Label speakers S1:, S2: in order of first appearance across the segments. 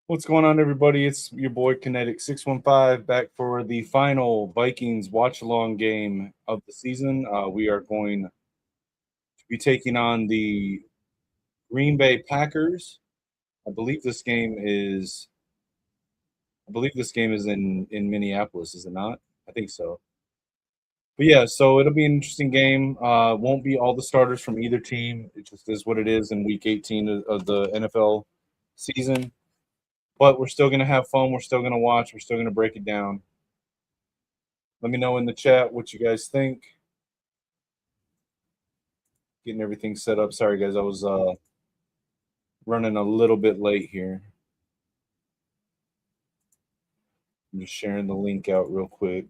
S1: What's going on, everybody? It's your boy Kinetik 615 back for the final Vikings watch along game of the season. We are going to be taking on the Green Bay Packers. I believe this game is in Minneapolis, is it not? I think so. But yeah, so it'll be an interesting game. Won't be all the starters from either team. It just is what it is in week 18 of the NFL season. But we're still going to have fun. We're still going to watch. We're still going to break it down. Let me know in the chat what you guys think. Getting everything set up. Sorry, guys, I was running a little bit late here. I'm just sharing the link out real quick.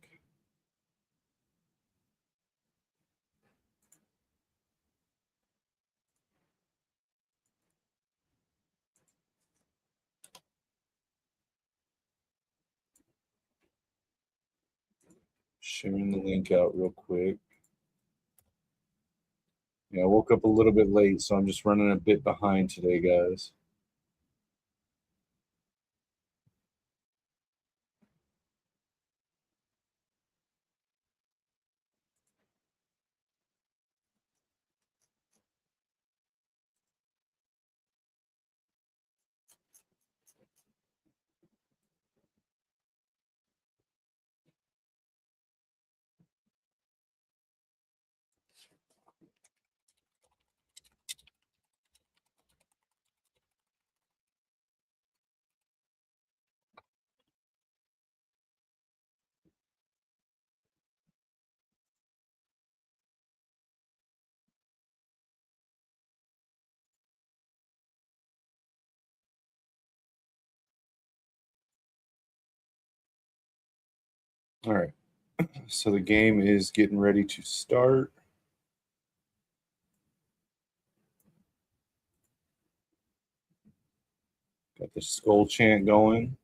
S1: Sharing the link out real quick. Yeah, I woke up a little bit late, so I'm just running a bit behind today, guys. All right. So the game is getting ready to start. Got the skull chant going.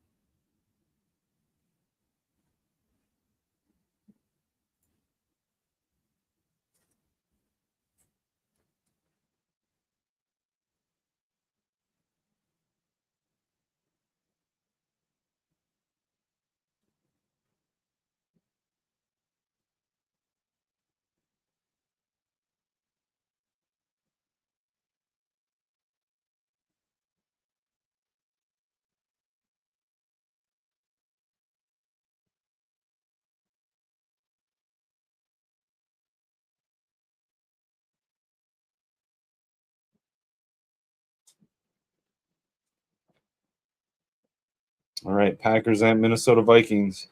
S1: All right, Packers and Minnesota Vikings.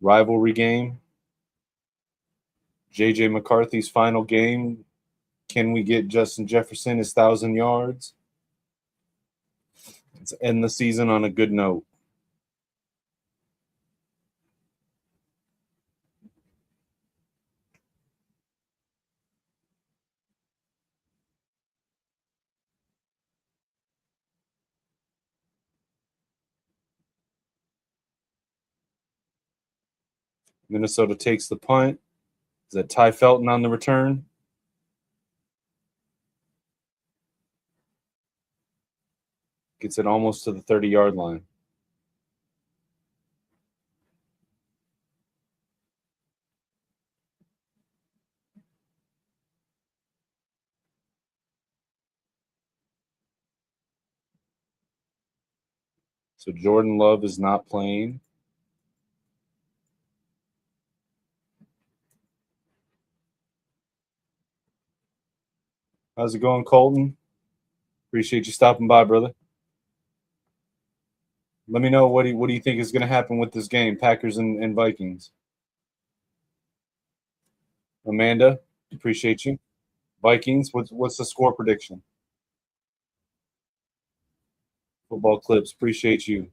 S1: Rivalry game. JJ McCarthy's final game. Can we get Justin Jefferson his 1,000 yards? Let's end the season on a good note. Minnesota takes the punt. Is that Ty Felton on the return? Gets it almost to the 30-yard line. So Jordan Love is not playing. How's it going, Colton? Appreciate you stopping by, brother. Let me know what do you think is going to happen with this game, Packers and Vikings. Amanda, appreciate you. Vikings, what's the score prediction? Football Clips, appreciate you.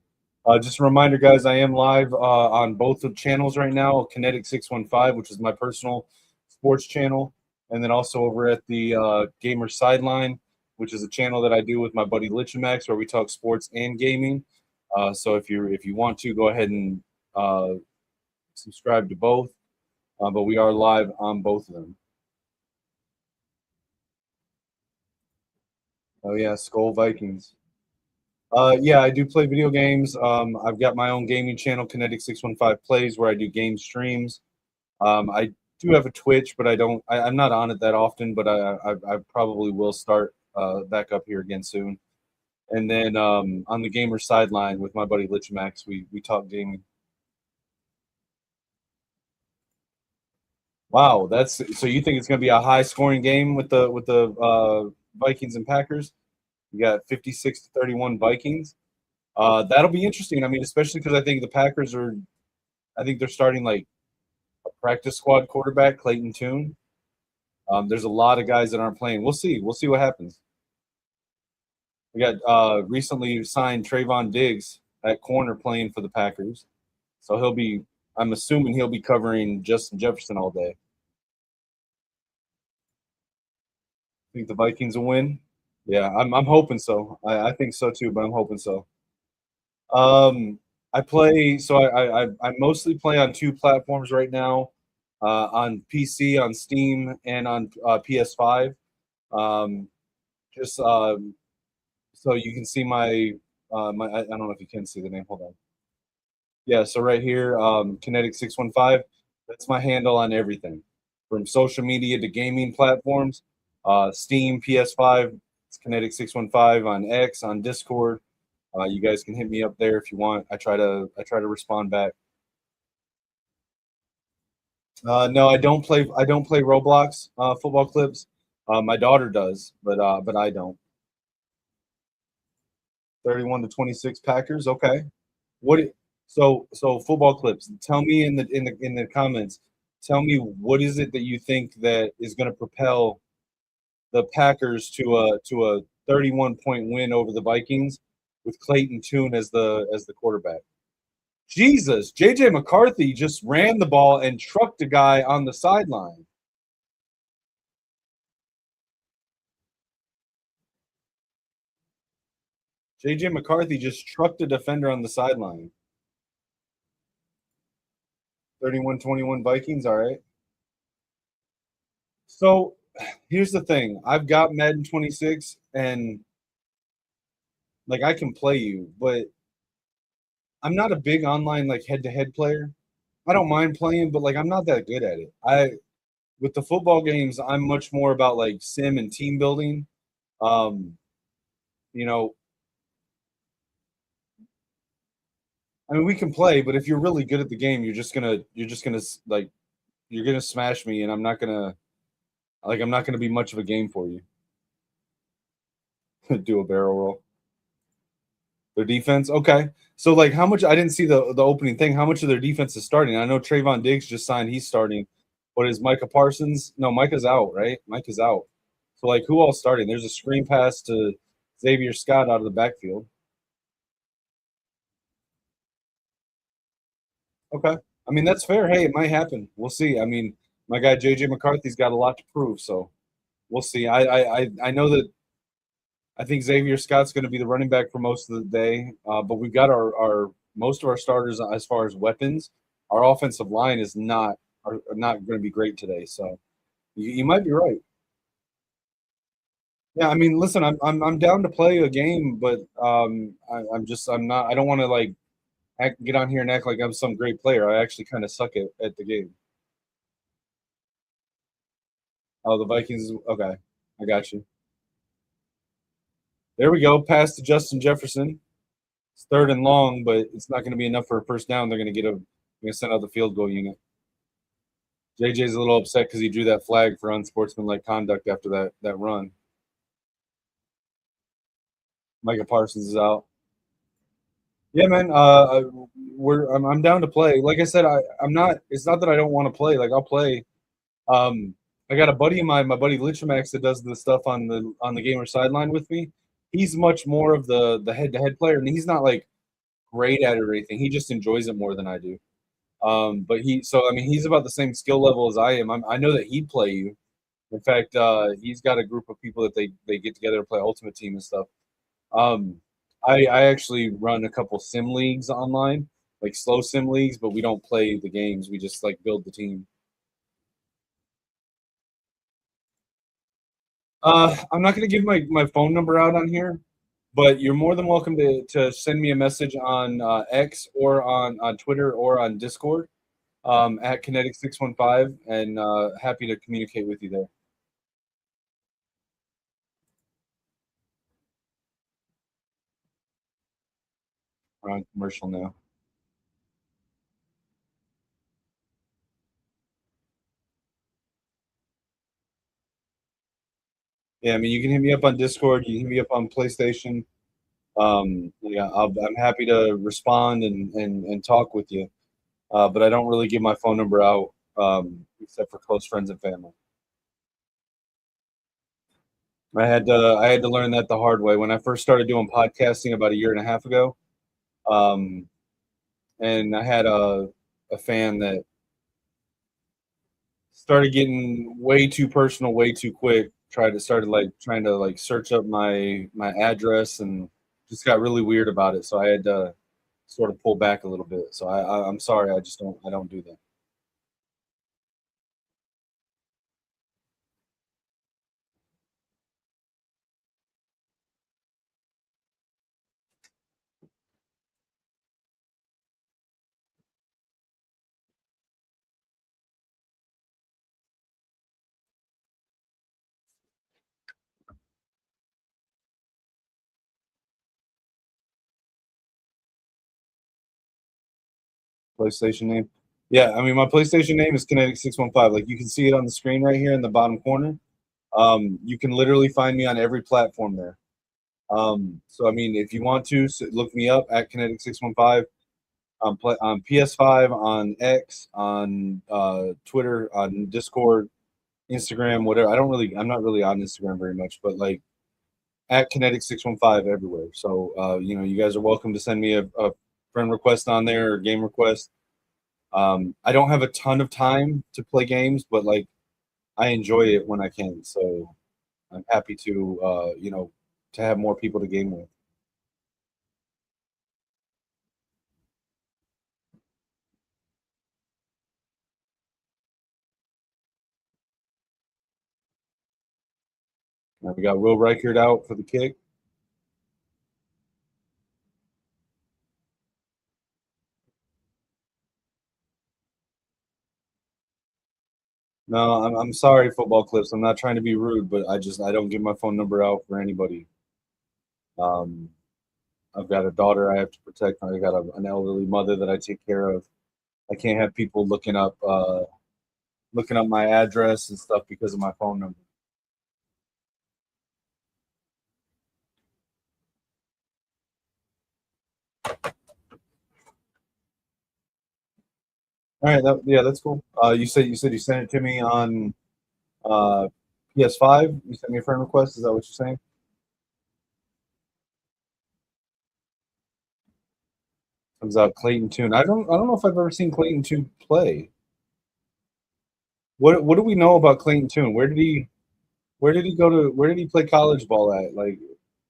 S1: Just a reminder, guys, I am live on both of channels right now. Kinetik 615, which is my personal sports channel, and then also over at the Gamer Sideline, which is a channel that I do with my buddy Lichamax, where we talk sports and gaming. So if you want to, go ahead and subscribe to both. But we are live on both of them. Oh yeah, Skull Vikings. Yeah, I do play video games. I've got my own gaming channel, Kinetik 615 Plays, where I do game streams. I do have a Twitch, but I don't. I'm not on it that often, but I probably will start back up here again soon. And then on the gamer sideline with my buddy Lichmax, we talk gaming. Wow, that's so you think it's going to be a high scoring game with the Vikings and Packers? You got 56 to 31 Vikings. That'll be interesting. I mean, especially because I think the Packers are. I think they're starting like a practice squad quarterback, Clayton Tune. There's a lot of guys that aren't playing. We'll see. We'll see what happens. We got recently signed Trayvon Diggs at corner playing for the Packers, so he'll be. I'm assuming he'll be covering Justin Jefferson all day. Think the Vikings will win? Yeah, I'm hoping so. I think so too, but I'm hoping so. I play so I mostly play on two platforms right now, on PC, on Steam, and on PS5. Um, just so you can see my I don't know if you can see the name. Hold on. Yeah, so right here, Kinetic 615. That's my handle on everything, from social media to gaming platforms. Steam, PS5. It's Kinetic 615 on X, on Discord. You guys can hit me up there if you want. I try to respond back. No, I don't play Roblox football clips. My daughter does, but I don't. 31 to 26 Packers. Okay. What? So football clips. Tell me in the comments. Tell me what is it that you think that is going to propel the Packers to a 31 point win over the Vikings with Clayton Tune as the quarterback. Jesus, JJ McCarthy just ran the ball and trucked a guy on the sideline. JJ McCarthy just trucked a defender on the sideline. 31-21 Vikings, all right. So here's the thing. I've got Madden 26 and like I can play you, but I'm not a big online like head-to-head player. I don't mind playing, but like I'm not that good at it. I with the football games, I'm much more about like sim and team building. Um, you know, I mean, we can play, but if you're really good at the game, you're just gonna like you're gonna smash me, and I'm not gonna be much of a game for you. Do a barrel roll. Their defense, okay. So like, how much? I didn't see the opening thing. How much of their defense is starting? I know Trayvon Diggs just signed; he's starting. What is Micah Parsons? No, Micah's out, right? Micah's out. So like, who all starting? There's a screen pass to Xavier Scott out of the backfield. Okay. I mean, that's fair. Hey, it might happen. We'll see. I mean, my guy JJ McCarthy's got a lot to prove, so we'll see. I know that I think Xavier Scott's going to be the running back for most of the day, but we've got our most of our starters as far as weapons. Our offensive line is not are not going to be great today, so you might be right. Yeah, I mean, listen, I'm down to play a game, but I'm not. I don't want to like get on here and act like I'm some great player. I actually kind of suck at the game. Oh, the Vikings. Okay, I got you. There we go. Pass to Justin Jefferson. It's third and long, but it's not going to be enough for a first down. They're going to send out the field goal unit. JJ's a little upset because he drew that flag for unsportsmanlike conduct after that run. Micah Parsons is out. Yeah, man. I'm down to play. Like I said, I'm not. It's not that I don't want to play. Like I'll play. Um, I got a buddy of mine, my buddy Lichmax, that does the stuff on the gamer sideline with me. He's much more of the head to head player, and he's not like great at it or anything. He just enjoys it more than I do. But so I mean, he's about the same skill level as I am. I know that he'd play you. In fact, he's got a group of people that they get together to play Ultimate Team and stuff. Um, I actually run a couple sim leagues online, like slow sim leagues, but we don't play the games. We just like build the team. I'm not going to give my phone number out on here, But you're more than welcome to send me a message on X or on Twitter or on Discord at Kinetik615, and happy to communicate with you there. We're on commercial now. Yeah, I mean, you can hit me up on Discord. You can hit me up on PlayStation. Yeah, I'm happy to respond and talk with you. But I don't really give my phone number out except for close friends and family. I had to learn that the hard way when I first started doing podcasting about a year and a half ago. Um, and I had a fan that started getting way too personal, way too quick. Started like trying to like search up my address and just got really weird about it. So I had to sort of pull back a little bit. So I'm sorry, I don't do that. PlayStation name. Yeah, I mean my PlayStation name is Kinetik615. Like you can see it on the screen right here in the bottom corner. You can literally find me on every platform there. So I mean, if you want to look me up at Kinetik615 on PS5, on X, on Twitter, on Discord, Instagram, whatever. I'm not really on Instagram very much, but like at Kinetik615 everywhere. So you guys are welcome to send me a friend request on there or game request. I don't have a ton of time to play games, but like I enjoy it when I can. So I'm happy to to have more people to game with. We got Will Reichert out for the kick. No, I'm sorry, football clips. I'm not trying to be rude, but I don't give my phone number out for anybody. Um, I've got a daughter I have to protect. I got an elderly mother that I take care of. I can't have people looking up my address and stuff because of my phone number. All right, yeah, that's cool. You said you sent it to me on uh, PS5. You sent me a friend request. Is that what you're saying? Comes out Clayton Tune. I don't know if I've ever seen Clayton Tune play. What do we know about Clayton Tune? Where did he play college ball at? Like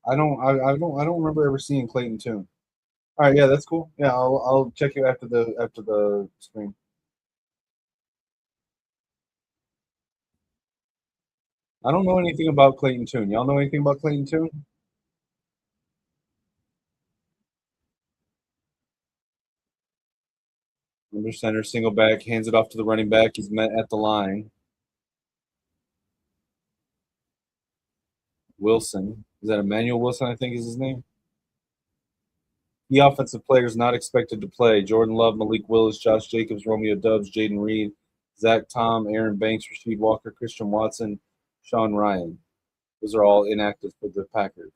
S1: I don't remember ever seeing Clayton Tune. All right, yeah, that's cool. Yeah, I'll check you after the stream. I don't know anything about Clayton Tune. Y'all know anything about Clayton Tune? Under center, single back, hands it off to the running back. He's met at the line. Wilson. Is that Emmanuel Wilson, I think is his name? The offensive players not expected to play. Jordan Love, Malik Willis, Josh Jacobs, Romeo Dubs, Jaden Reed, Zach Tom, Aaron Banks, Rasheed Walker, Christian Watson, Sean Ryan. Those are all inactive for the Packers.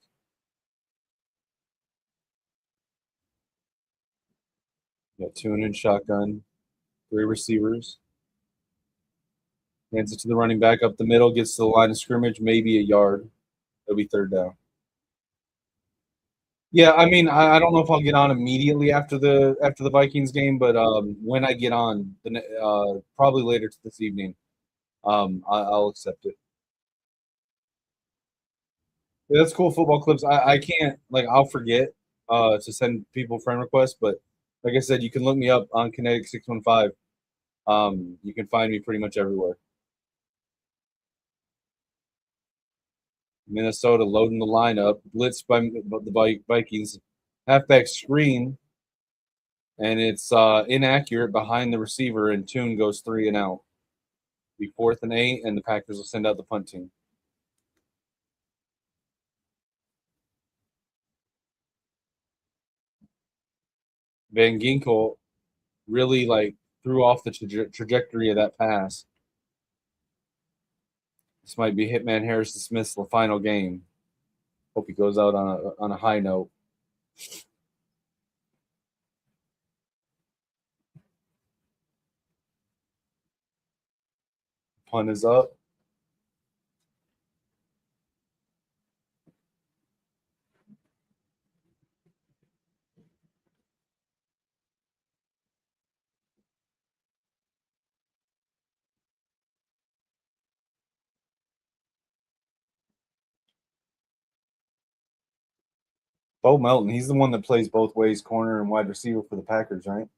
S1: Got Tune and shotgun, three receivers. Hands it to the running back up the middle, gets to the line of scrimmage, maybe a yard. It'll be third down. Yeah, I mean, I don't know if I'll get on immediately after the Vikings game, but when I get on, probably later this evening, I'll accept it. Yeah, that's cool. Football clips. I can't like I'll forget to send people friend requests, but like I said, you can look me up on Kinetik615. You can find me pretty much everywhere. Minnesota loading the lineup, blitzed by the Vikings. Halfback screen, and it's inaccurate behind the receiver, and Tune goes 3 and out. Be 4th and 8, and the Packers will send out the punt team. Van Ginkel really threw off the trajectory of that pass. This might be Hitman Harrison Smith's final game. Hope he goes out on a high note. Punt is up. Bo Melton, he's the one that plays both ways, corner and wide receiver for the Packers, right?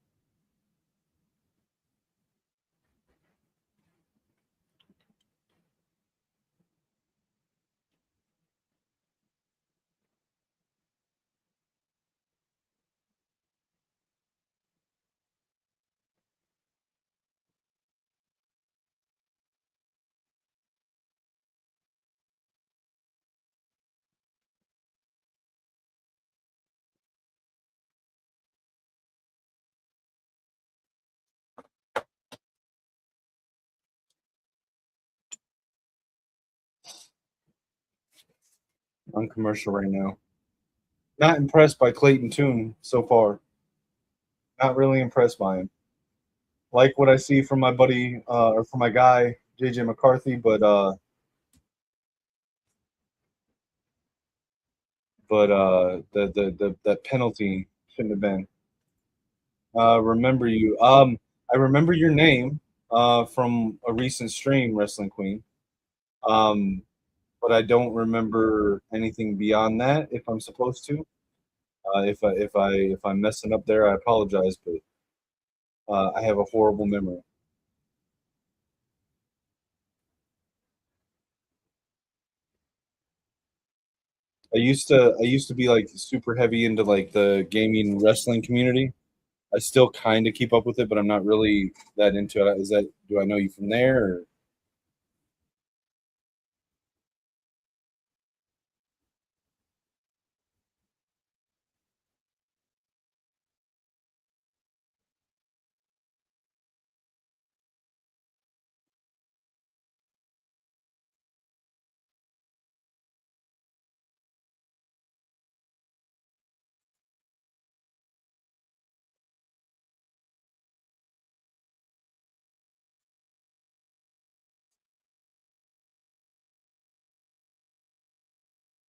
S1: On commercial right now. Not impressed by Clayton Tune so far. Not really impressed by him. Like what I see from my buddy or from my guy JJ McCarthy, but that penalty shouldn't have been. Remember you. I remember your name from a recent stream, Wrestling Queen. But I don't remember anything beyond that. If I'm supposed to, if I'm messing up there, I apologize. But I have a horrible memory. I used to be like super heavy into like the gaming wrestling community. I still kind of keep up with it, but I'm not really that into it. Is that do I know you from there? Or?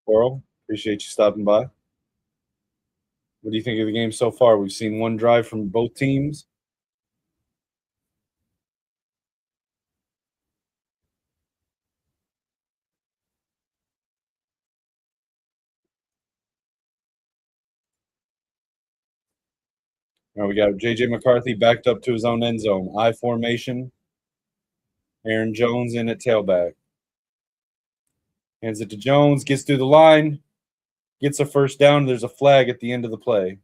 S1: Coral, appreciate you stopping by. What do you think of the game so far? We've seen one drive from both teams. Now we got JJ McCarthy backed up to his own end zone. I formation. Aaron Jones in at tailback. Hands it to Jones, gets through the line, gets a first down. There's a flag at the end of the play.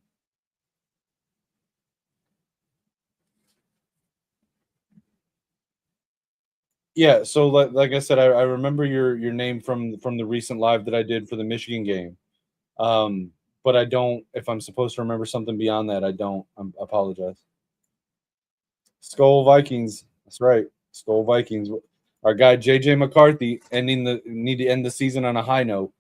S1: Yeah, so like I said, I remember your name from the recent live that I did for the Michigan game. But I don't. If I'm supposed to remember something beyond that, I don't. I apologize. Skull Vikings. That's right. Skull Vikings. Our guy JJ McCarthy need to end the season on a high note.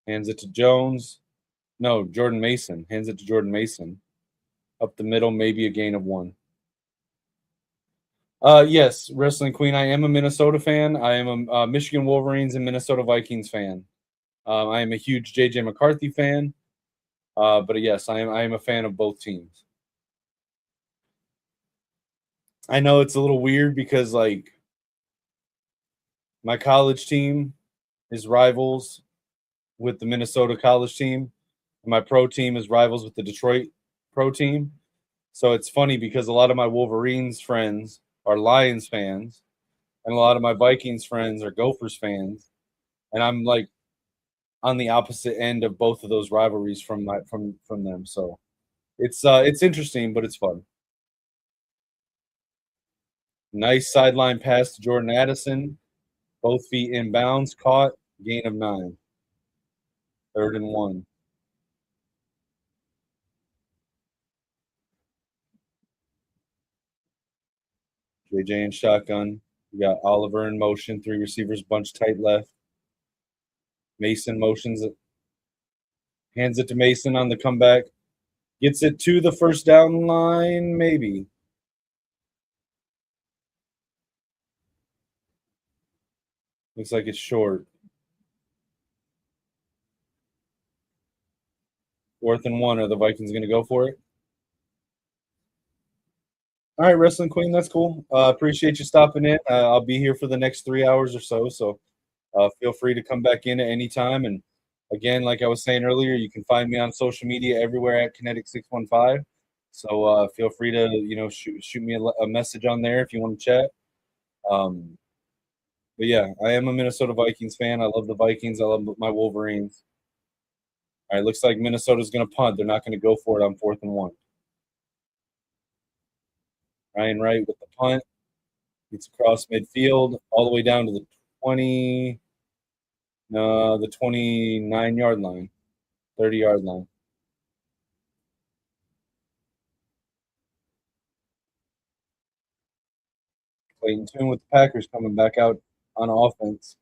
S1: Hands it to Jones. No, Jordan Mason. Hands it to Jordan Mason. Up the middle, maybe a gain of 1. Yes, Wrestling Queen. I am a Minnesota fan. I am a Michigan Wolverines and Minnesota Vikings fan. I am a huge JJ McCarthy fan. But yes, I am a fan of both teams. I know it's a little weird because like my college team is rivals with the Minnesota college team. And my pro team is rivals with the Detroit pro team. So it's funny because a lot of my Wolverines friends are Lions fans, and a lot of my Vikings friends are Gophers fans, and I'm like on the opposite end of both of those rivalries from them. So it's interesting, but it's fun. Nice sideline pass to Jordan Addison, both feet inbounds, caught, gain of 9, 3rd and 1. JJ in shotgun. We got Oliver in motion, 3 receivers, bunch tight left. Mason motions it, hands it to Mason on the comeback. Gets it to the first down line, maybe. Looks like it's short. 4th and 1. Are the Vikings going to go for it? All right, Wrestling Queen, that's cool. Appreciate you stopping in. I'll be here for the next 3 hours or so. So feel free to come back in at any time. And again, like I was saying earlier, you can find me on social media everywhere at Kinetik615. So feel free to shoot me a message on there if you want to chat. Um, but yeah, I am a Minnesota Vikings fan. I love the Vikings. I love my Wolverines. All right, looks like Minnesota's going to punt. They're not going to go for it on 4th and 1. Ryan Wright with the punt. Gets across midfield all the way down to the 20, no, the 29-yard line, 30-yard line. Clayton Tune with the Packers coming back out on offense.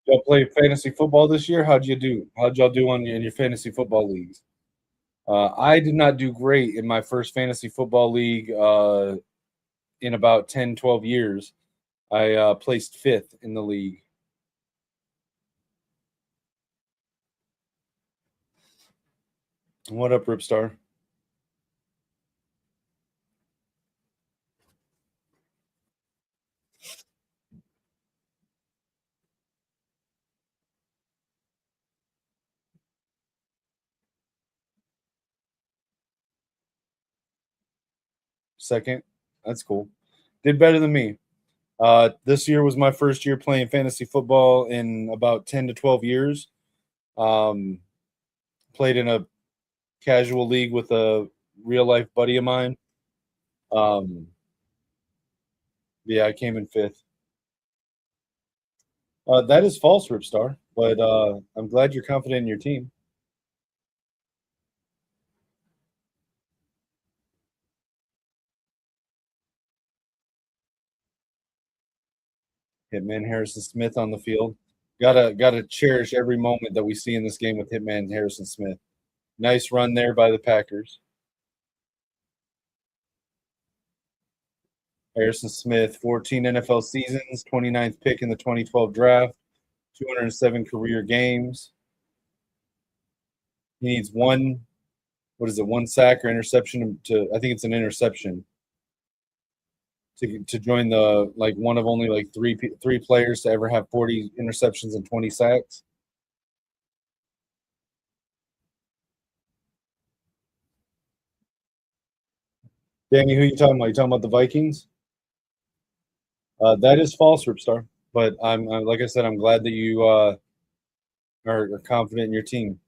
S1: Y'all play fantasy football this year? How'd you do? How'd y'all do in your fantasy football leagues? I did not do great in my first fantasy football league in about 10, 12 years. I placed 5th in the league. What up, Ripstar? Second. That's cool. Did better than me. This year was my first year playing fantasy football in about 10 to 12 years. Um, Played in a casual league with a real life buddy of mine. Um, yeah, I came in 5th. That is false, Ripstar, but I'm glad you're confident in your team. Hitman Harrison Smith on the field. Gotta cherish every moment that we see in this game with Hitman Harrison Smith. Nice run there by the Packers. Harrison Smith, 14 NFL seasons, 29th pick in the 2012 draft, 207 career games. He needs one sack or interception to, I think it's an interception to join the like one of only like three players to ever have 40 interceptions and 20 sacks. Danny, who you talking about? You talking about the Vikings? That is false, Ripstar. But like I said, I'm glad that you are confident in your team.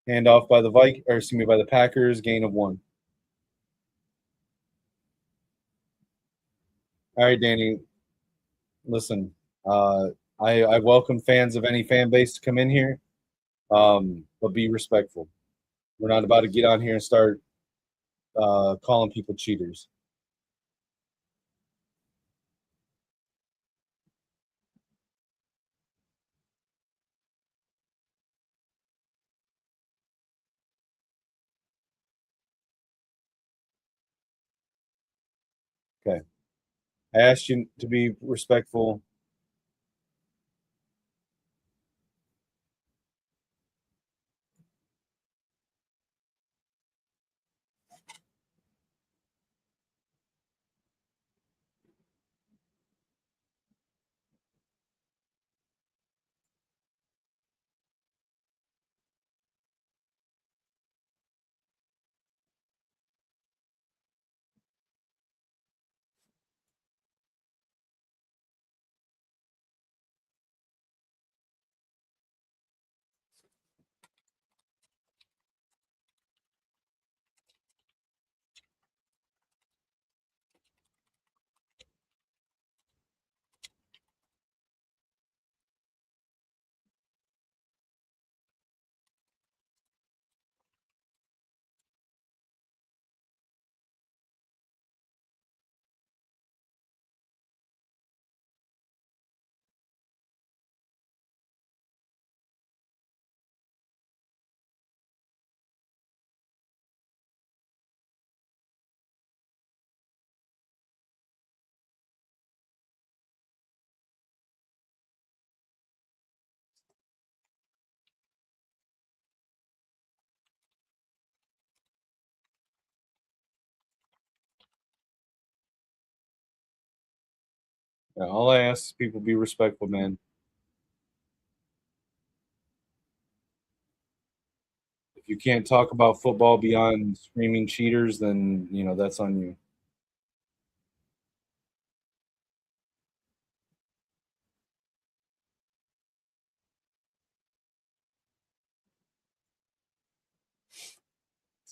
S1: Hand off by the by the Packers, gain of 1. All right, Danny. Listen, uh, I welcome fans of any fan base to come in here, but be respectful. We're not about to get on here and start calling people cheaters. Okay. I asked you to be respectful. All I ask is people be respectful, man. If you can't talk about football beyond screaming cheaters, then that's on you.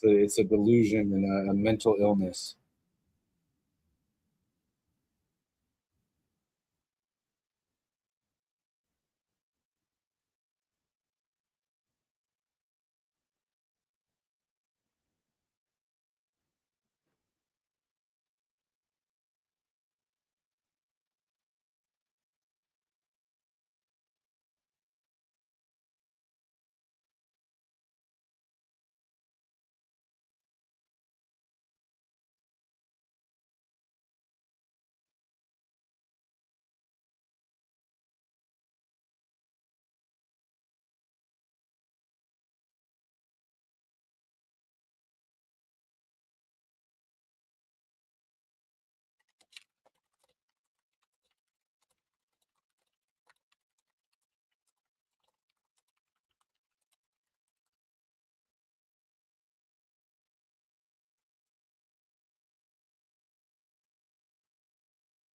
S1: It's a delusion and a mental illness.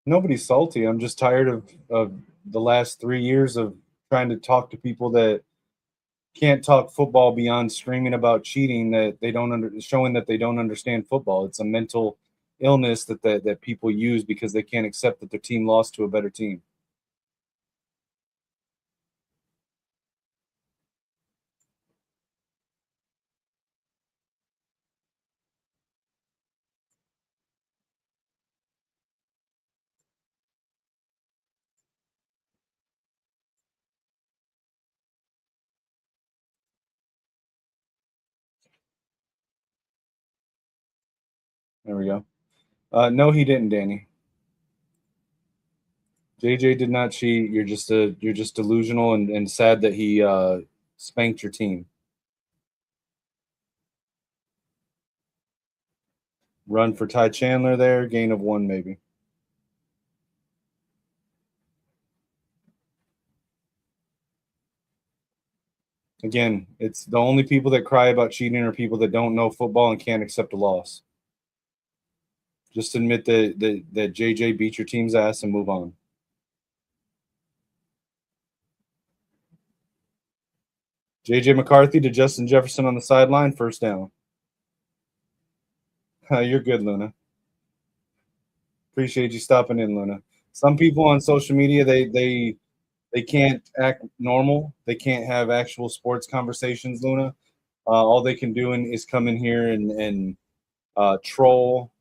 S1: Nobody's salty. I'm just tired of the last 3 years of trying to talk to people that can't talk football beyond screaming about cheating, that they don't showing that they don't understand football. It's a mental illness that people use because they can't accept that their team lost to a better team. There we go. No, he didn't, Danny. JJ did not cheat. You're just delusional and sad that he spanked your team. Run for Ty Chandler there, gain of 1 maybe. Again, it's the only people that cry about cheating are people that don't know football and can't accept a loss. Just admit that JJ beat your team's ass and move on. JJ McCarthy to Justin Jefferson on the sideline, first down. You're good, Luna. Appreciate you stopping in, Luna. Some people on social media they can't act normal. They can't have actual sports conversations, Luna. All they can do is come in here and troll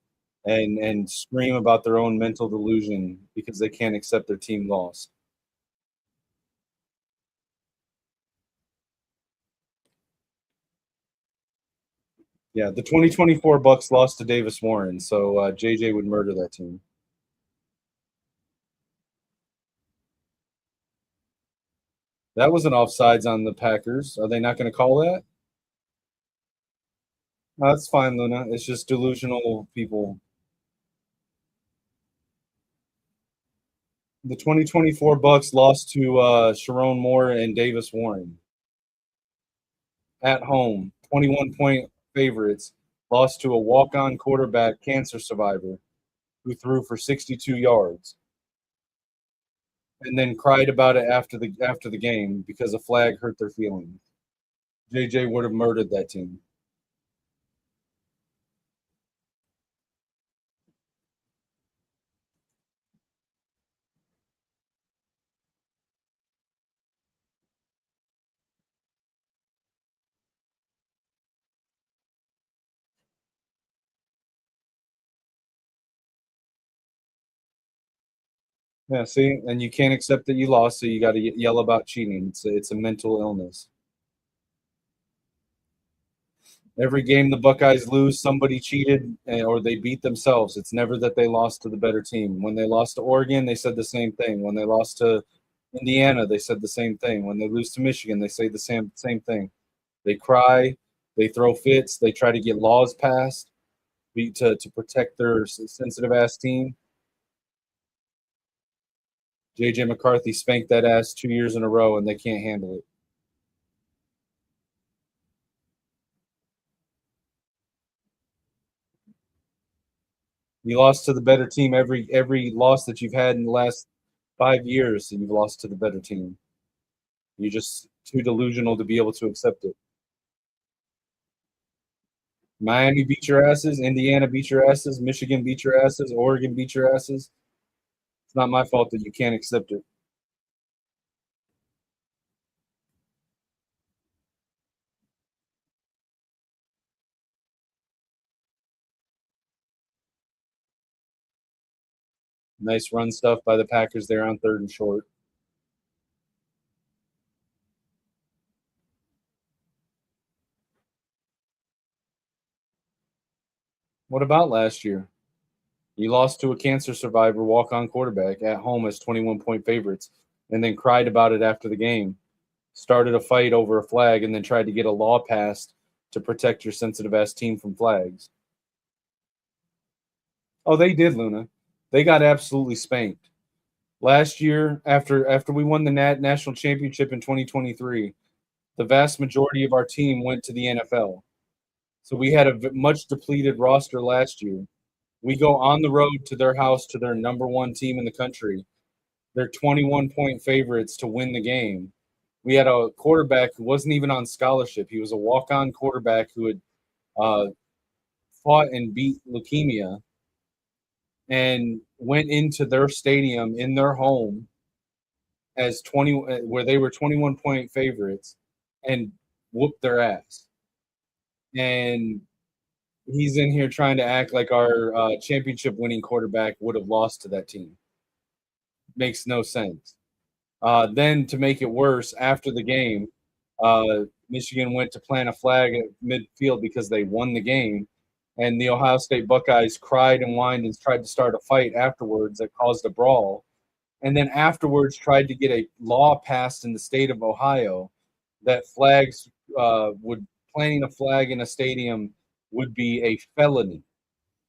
S1: and scream about their own mental delusion because they can't accept their team lost. Yeah, the 2024 Bucks lost to Davis Warren, so JJ would murder that team. That was an offsides on the Packers. Are they not going to call that? No, that's fine, Luna. It's just delusional people. The 2024 Bucks lost to Sharon Moore and Davis Warren at home. 21-point favorites. Lost to a walk-on quarterback cancer survivor who threw for 62 yards and then cried about it after the game because a flag hurt their feelings. JJ would have murdered that team. Yeah, see, and you can't accept that you lost, so you got to yell about cheating. It's a mental illness. Every game the Buckeyes lose, somebody cheated or they beat themselves. It's never that they lost to the better team. When they lost to Oregon, they said the same thing. When they lost to Indiana, they said the same thing. When they lose to Michigan, they say the same thing. They cry, they throw fits, they try to get laws passed to protect their sensitive ass team. JJ McCarthy spanked that ass 2 years in a row, and they can't handle it. You lost to the better team every loss that you've had in the last 5 years. You've lost to the better team. You're just too delusional to be able to accept it. Miami beat your asses. Indiana beat your asses. Michigan beat your asses. Oregon beat your asses. It's not my fault that you can't accept it. Nice run stuff by the Packers there on 3rd and short. What about last year? You lost to a cancer survivor walk-on quarterback at home as 21-point favorites and then cried about it after the game. Started a fight over a flag and then tried to get a law passed to protect your sensitive ass team from flags. Oh, they did, Luna. They got absolutely spanked. Last year, after we won the national championship in 2023, the vast majority of our team went to the NFL. So we had a much depleted roster last year. We go on the road to their house to their number one team in the country. They're 21-point favorites to win the game. We had a quarterback who wasn't even on scholarship. He was a walk-on quarterback who had uh, fought and beat leukemia and went into their stadium in their home as 20 where they were 21-point favorites and whooped their ass. And he's in here trying to act like our championship winning quarterback would have lost to that team. Makes no sense. Then to make it worse, after the game, Michigan went to plant a flag at midfield because they won the game. And the Ohio State Buckeyes cried and whined and tried to start a fight afterwards that caused a brawl. And then afterwards tried to get a law passed in the state of Ohio that flags would planting a flag in a stadium would be a felony.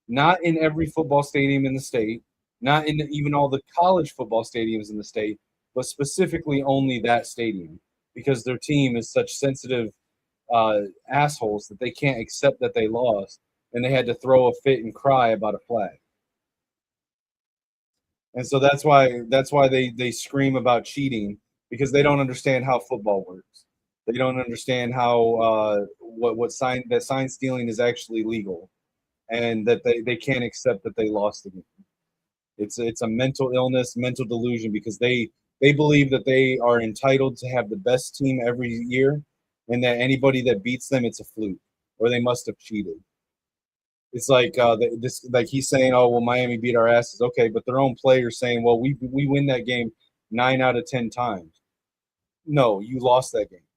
S1: Not in every football stadium in the state, not in even all the college football stadiums in the state, but specifically only that stadium because their team is such sensitive assholes that they can't accept that they lost, and they had to throw a fit and cry about a flag. And so that's why they scream about cheating, because they don't understand how football works. They don't understand how sign stealing is actually legal, and that they can't accept that they lost the game. It's a mental illness, mental delusion, because they believe that they are entitled to have the best team every year, and that anybody that beats them, it's a fluke, or they must have cheated. It's like this, like he's saying, "Oh well, Miami beat our asses." Okay, but their own players saying, "Well, we win that game 9 out of 10 times." No, you lost that game.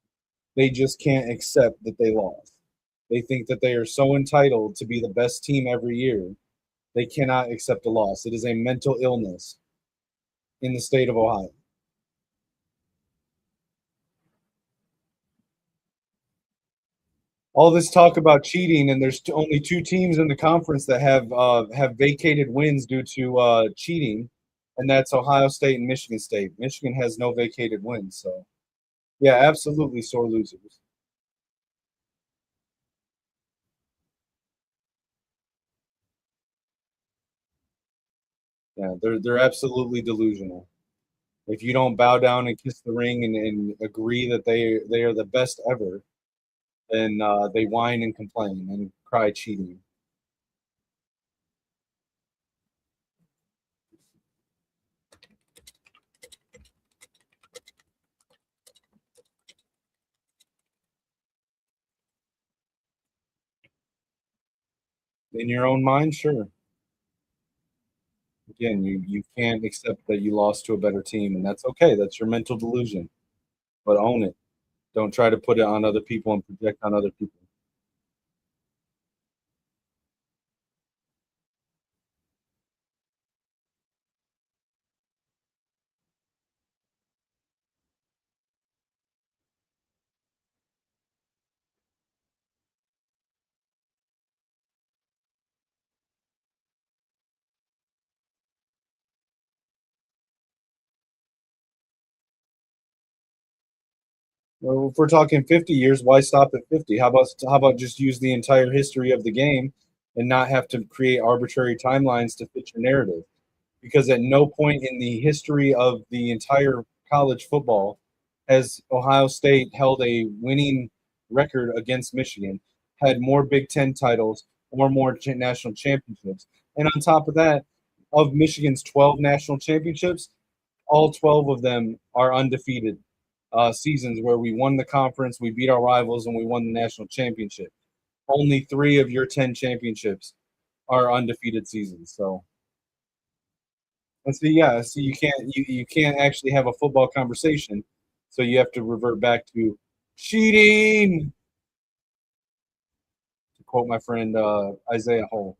S1: They just can't accept that they lost. They think that they are so entitled to be the best team every year. They cannot accept a loss. It is a mental illness in the state of Ohio. All this talk about cheating, and there's only two teams in the conference that have vacated wins due to cheating, and that's Ohio State and Michigan State. Michigan has no vacated wins, so yeah, absolutely sore losers. Yeah, they're absolutely delusional. If you don't bow down and kiss the ring and agree that they are the best ever, then they whine and complain and cry cheating. In your own mind, sure. Again, you can't accept that you lost to a better team, and that's okay. That's your mental delusion, but own it. Don't try to put it on other people and project on other people. Well, if we're talking 50 years, why stop at 50? How about just use the entire history of the game and not have to create arbitrary timelines to fit your narrative? Because at no point in the history of the entire college football has Ohio State held a winning record against Michigan, had more Big Ten titles, or more national championships. And on top of that, of Michigan's 12 national championships, all 12 of them are undefeated seasons where we won the conference, we beat our rivals, and we won the national championship. Only three of your 10 championships are undefeated seasons. So, and so yeah, so you can't actually have a football conversation. So you have to revert back to cheating, to quote my friend Isaiah Hole.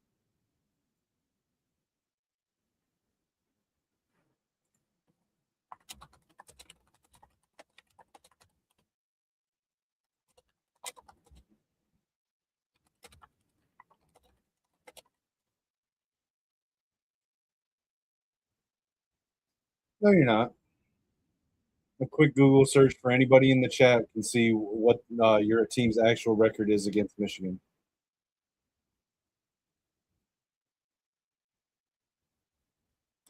S1: No, you're not. A quick Google search for anybody in the chat can see what your team's actual record is against Michigan.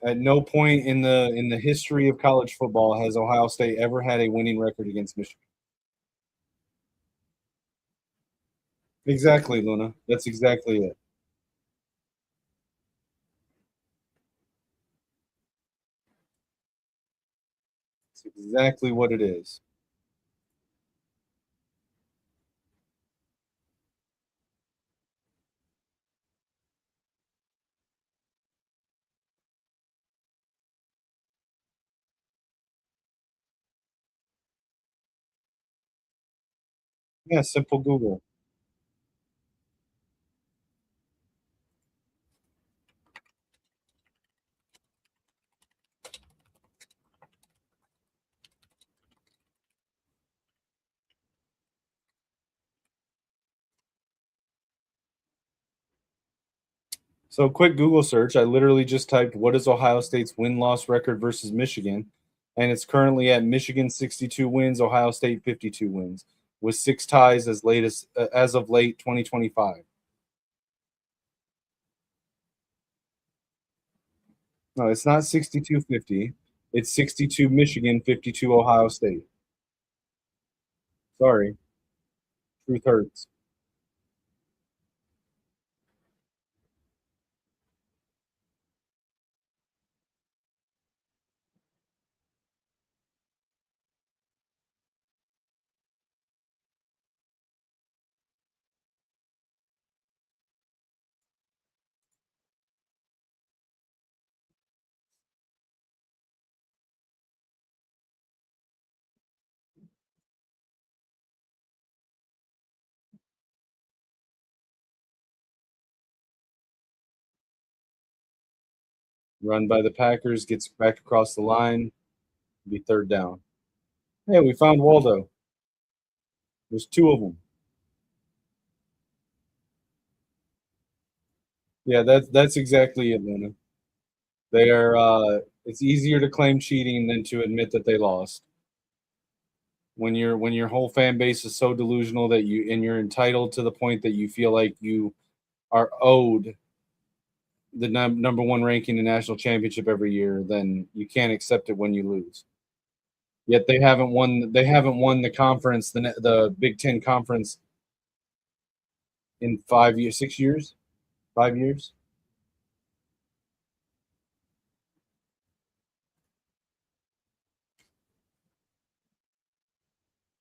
S1: At no point in the history of college football has Ohio State ever had a winning record against Michigan. Exactly, Luna. That's exactly it. It's exactly what it is. Yeah, simple Google. So quick Google search. I literally just typed what is Ohio State's win-loss record versus Michigan, and it's currently at Michigan 62 wins, Ohio State 52 wins, with 6 ties as of late 2025. No, it's not 62-50. It's 62 Michigan, 52 Ohio State. Sorry, truth hurts. Run by the Packers, gets back across the line, be third down. Hey, we found Waldo. There's two of them. Yeah, that's exactly it, Luna. They are. It's easier to claim cheating than to admit that they lost. When your whole fan base is so delusional that you're entitled to the point that you feel like you are owed the number one ranking in national championship every year, then you can't accept it when you lose. Yet they haven't won. They haven't won the conference, the Big Ten conference, in 5 years, 6 years, 5 years.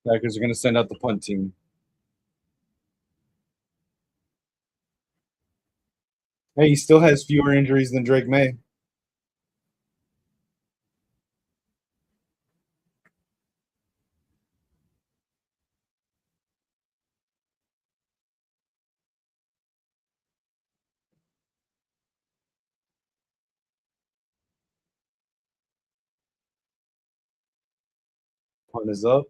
S1: Packers are going to send out the punt team. Hey, he still has fewer injuries than Drake May. Punt is up.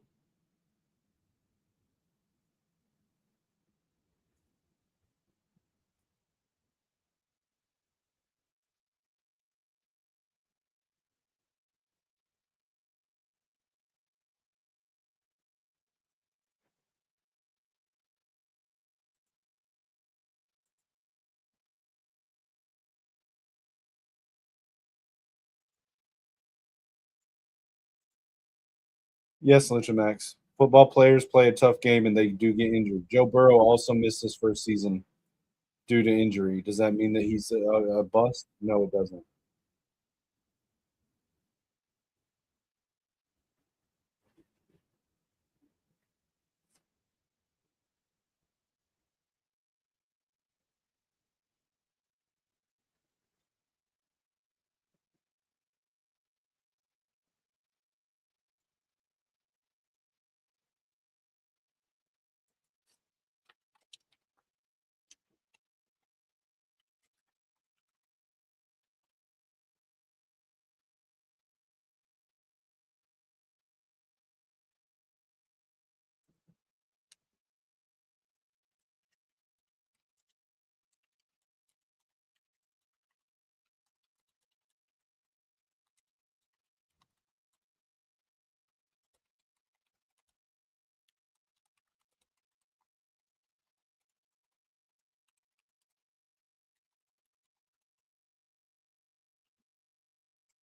S1: Yes, Lynch and Max. Football players play a tough game and they do get injured. Joe Burrow also missed his first season due to injury. Does that mean that he's a bust? No, it doesn't.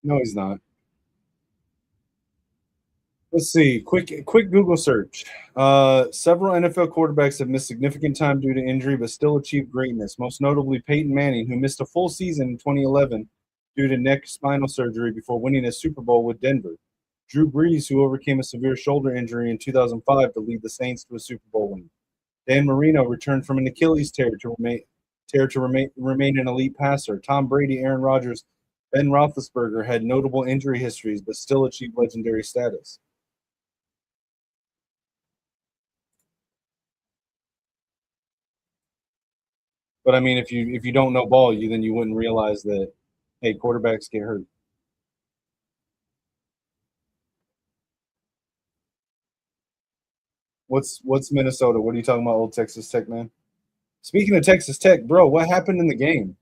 S1: No, he's not. Let's see. Quick Google search. Several NFL quarterbacks have missed significant time due to injury, but still achieved greatness. Most notably, Peyton Manning, who missed a full season in 2011 due to neck spinal surgery before winning a Super Bowl with Denver. Drew Brees, who overcame a severe shoulder injury in 2005 to lead the Saints to a Super Bowl win. Dan Marino returned from an Achilles tear to remain an elite passer. Tom Brady, Aaron Rodgers, Ben Roethlisberger had notable injury histories, but still achieved legendary status. But I mean, if you don't know ball, you wouldn't realize that, hey, quarterbacks get hurt. What's Minnesota? What are you talking about, old Texas Tech, man? Speaking of Texas Tech, bro, what happened in the game?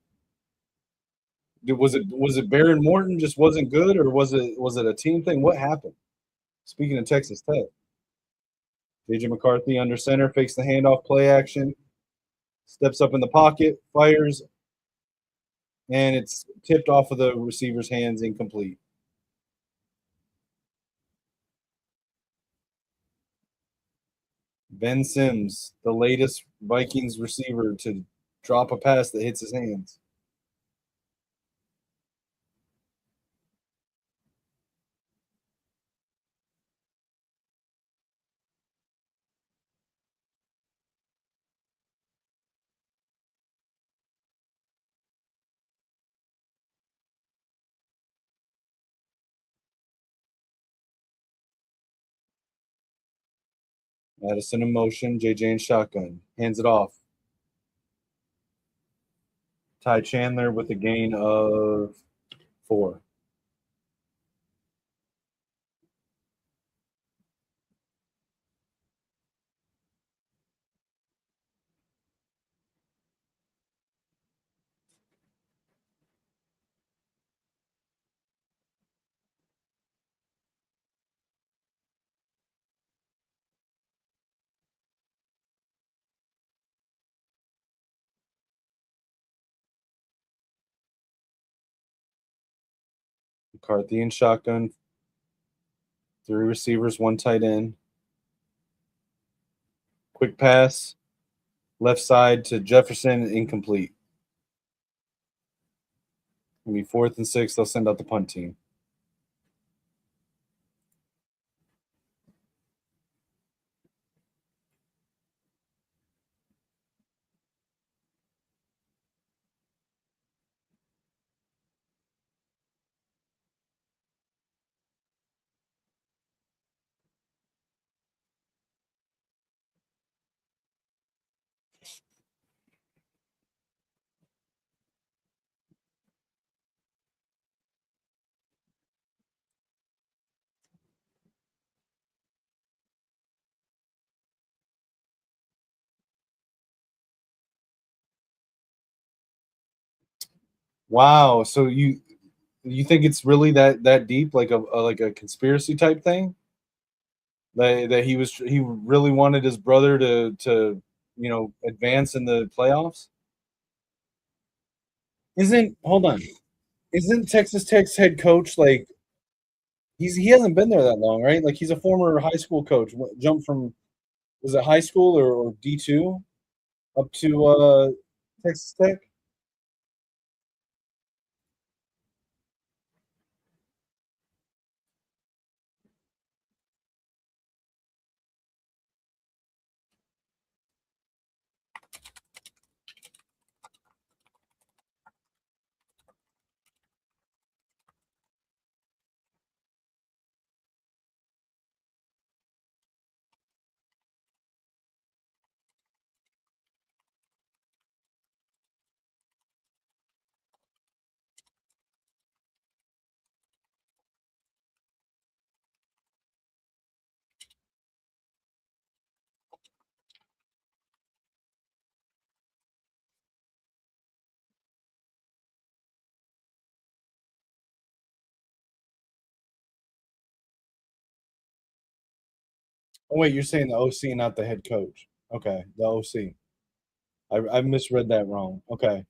S1: Was it Baron Morton just wasn't good, or was it a team thing? What happened? Speaking of Texas Tech, JJ McCarthy under center fakes the handoff, play action, steps up in the pocket, fires, and it's tipped off of the receiver's hands, incomplete. Ben Sims, the latest Vikings receiver to drop a pass that hits his hands. Madison in motion, JJ in shotgun, hands it off. Ty Chandler with a gain of 4. McCarthy in shotgun, 3 receivers, 1 tight end. Quick pass, left side to Jefferson, incomplete. It'll be 4th and 6. They'll send out the punt team. Wow. So you think it's really that deep, like a conspiracy type thing? That he really wanted his brother to advance in the playoffs? Isn't hold on. Isn't Texas Tech's head coach like he hasn't been there that long, right? Like he's a former high school coach. Jumped from was it high school or D2 up to Texas Tech? Oh wait, you're saying the OC, not the head coach. Okay, the OC. I misread that wrong. Okay.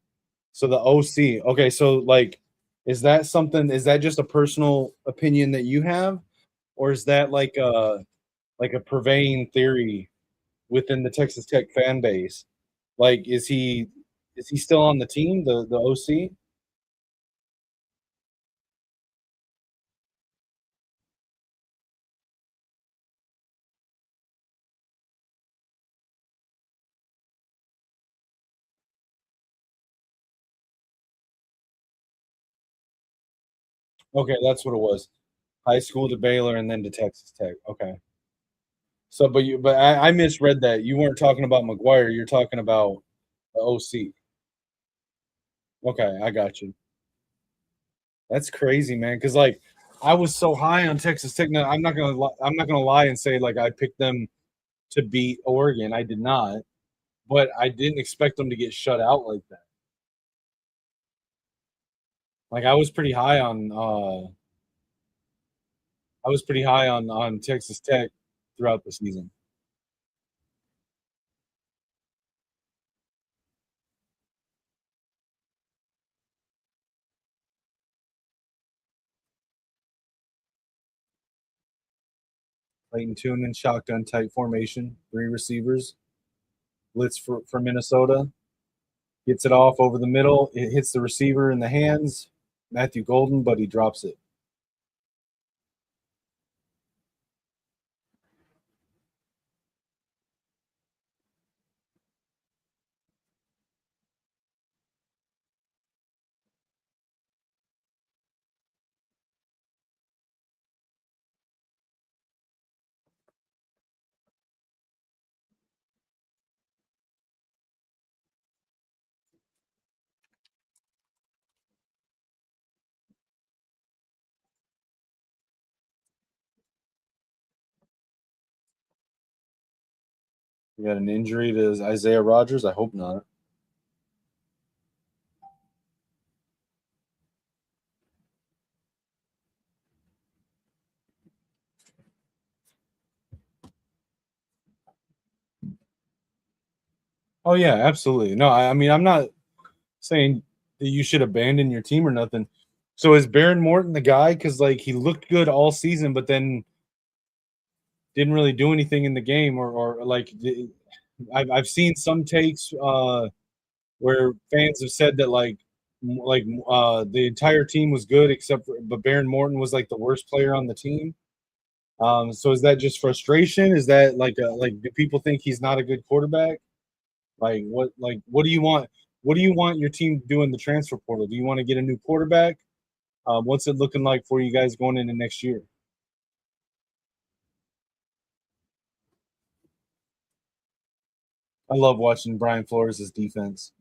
S1: So the OC. Okay, so like is that something is that just a personal opinion that you have? Or is that like a purveying theory within the Texas Tech fan base? Like is he still on the team, the OC? Okay, that's what it was. High school to Baylor and then to Texas Tech. Okay. So but I misread that. You weren't talking about McGuire, you're talking about the OC. Okay, I got you. That's crazy, man. Because like I was so high on Texas Tech. Now, I'm not gonna lie and say like I picked them to beat Oregon. I did not, but I didn't expect them to get shut out like that. Like I was pretty high on Texas Tech throughout the season. Clayton Tune in shotgun type formation, three receivers, blitz for Minnesota, gets it off over the middle. It hits the receiver in the hands, Matthew Golden, but he drops it. We got an injury to Isaiah Rogers. I hope not. Oh yeah, absolutely. No, I mean I'm not saying that you should abandon your team or nothing. So is Baron Morton the guy? Because like he looked good all season, but then didn't really do anything in the game, or like I've seen some takes where fans have said that the entire team was good except for but Baron Morton was like the worst player on the team. So is that just frustration? Is that like do people think he's not a good quarterback? What do you want? What do you want your team to do in the transfer portal? Do you want to get a new quarterback? What's it looking like for you guys going into next year? I love watching Brian Flores' defense.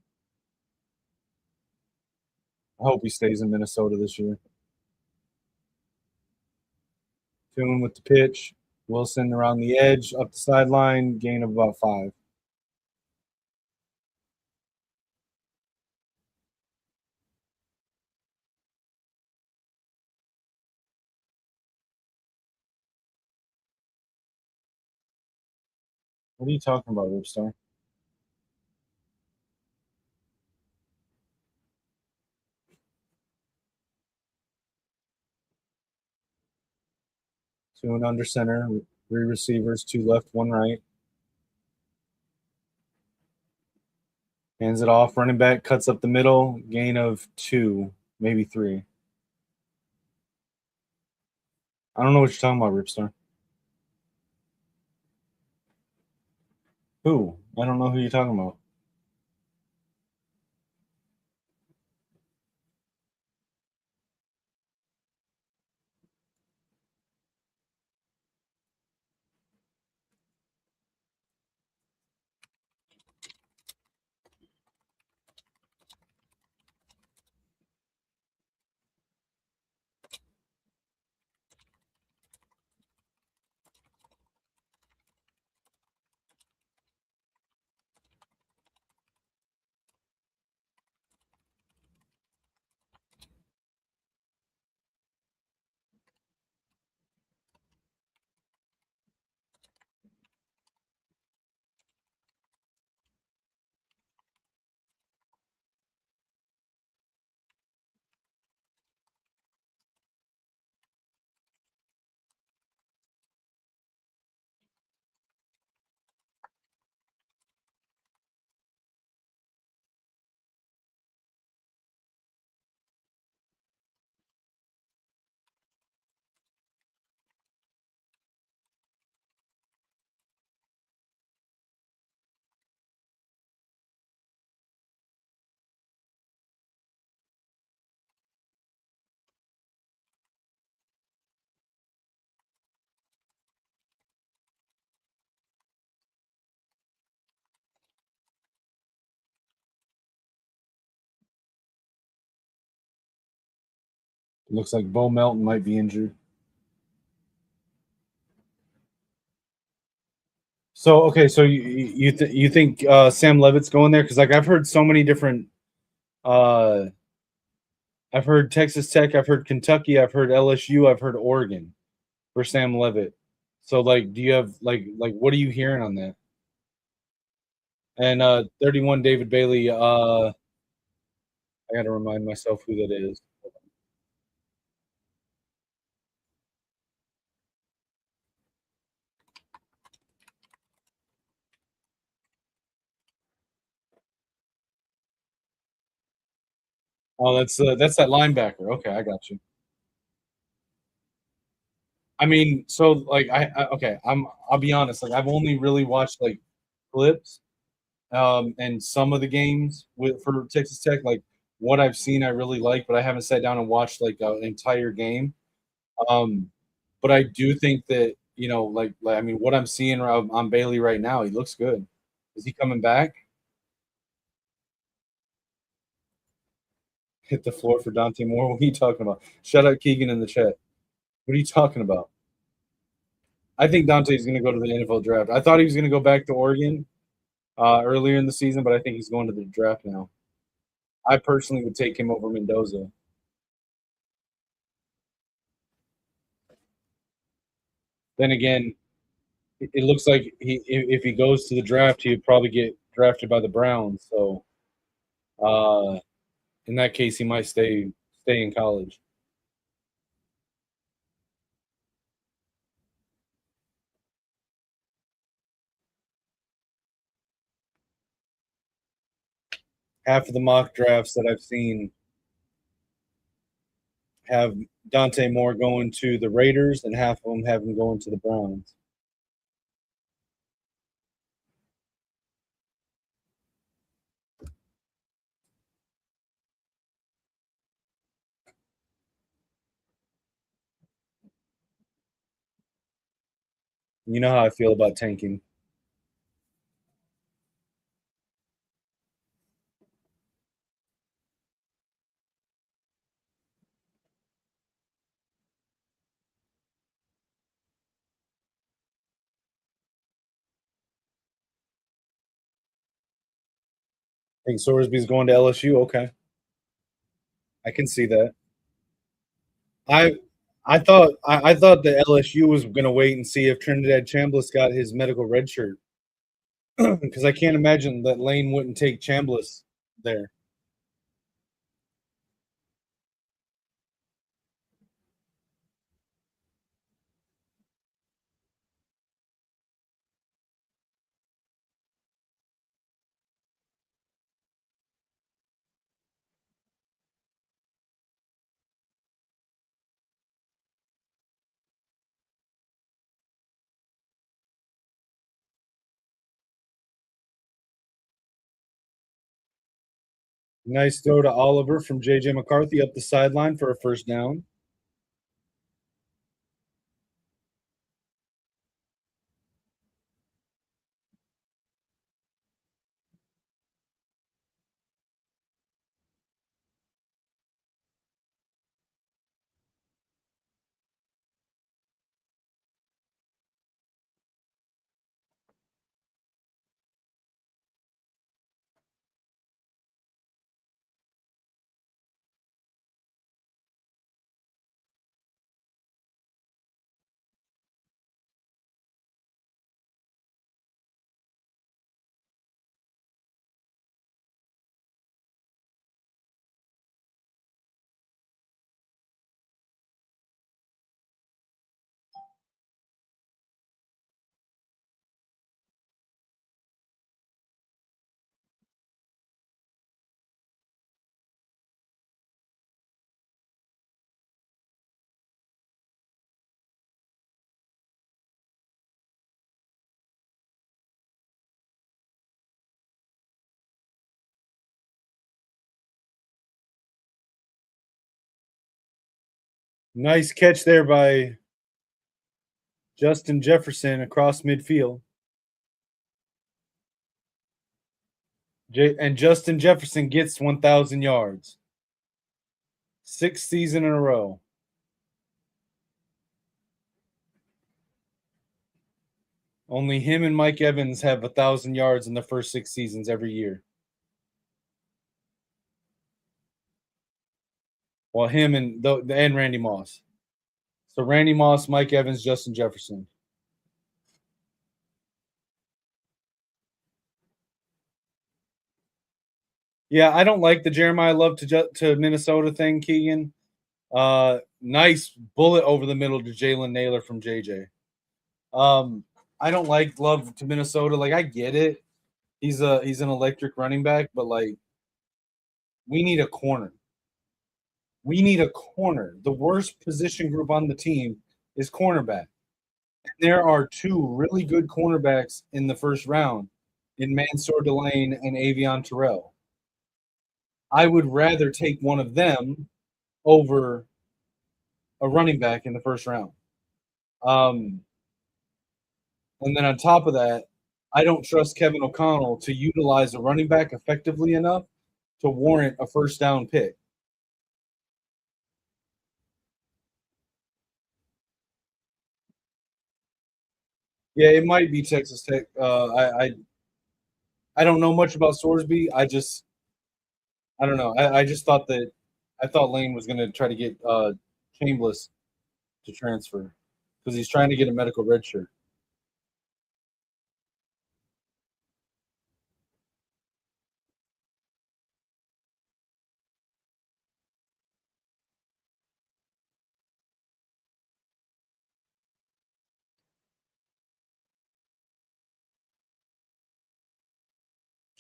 S1: I hope he stays in Minnesota this year. Tune with the pitch. Wilson around the edge, up the sideline, gain of about 5. What are you talking about, Ripstar? Tune under center, 3 receivers, 2 left, 1 right. Hands it off, running back cuts up the middle, gain of 2, maybe 3. I don't know what you're talking about, Ripstar. Who? I don't know who you're talking about. It looks like Bo Melton might be injured. So okay, so you think Sam Levitt's going there? Because like I've heard so many different uh, I've heard Texas Tech, I've heard Kentucky, I've heard LSU, I've heard Oregon for Sam Levitt. So like, do you have like what are you hearing on that? And 31 David Bailey, I got to remind myself who that is. Oh, that's that linebacker. Okay, I got you. I mean, so like okay, I'll be honest, like I've only really watched like clips and some of the games with for Texas Tech. Like what I've seen I really like, but I haven't sat down and watched like an entire game. Um but I do think that, like I mean what I'm seeing on Bailey right now, he looks good. Is he coming back? Hit the floor for Dante Moore. What are you talking about? Shout out Keegan in the chat. What are you talking about? I think Dante's going to go to the NFL draft. I thought he was going to go back to Oregon earlier in the season, but I think he's going to the draft now. I personally would take him over Mendoza. Then again, it looks like if he goes to the draft, he would probably get drafted by the Browns. So uh, in that case, he might stay in college. Half of the mock drafts that I've seen have Dante Moore going to the Raiders, and half of them have him going to the Browns. You know how I feel about tanking. I think Sorsby's going to LSU. Okay, I can see that. I I thought the LSU was going to wait and see if Trinidad Chambliss got his medical red shirt because I can't imagine that Lane wouldn't take Chambliss there. Nice throw to Oliver from JJ McCarthy up the sideline for a first down. Nice catch there by Justin Jefferson across midfield. And Justin Jefferson gets 1,000 yards. Sixth season in a row. Only him and Mike Evans have 1,000 yards in the first 6 seasons every year. Well, him and Randy Moss. So Randy Moss, Mike Evans, Justin Jefferson. Yeah, I don't like the Jeremiah Love to Minnesota thing, Keegan. Nice bullet over the middle to Jalen Naylor from JJ. I don't like Love to Minnesota. Like, I get it. He's an electric running back, but like, we need a corner. We need a corner. The worst position group on the team is cornerback. And there are two really good cornerbacks in the first round in Mansour Delane and Avion Terrell. I would rather take one of them over a running back in the first round. Um, and then on top of that, I don't trust Kevin O'Connell to utilize a running back effectively enough to warrant a first down pick. Yeah, it might be Texas Tech. I don't know much about Sorsby. I don't know. I just thought that I thought Lane was going to try to get Chambliss to transfer because he's trying to get a medical red shirt.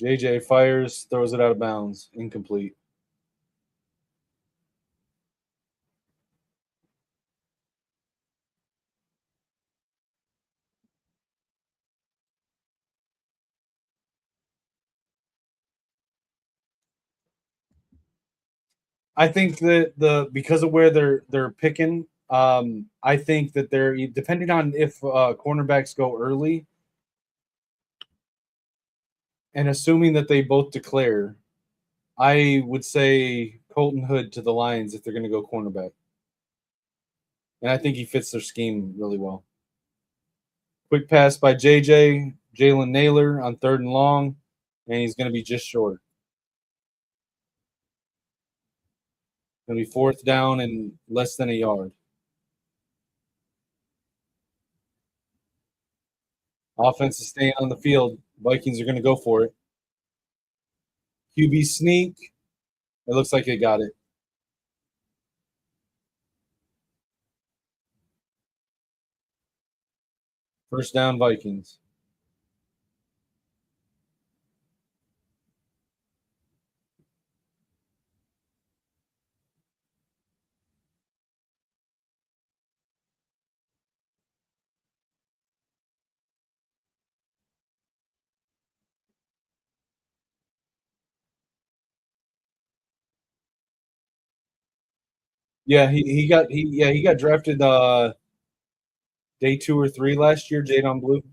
S1: JJ fires, throws it out of bounds, incomplete. I think that the because of where they're picking, I think that they're depending on if cornerbacks go early, and assuming that they both declare, I would say Colton Hood to the Lions if they're going to go cornerback, and I think he fits their scheme really well. Quick pass by JJ Jalen Naylor on 3rd and long, and he's going to be just short. Going to be 4th down and less than a yard. Offense is staying on the field. Vikings are going to go for it. QB sneak. It looks like they got it. First down, Vikings. Yeah, he got drafted day 2 or 3 last year. Jadon Blue.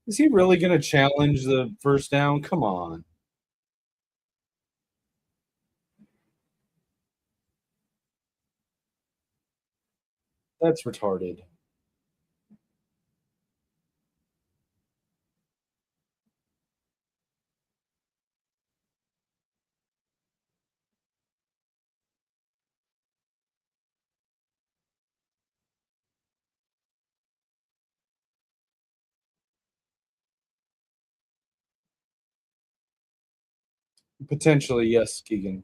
S1: Is he really going to challenge the first down? Come on, that's retarded. Potentially, yes, Keegan.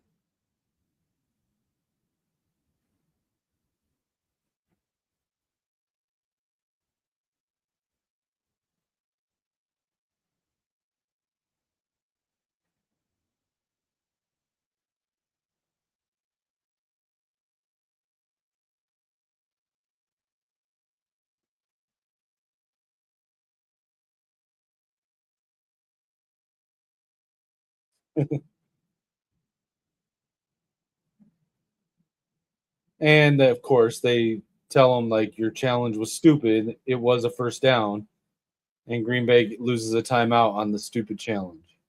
S1: And of course, they tell him like your challenge was stupid. It was a first down, and Green Bay loses a timeout on the stupid challenge.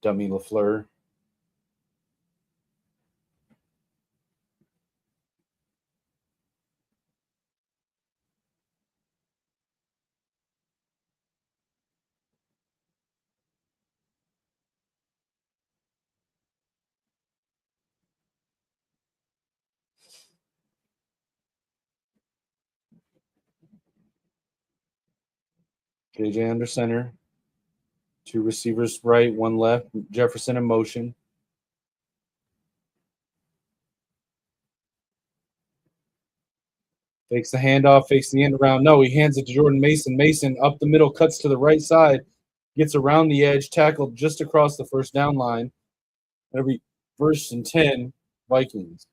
S1: Dummy Lafleur. JJ under center. Two receivers right, one left. Jefferson in motion. Fakes the handoff, fakes the end around. No, he hands it to Jordan Mason. Mason up the middle, cuts to the right side, gets around the edge, tackled just across the first down line. It'll be 1st and 10, Vikings.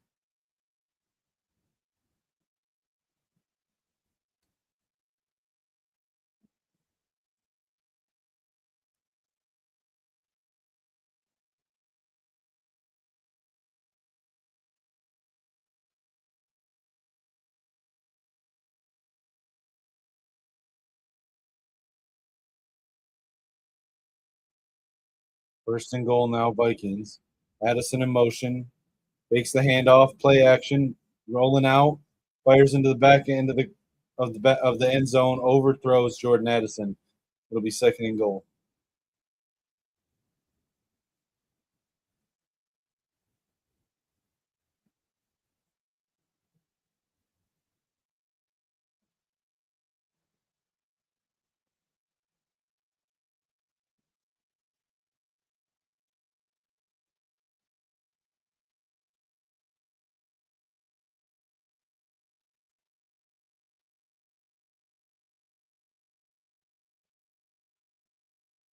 S1: First and goal now, Vikings. Addison in motion, fakes the handoff, play action, rolling out, fires into the back end of the end zone, overthrows Jordan Addison. It'll be 2nd and goal.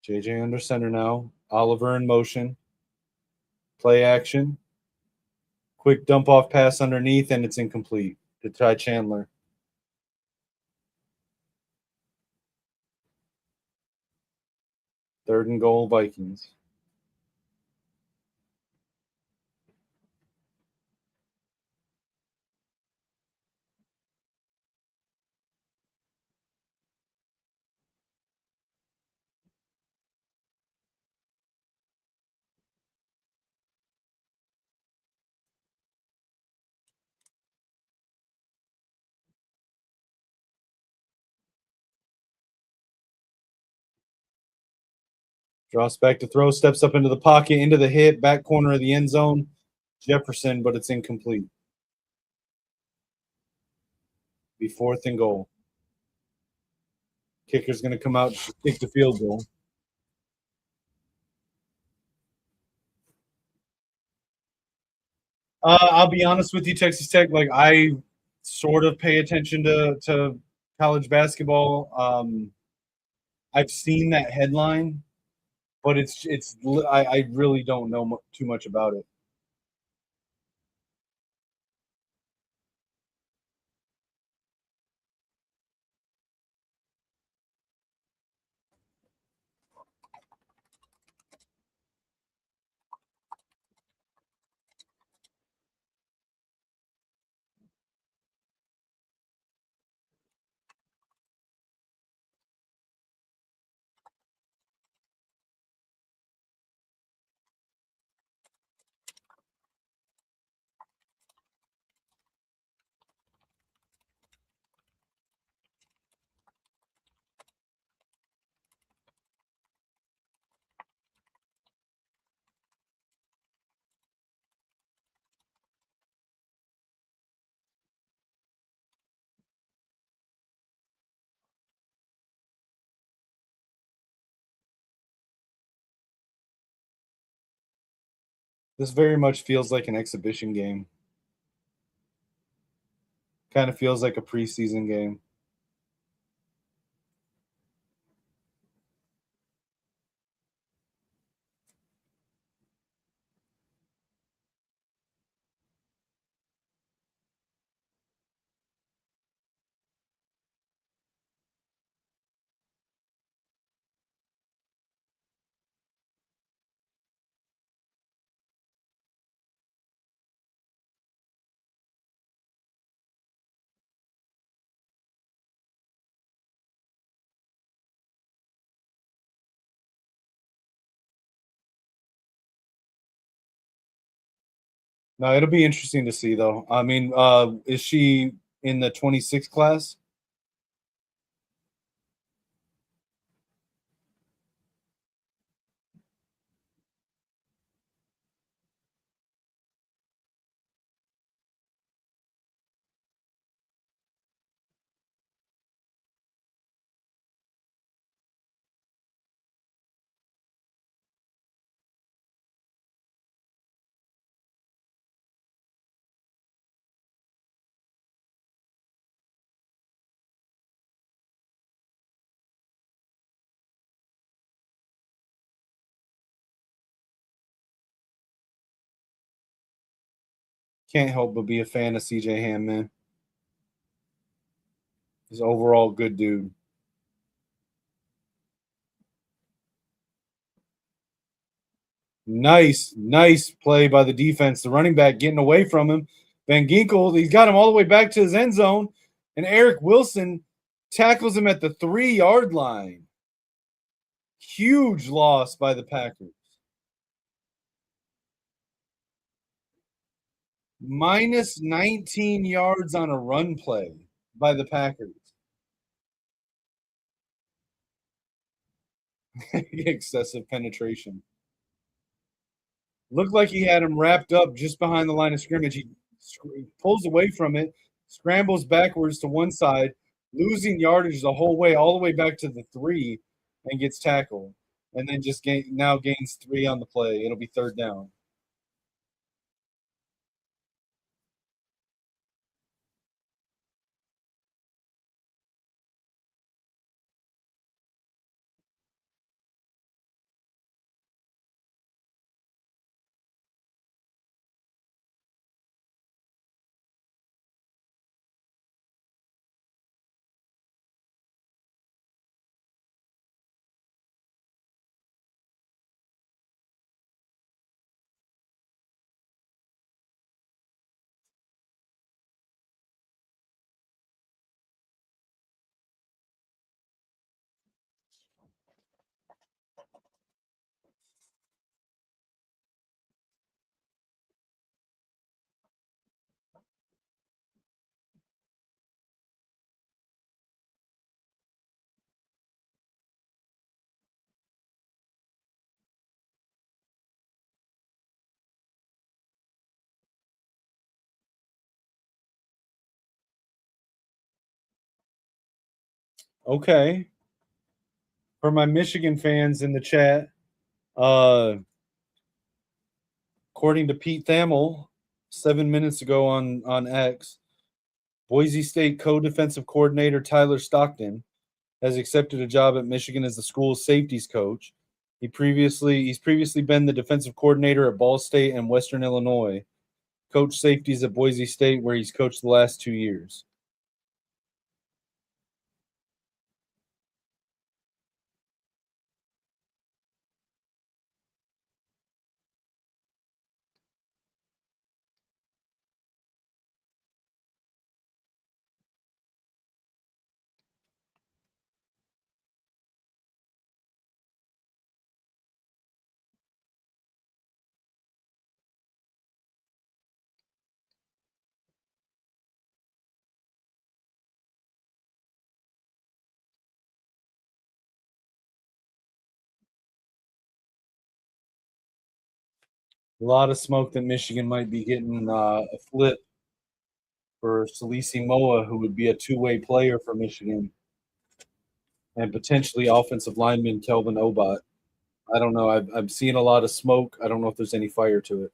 S1: JJ under center now. Oliver in motion. Play action. Quick dump off pass underneath, and it's incomplete to Ty Chandler. 3rd and goal, Vikings. Drops back to throw, steps up into the pocket, into the hit, back corner of the end zone. Jefferson, but it's incomplete. Be 4th and goal. Kicker's going to come out to kick the field goal. I'll be honest with you, Texas Tech. Like I sort of pay attention to college basketball. I've seen that headline, but I really don't know too much about it. This very much feels like an exhibition game. Kind of feels like a preseason game. No, it'll be interesting to see though. I mean, is she in the 26 class? Can't help but be a fan of CJ Ham, man. He's overall good dude. Nice play by the defense. The running back getting away from him. Van Ginkel, he's got him all the way back to his end zone. And Eric Wilson tackles him at the 3-yard line. Huge loss by the Packers. Minus 19 yards on a run play by the Packers. Excessive penetration. Looked like he had him wrapped up just behind the line of scrimmage. He pulls away from it, scrambles backwards to one side, losing yardage the whole way, all the way back to the 3, and gets tackled. And then just gains 3 on the play. It'll be 3rd down. Okay. For my Michigan fans in the chat, according to Pete Thamel, 7 minutes ago on X, Boise State co-defensive coordinator Tyler Stockton has accepted a job at Michigan as the school's safeties coach. He's previously been the defensive coordinator at Ball State and Western Illinois. Coach safeties at Boise State, where he's coached the last 2 years. A lot of smoke that Michigan might be getting a flip for Salisi Moa, who would be a two-way player for Michigan, and potentially offensive lineman Kelvin Obot. I don't know. I'm seeing a lot of smoke. I don't know if there's any fire to it.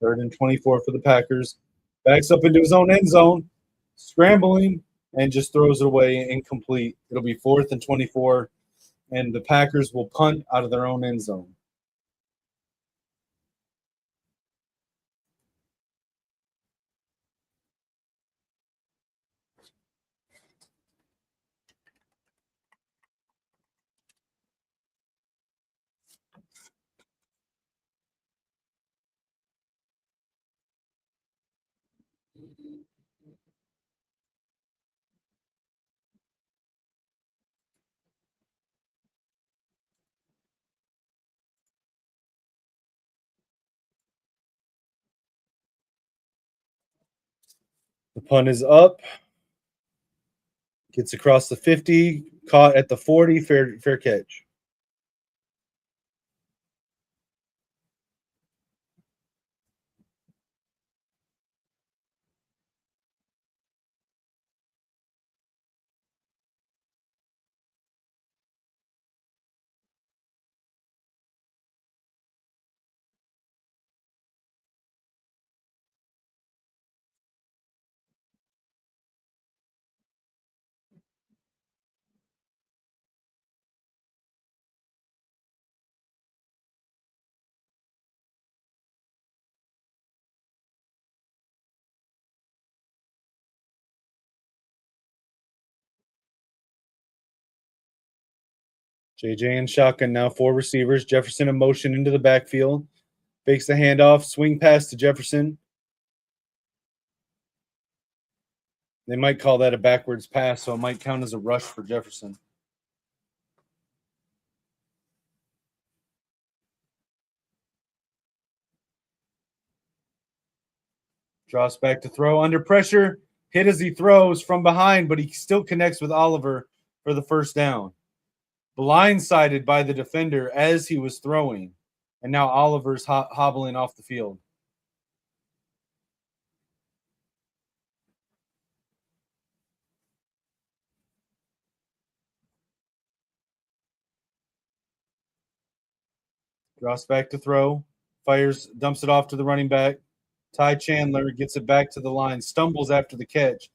S1: Third and 24 for the Packers. Backs up into his own end zone, scrambling, and just throws it away incomplete. It'll be 4th and 24, and the Packers will punt out of their own end zone. The punt is up. Gets across the 50, caught at the 40, fair catch. JJ in shotgun now, 4 receivers. Jefferson in motion into the backfield. Fakes the handoff, swing pass to Jefferson. They might call that a backwards pass, so it might count as a rush for Jefferson. Drops back to throw under pressure. Hit as he throws from behind, but he still connects with Oliver for the first down. Blindsided by the defender as he was throwing. And now Oliver's hobbling off the field. Drops back to throw. Fires, dumps it off to the running back. Ty Chandler gets it back to the line, stumbles after the catch,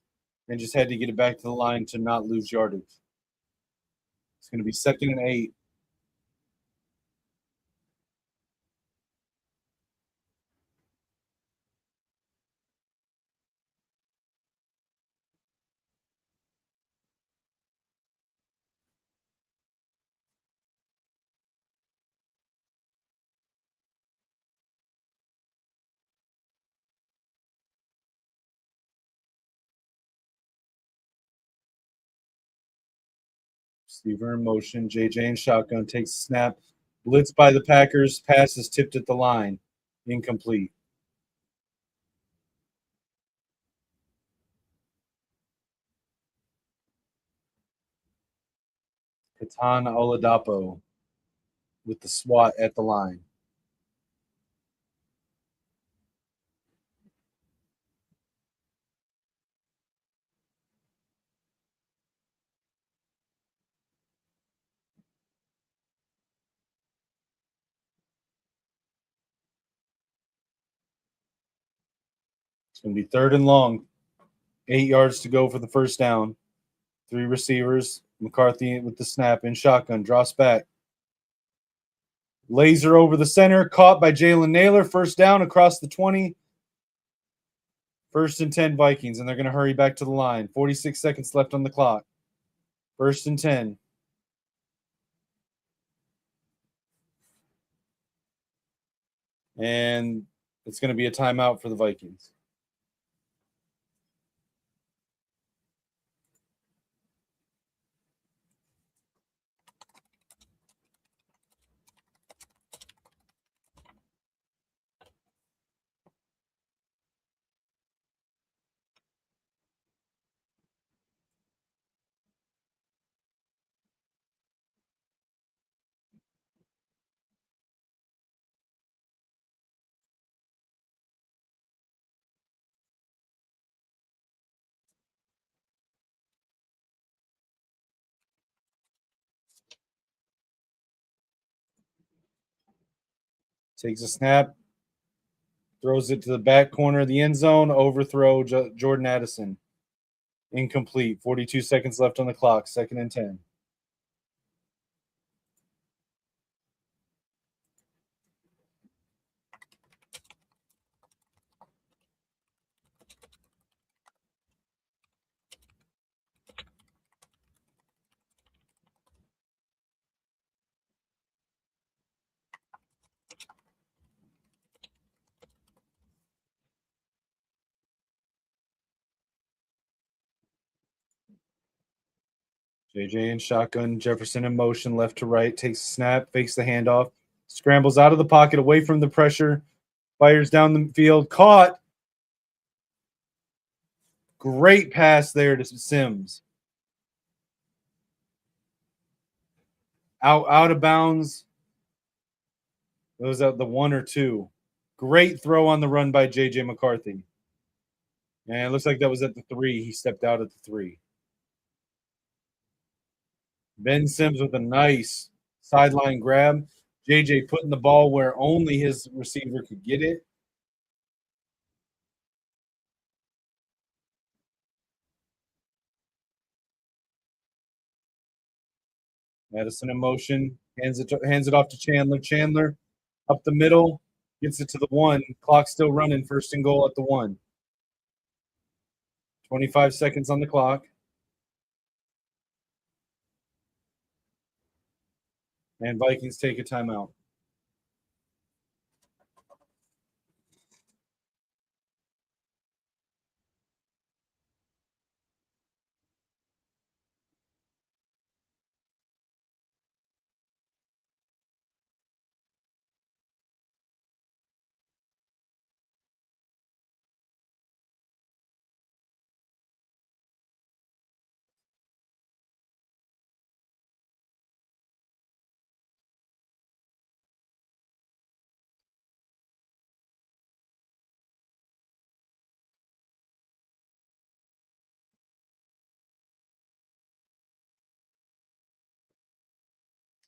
S1: and just had to get it back to the line to not lose yardage. It's going to be 2nd and 8. Receiver in motion. JJ in shotgun takes a snap. Blitz by the Packers. Pass is tipped at the line. Incomplete. Katan Oladapo with the SWAT at the line. It's going to be 3rd and long. 8 yards to go for the first down. 3 receivers. McCarthy with the snap in shotgun. Drops back. Laser over the center. Caught by Jalen Naylor. First down across the 20. 1st and 10 Vikings, and they're going to hurry back to the line. 46 seconds left on the clock. 1st and 10. And it's going to be a timeout for the Vikings. Takes a snap, throws it to the back corner of the end zone, overthrow Jordan Addison. Incomplete. 42 seconds left on the clock. 2nd and 10. JJ in shotgun. Jefferson in motion, left to right. Takes a snap, fakes the handoff, scrambles out of the pocket, away from the pressure, fires down the field. Caught. Great pass there to Sims. Out of bounds. It was at the 1 or 2. Great throw on the run by JJ McCarthy. And it looks like that was at the 3. He stepped out at the 3. Ben Sims with a nice sideline grab. JJ putting the ball where only his receiver could get it. Madison in motion, hands it off to Chandler. Chandler up the middle, gets it to the 1. Clock still running. 1st and goal at the 1. 25 seconds on the clock. And Vikings take a timeout.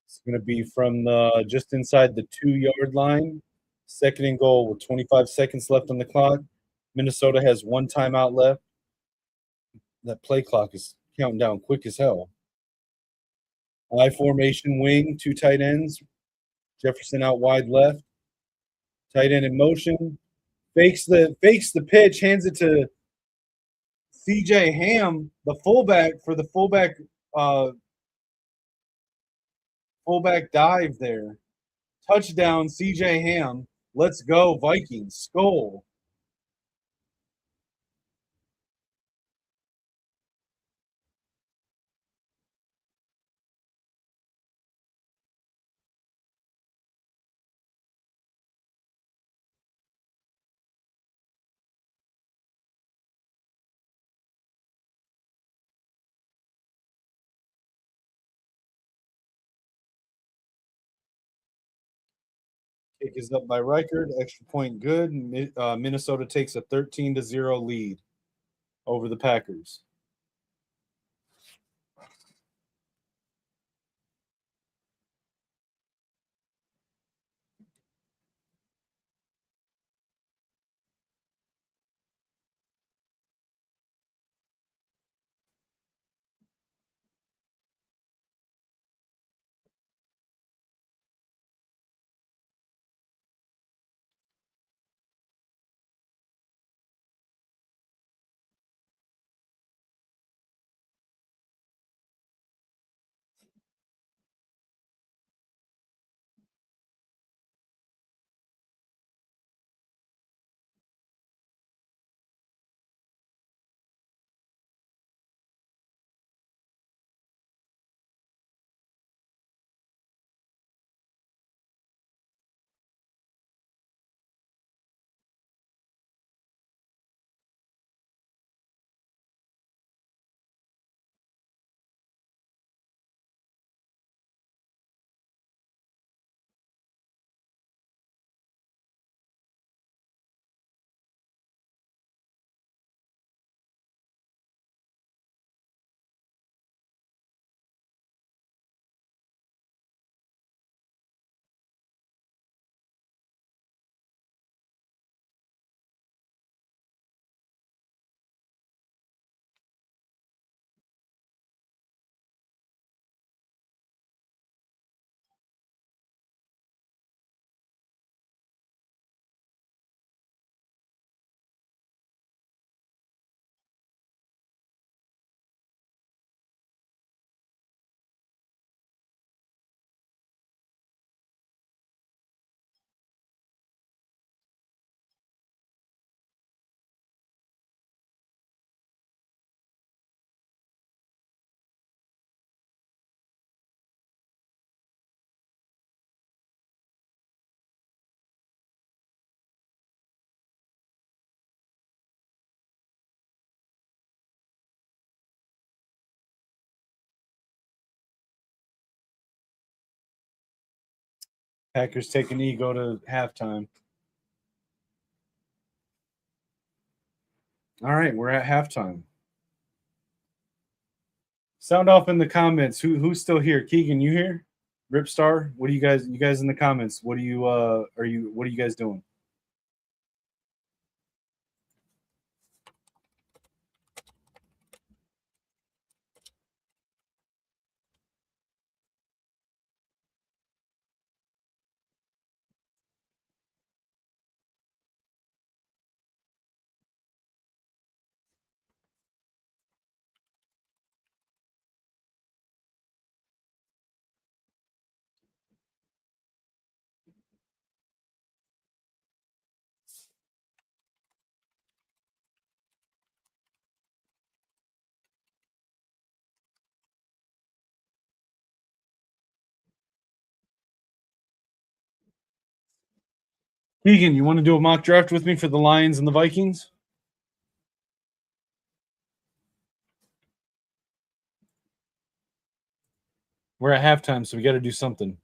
S1: It's going to be from the just inside the 2 yard line. Second and goal with 25 seconds left on the clock. Minnesota has one timeout left. That play clock is counting down quick as hell. I formation wing, two tight ends. Jefferson out wide left. Tight end in motion. Fakes the pitch, hands it to CJ Ham, the fullback for the uh fullback dive there. Touchdown CJ Ham. Let's go Vikings. Skull. Kick is up by Reichard. Extra point good. Minnesota takes a 13-0 lead over the Packers. Packers take an ego to halftime. All right, we're at halftime. Sound off in the comments. Who's still here? Keegan, you here? Ripstar, what do you guys in the comments? What are you guys doing? Keegan, you want to do a mock draft with me for the Lions and the Vikings? We're at halftime, so we got to do something.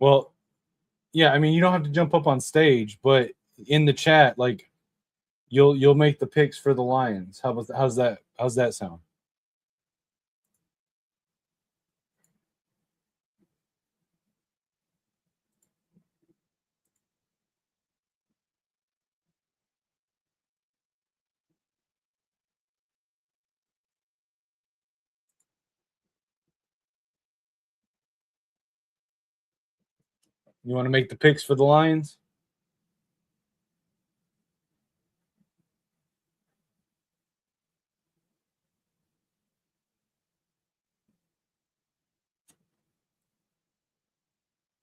S1: Well, yeah, I mean, you don't have to jump up on stage, but in the chat, like you'll make the picks for the Lions. How's that sound? You want to make the picks for the Lions?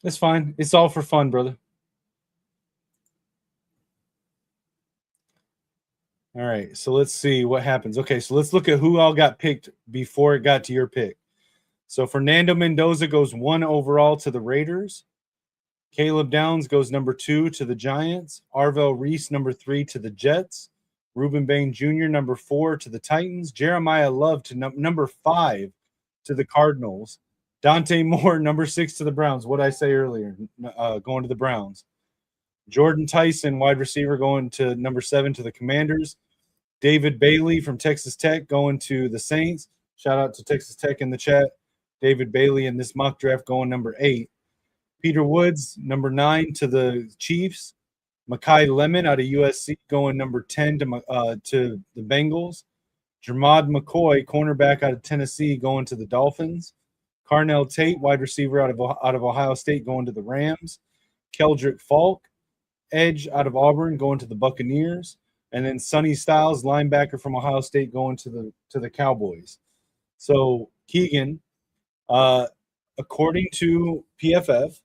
S1: That's fine. It's all for fun, brother. All right, so let's see what happens. Okay, so let's look at who all got picked before it got to your pick. So Fernando Mendoza goes 1 overall to the Raiders. Caleb Downs goes number 2 to the Giants. Arvell Reese, number 3 to the Jets. Reuben Bain Jr., number 4 to the Titans. Jeremiah Love to number 5 to the Cardinals. Dante Moore, number 6 to the Browns. What did I say earlier? Going to the Browns. Jordan Tyson, wide receiver, going to number 7 to the Commanders. David Bailey from Texas Tech going to the Saints. Shout out to Texas Tech in the chat. David Bailey in this mock draft going number 8. Peter Woods, number 9 to the Chiefs. Makai Lemon out of USC going number 10 to the Bengals. Jermod McCoy, cornerback out of Tennessee, going to the Dolphins. Carnell Tate, wide receiver out of Ohio State, going to the Rams. Keldrick Falk, edge out of Auburn, going to the Buccaneers. And then Sonny Styles, linebacker from Ohio State, going to the Cowboys. So Keegan, according to PFF,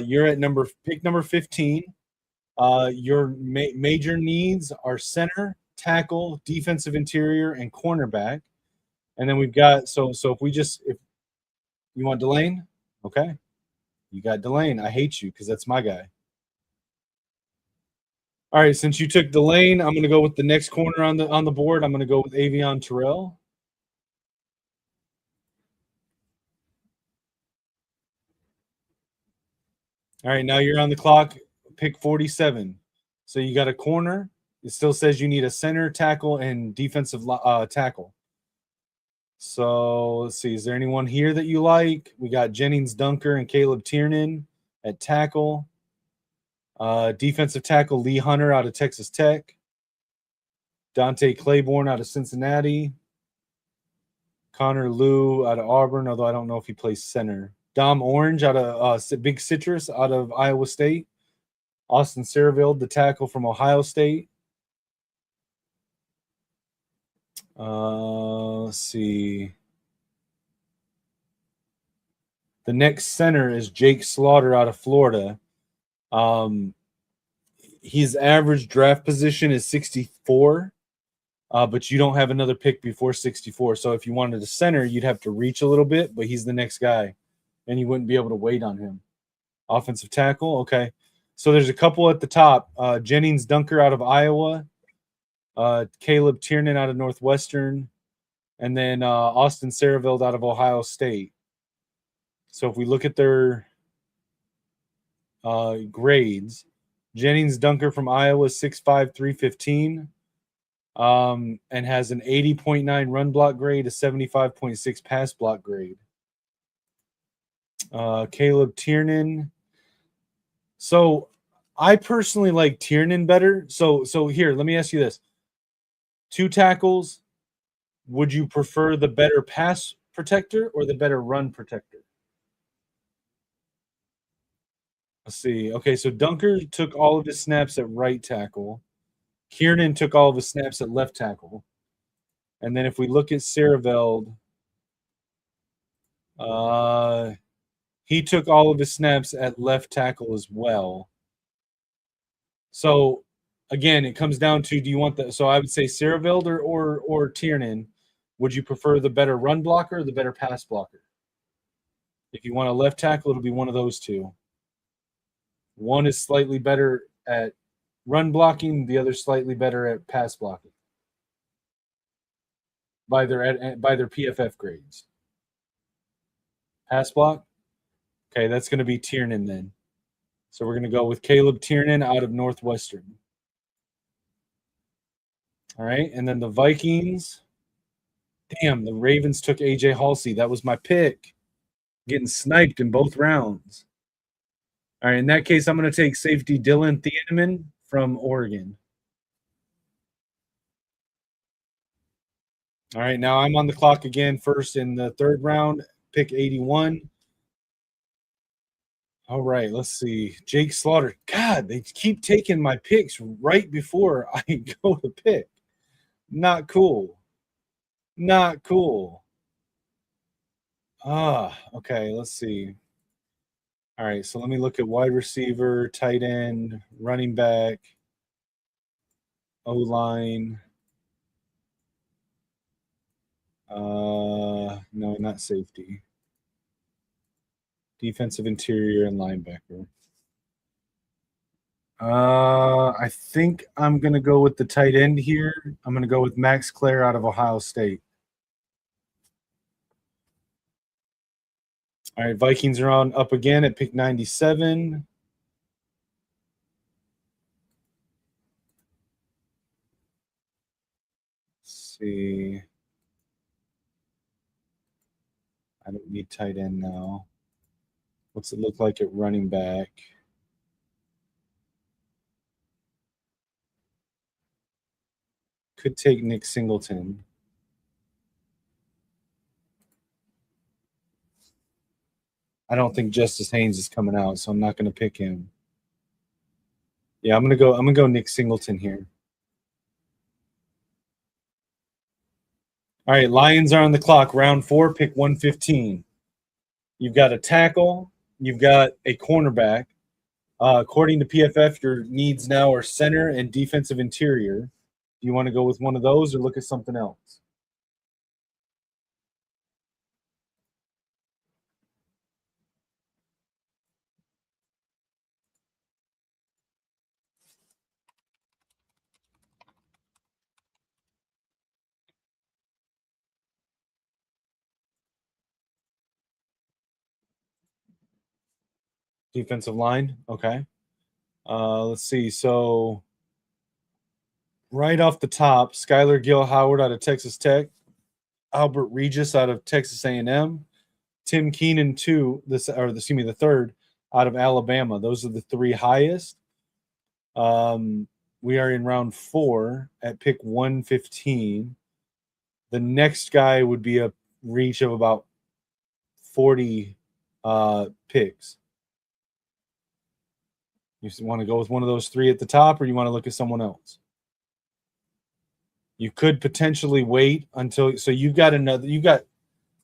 S1: you're at pick number 15. Your major needs are center, tackle, defensive interior, and cornerback. And then we've got if you want Delane, okay, you got Delane. I hate you because that's my guy. All right, since you took Delane, I'm going to go with the next corner on the board. I'm going to go with Avion Terrell. All right, now you're on the clock. Pick 47. So you got a corner. It still says you need a center, tackle, and defensive tackle. So let's see. Is there anyone here that you like? We got Jennings Dunker and Caleb Tiernan at tackle. Defensive tackle Lee Hunter out of Texas Tech. Dante Claiborne out of Cincinnati. Connor Liu out of Auburn, although I don't know if he plays center. Dom Orange out of Big Citrus out of Iowa State. Austin Serville, the tackle from Ohio State. Let's see. The next center is Jake Slaughter out of Florida. His average draft position is 64, but you don't have another pick before 64. So if you wanted a center, you'd have to reach a little bit, but he's the next guy, and you wouldn't be able to wait on him. Offensive tackle, okay. So there's a couple at the top. Jennings Dunker out of Iowa. Caleb Tiernan out of Northwestern. And then Austin Serville out of Ohio State. So if we look at their grades, Jennings Dunker from Iowa, 6'5", 315, and has an 80.9 run block grade, a 75.6 pass block grade. Caleb Tiernan. So I personally like Tiernan better. So here, let me ask you this. 2 tackles, would you prefer the better pass protector or the better run protector? Let's see. Okay, so Dunker took all of his snaps at right tackle. Kiernan took all of his snaps at left tackle. And then if we look at Saraveld, he took all of his snaps at left tackle as well. So again, it comes down to, do you want the, so I would say Saraveld or Tiernan. Would you prefer the better run blocker or the better pass blocker? If you want a left tackle, it'll be one of those two. One is slightly better at run blocking, the other slightly better at pass blocking by their PFF grades. Pass block? Okay, that's going to be Tiernan then. So we're going to go with Caleb Tiernan out of Northwestern. All right, and then the Vikings. Damn, the Ravens took AJ Halsey. That was my pick. Getting sniped in both rounds. All right, in that case, I'm going to take safety Dylan Thieneman from Oregon. All right, now I'm on the clock again, first in the third round, pick 81. All right, let's see. Jake Slaughter. God, they keep taking my picks right before I go to pick. Not cool. Not cool. Okay, let's see. All right, so let me look at wide receiver, tight end, running back, O-line. No, not safety. Defensive interior and linebacker. I think I'm going to go with the tight end here. I'm going to go with Max Clare out of Ohio State. All right, Vikings are on up again at pick 97. Let's see. I don't need tight end now. What's it look like at running back? Could take Nick Singleton. I don't think Justice Haynes is coming out, so I'm not going to pick him. Yeah, I'm gonna go Nick Singleton here. All right, Lions are on the clock. Round 4, pick 115. You've got a tackle. You've got a cornerback. According to PFF, your needs now are center and defensive interior. Do you want to go with one of those or look at something else? Defensive line? Okay. Let's see. So right off the top, Skylar Gill Howard out of Texas Tech, Albert Regis out of Texas A&M, Tim Keenan the third out of Alabama. Those are the three highest. We are in round 4 at pick 115. The next guy would be a reach of about 40 picks. You want to go with one of those three at the top, or you want to look at someone else? You could potentially wait until, so you've got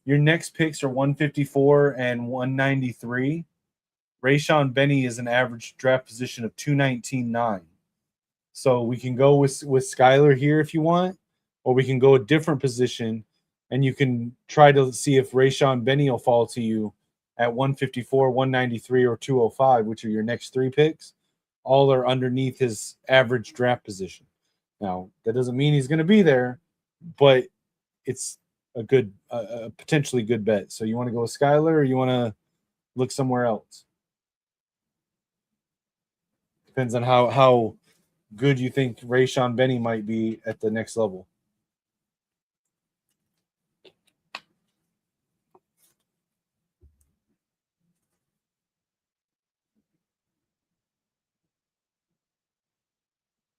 S1: your next picks are 154 and 193. Rayshawn Benny is an average draft position of 219.9. So we can go with Skylar here if you want, or we can go a different position, and you can try to see if Rayshawn Benny will fall to you at 154, 193, or 205, which are your next 3 picks. All are underneath his average draft position. Now, that doesn't mean he's going to be there, but it's a good, potentially good bet. So you want to go with Skylar, or you want to look somewhere else? Depends on how good you think Rayshawn Benny might be at the next level.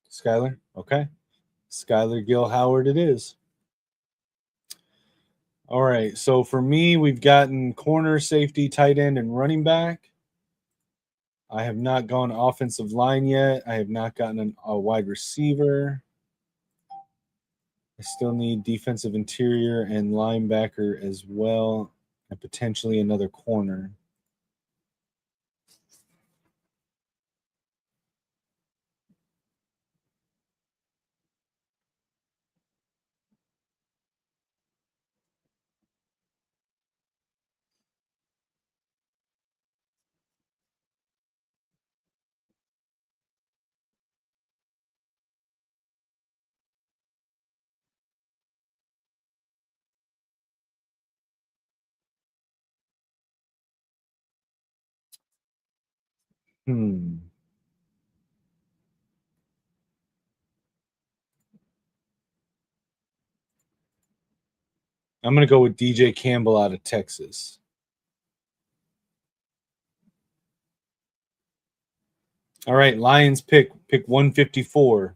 S1: Skylar? Okay. Skylar Gill Howard it is. All right. So for me, we've gotten corner, safety, tight end, and running back. I have not gone offensive line yet. I have not gotten a wide receiver. I still need defensive interior and linebacker as well, and potentially another corner. Hmm. I'm going to go with DJ Campbell out of Texas. All right, Lions pick 154.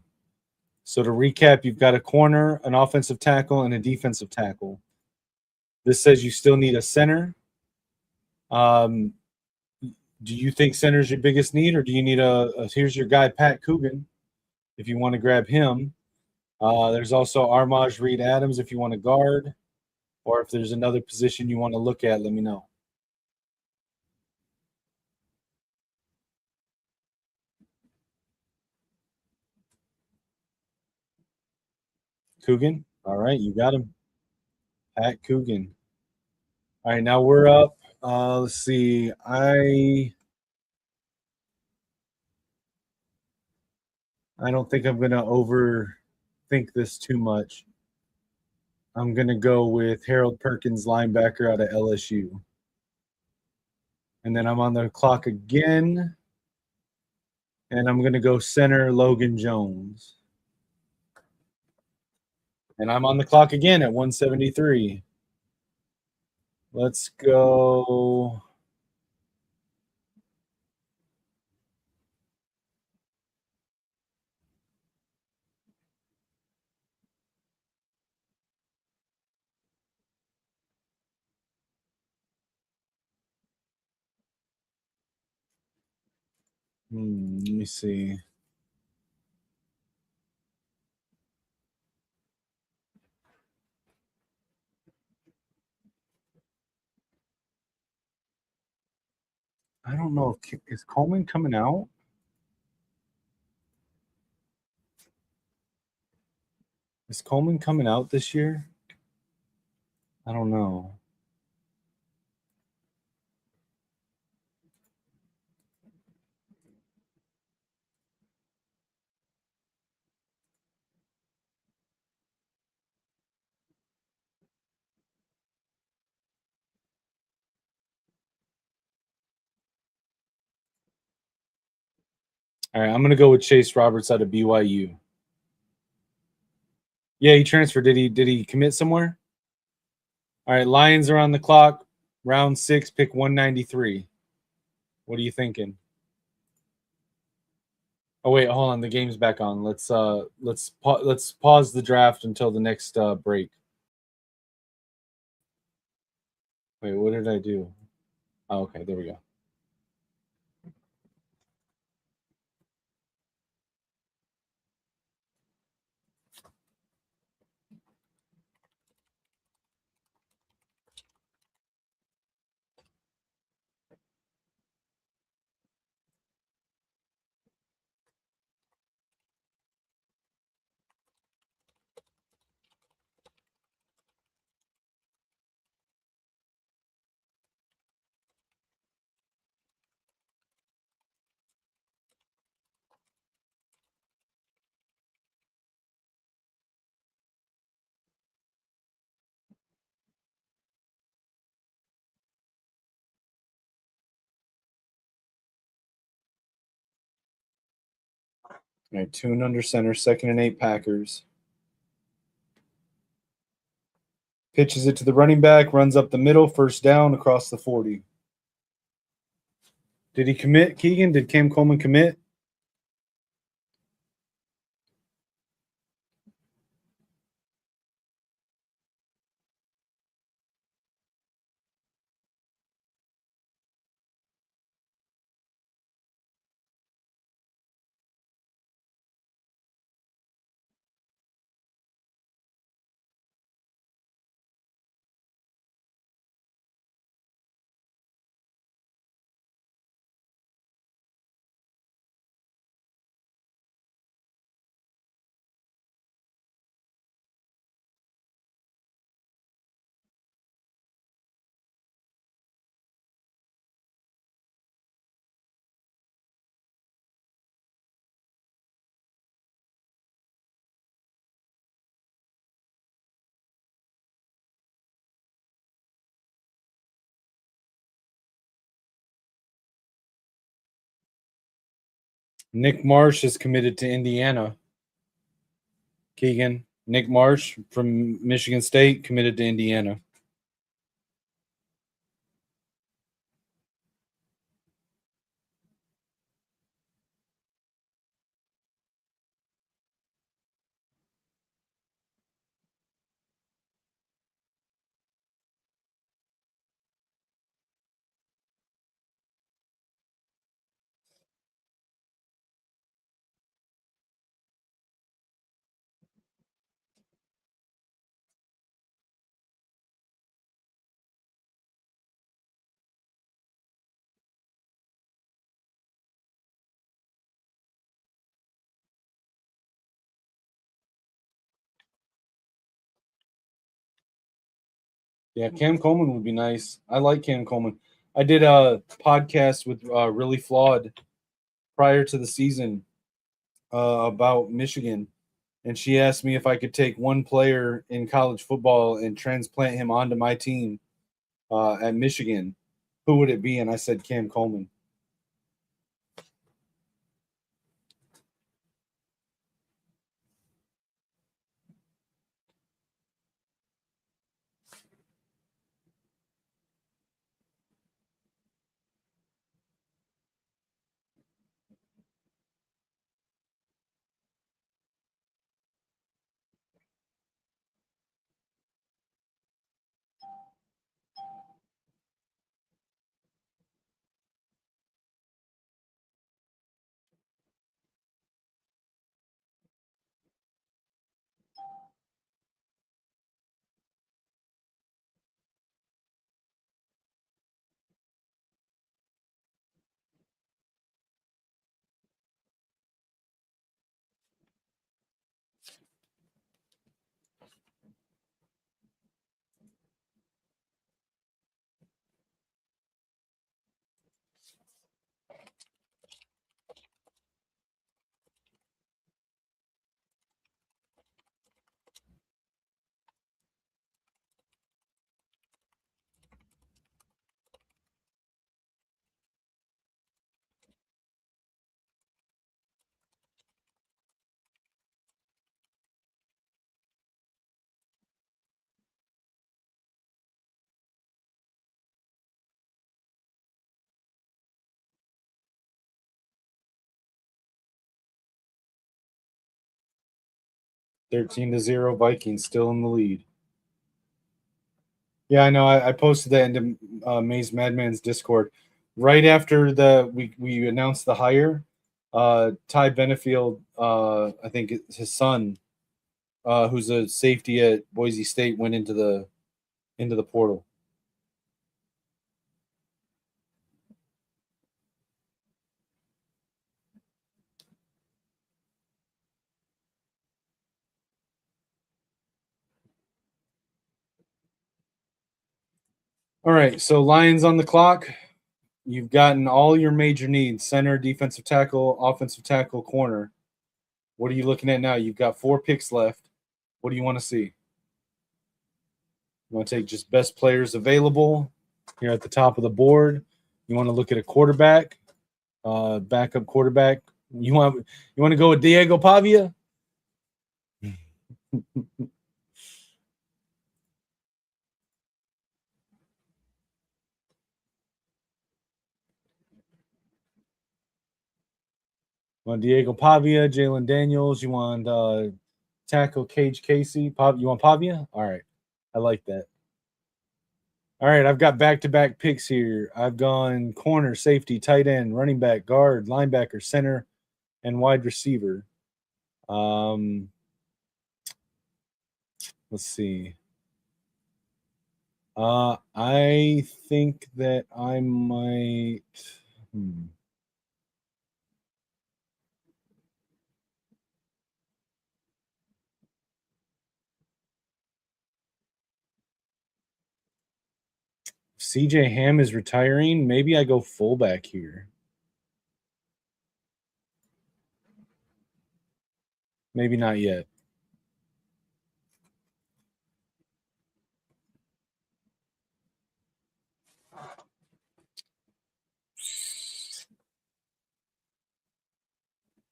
S1: So to recap, you've got a corner, an offensive tackle, and a defensive tackle. This says you still need a center. Um, do you think center is your biggest need, or do you need here's your guy, Pat Coogan, if you want to grab him? There's also Armaj Reed Adams if you want to guard, or if there's another position you want to look at, let me know. Coogan? All right, you got him. Pat Coogan. All right, now we're up. Let's see. I don't think I'm gonna overthink this too much. I'm gonna go with Harold Perkins, linebacker out of LSU. And then I'm on the clock again. And I'm gonna go center Logan Jones. And I'm on the clock again at 173. Let's go. Let me see. I don't know if is Coleman coming out. Is Coleman coming out this year? I don't know. All right, I'm gonna go with Chase Roberts out of BYU. Yeah, he transferred. Did he commit somewhere? All right, Lions are on the clock. Round 6, pick 193. What are you thinking? Oh wait, hold on. The game's back on. Let's pause the draft until the next break. Wait, what did I do? Oh, okay, there we go. All right, tune under center, 2nd and 8 Packers. Pitches it to the running back, runs up the middle, first down across the 40. Did he commit, Keegan? Did Cam Coleman commit? Nick Marsh is committed to Indiana. Keegan. Nick Marsh from Michigan State committed to Indiana. Yeah, Cam Coleman would be nice. I like Cam Coleman. I did a podcast with Really Flawed prior to the season about Michigan, and she asked me if I could take one player in college football and transplant him onto my team at Michigan. Who would it be? And I said Cam Coleman. 13-0 Vikings still in the lead. Yeah, I know. I posted that into Maze Madman's Discord right after we announced the hire. Ty Benefield, I think his son, who's a safety at Boise State, went into the portal. All right, so Lions on the clock. You've gotten all your major needs: center, defensive tackle, offensive tackle, corner. What are you looking at now? You've got 4 picks left. What do you want to see? You want to take just best players available here at the top of the board. You want to look at a quarterback, backup quarterback. You want to go with Diego Pavia? You want Diego Pavia, Jalen Daniels? You want tackle Cage Casey? You want Pavia? All right, I like that. All right, I've got back-to-back picks here. I've gone corner, safety, tight end, running back, guard, linebacker, center, and wide receiver. Um, let's see. I think that I might. Hmm. CJ Ham is retiring. Maybe I go fullback here. Maybe not yet.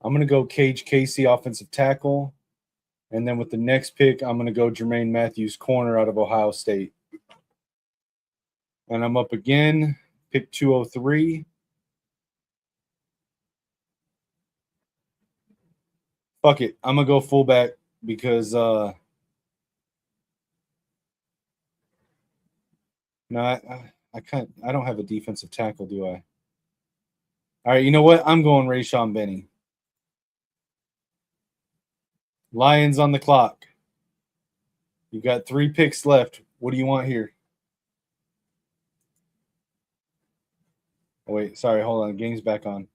S1: I'm going to go Cage Casey, offensive tackle. And then with the next pick, I'm going to go Jermaine Matthews, corner out of Ohio State. And I'm up again, pick 203. Fuck it. I'm going to go fullback because no, I can't. I don't have a defensive tackle, do I? All right, you know what? I'm going Rayshon Benny. Lions on the clock. You got 3 picks left. What do you want here? Oh, wait, sorry, hold on. Game's back on.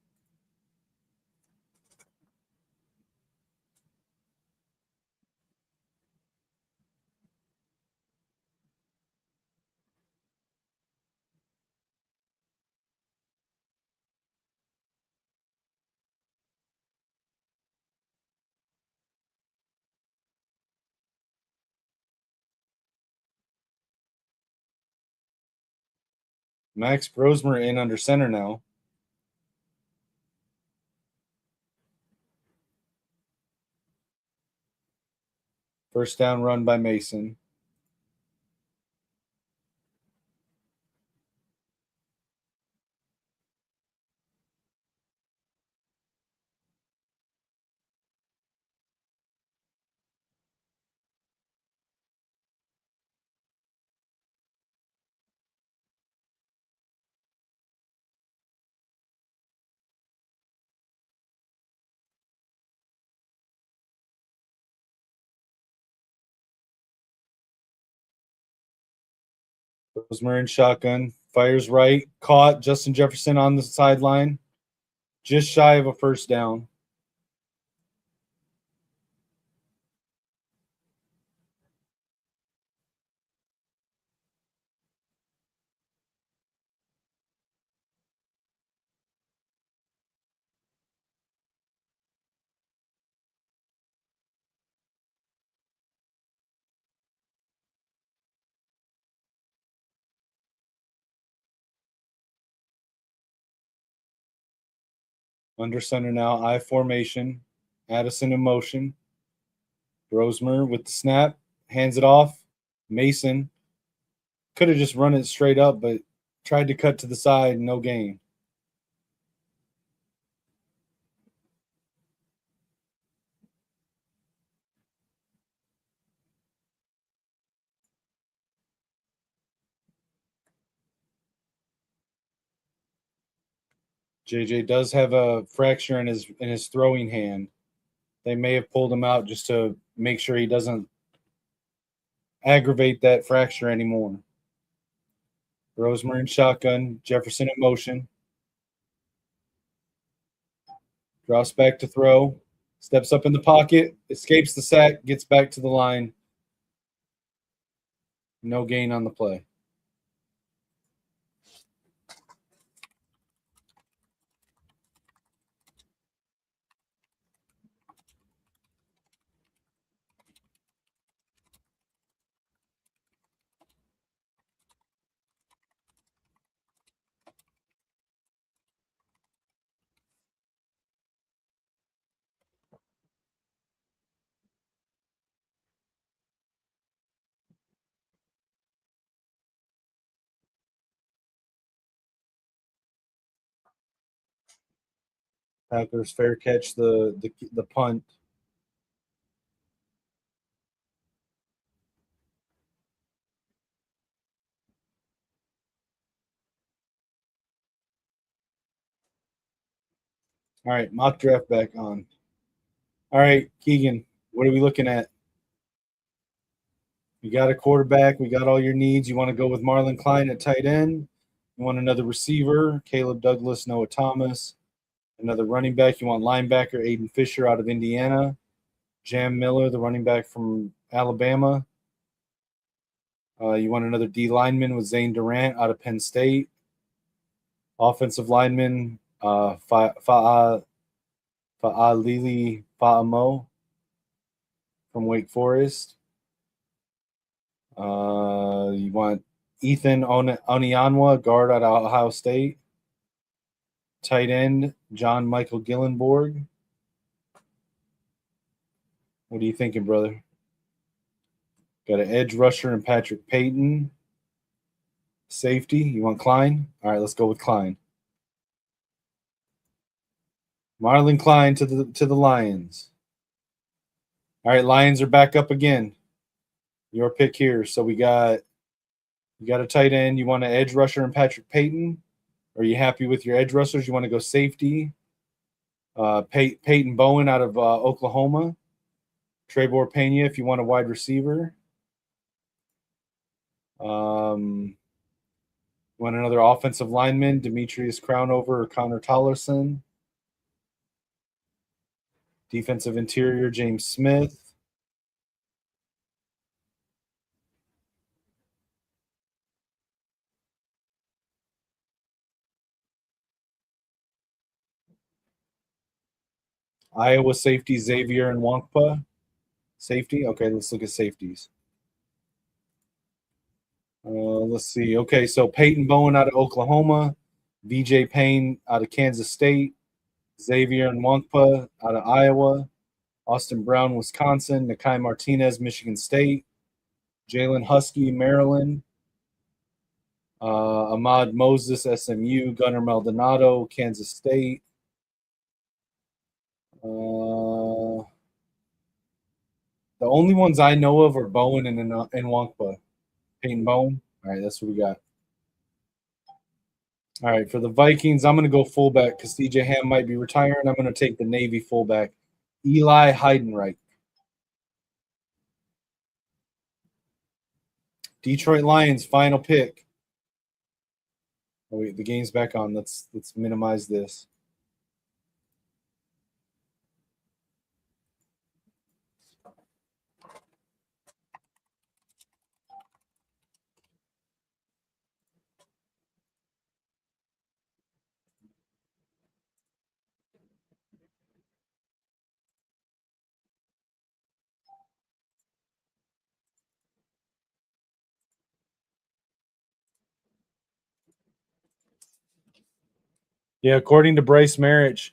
S1: Max Brosmer in under center now. First down run by Mason. Brosmer in shotgun. Fires right. Caught. Justin Jefferson on the sideline. Just shy of a first down. Under center now. I formation. Addison in motion. Brosmer with the snap. Hands it off. Mason could have just run it straight up, but tried to cut to the side. No gain. JJ does have a fracture in his throwing hand. They may have pulled him out just to make sure he doesn't aggravate that fracture anymore. Rosemary in shotgun, Jefferson in motion. Drops back to throw. Steps up in the pocket, escapes the sack, gets back to the line. No gain on the play. Packers fair catch the punt. All right, mock draft back on. All right, Keegan, what are we looking at? You got a quarterback. We got all your needs. You want to go with Marlon Klein at tight end. You want another receiver, Caleb Douglas, Noah Thomas. Another running back. You want linebacker, Aiden Fisher out of Indiana. Jam Miller, the running back from Alabama. You want another D lineman with Zane Durant out of Penn State. Offensive lineman, Fa'alili Fa'amo from Wake Forest. You want Ethan Onianwa, guard out of Ohio State. Tight end, John Michael Gillenborg. What are you thinking, brother? Got an edge rusher and Patrick Payton. Safety. You want Klein? All right, let's go with Klein. Marlon Klein to the Lions. All right, Lions are back up again. Your pick here. So you got a tight end. You want an edge rusher and Patrick Payton? Are you happy with your edge rushers? You want to go safety? Peyton Bowen out of Oklahoma. Trevor Pena if you want a wide receiver. Want another offensive lineman, Demetrius Crownover or Connor Tollerson. Defensive interior, James Smith. Iowa safety, Xavier and Wonkpa. Safety? Okay, let's look at safeties. Let's see. Okay, so Peyton Bowen out of Oklahoma, VJ Payne out of Kansas State, Xavier and Wonkpa out of Iowa, Austin Brown, Wisconsin, Nakai Martinez, Michigan State, Jalen Husky, Maryland, Ahmad Moses, SMU, Gunnar Maldonado, Kansas State. The only ones I know of are Bowen and Wonkpa. Peyton Bowen. All right, that's what we got. All right, for the Vikings, I'm going to go fullback because CJ Ham might be retiring. I'm going to take the Navy fullback, Eli Heidenreich. Detroit Lions, final pick. Oh, wait, the game's back on. Let's minimize this. Yeah, according to Bryce Marich,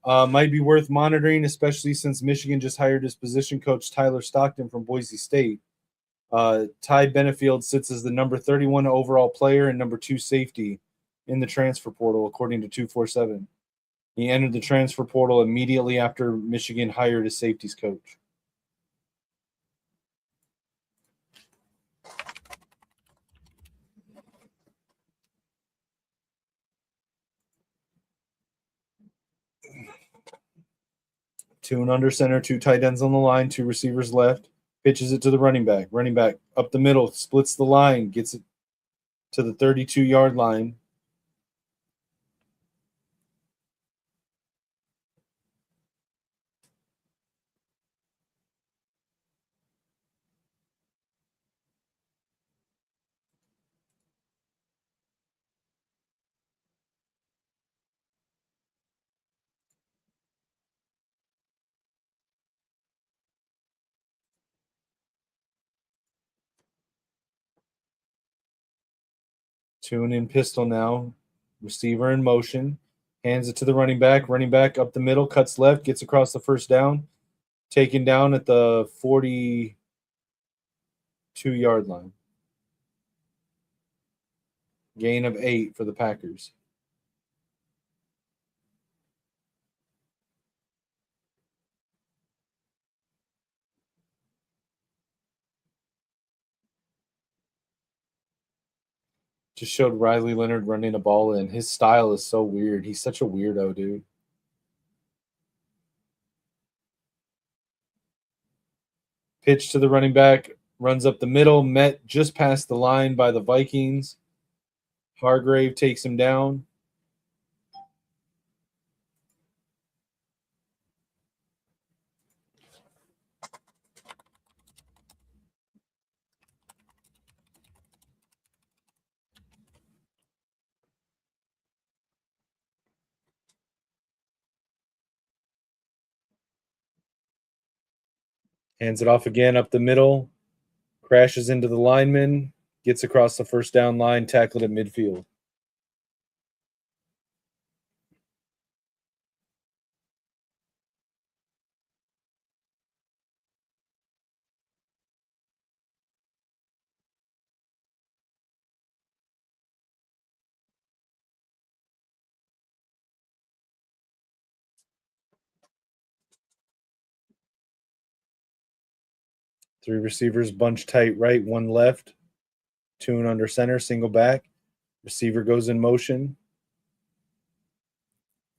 S1: might be worth monitoring, especially since Michigan just hired his position coach Tyler Stockton from Boise State. Ty Benefield sits as the number 31 overall player and number 2 safety in the transfer portal, according to 247. He entered the transfer portal immediately after Michigan hired his safeties coach. Two and under center, 2 tight ends on the line, 2 receivers left. Pitches it to the running back. Running back up the middle, splits the line, gets it to the 32-yard line. Tune in pistol now. Receiver in motion. Hands it to the running back. Running back up the middle, cuts left, gets across the first down. Taken down at the 42-yard line. Gain of 8 for the Packers. Just showed Riley Leonard running a ball in. His style is so weird. He's such a weirdo, dude. Pitch to the running back, runs up the middle, met just past the line by the Vikings. Hargrave takes him down. Hands it off again up the middle. Crashes into the lineman. Gets across the first down line, tackled at midfield. Three receivers bunch tight right, one left. Tune under center, single back. Receiver goes in motion.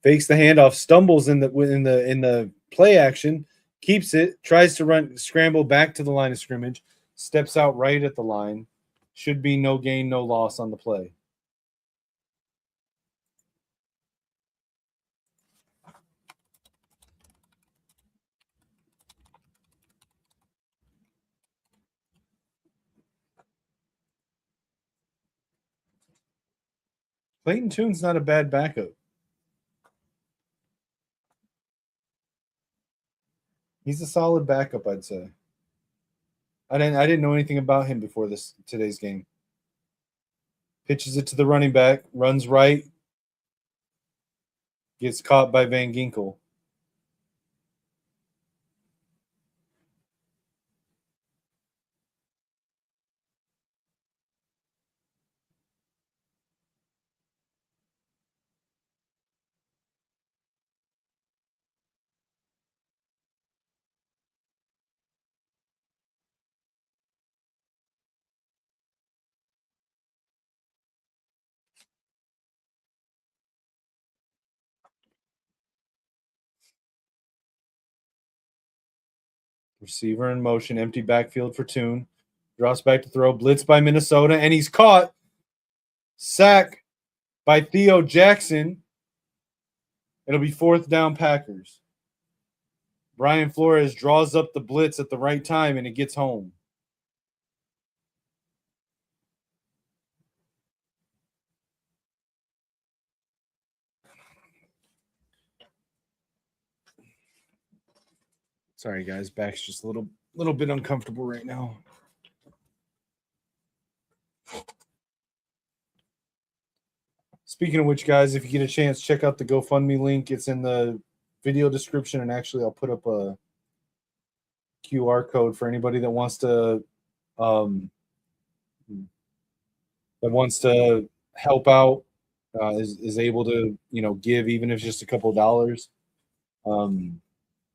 S1: Fakes the handoff, stumbles in the play action, keeps it, tries to run scramble back to the line of scrimmage, steps out right at the line. Should be no gain, no loss on the play. Clayton Tune's not a bad backup. He's a solid backup, I'd say. I didn't know anything about him before today's game. Pitches it to the running back, runs right, gets caught by Van Ginkel. Receiver in motion, empty backfield for Tune. Drops back to throw, blitz by Minnesota, and he's caught. Sack by Theo Jackson. It'll be 4th down Packers. Brian Flores draws up the blitz at the right time, and it gets home. Sorry, guys. Back's just a little bit uncomfortable right now. Speaking of which, guys, if you get a chance, check out the GoFundMe link. It's in the video description, and actually, I'll put up a QR code for anybody that wants to help out, is able to give, even if it's just a couple of dollars.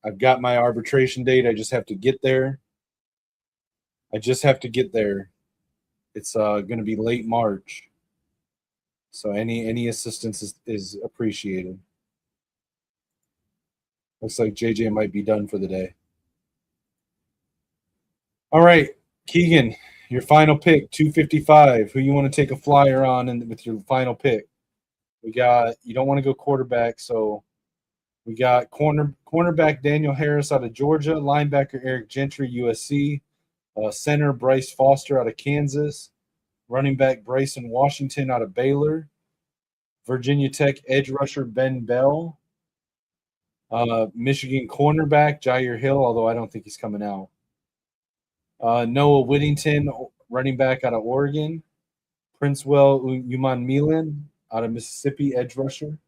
S1: I've got my arbitration date. I just have to get there. It's going to be late March. So any assistance is appreciated. Looks like JJ might be done for the day. All right, Keegan, your final pick, 255. Who you want to take a flyer on with your final pick? You don't want to go quarterback, so we got cornerback Daniel Harris out of Georgia, linebacker Eric Gentry, USC, center Bryce Foster out of Kansas, running back Bryson Washington out of Baylor, Virginia Tech edge rusher Ben Bell, Michigan cornerback Jair Hill, although I don't think he's coming out, Noah Whittington, running back out of Oregon, Princewell Uman out of Mississippi, edge rusher,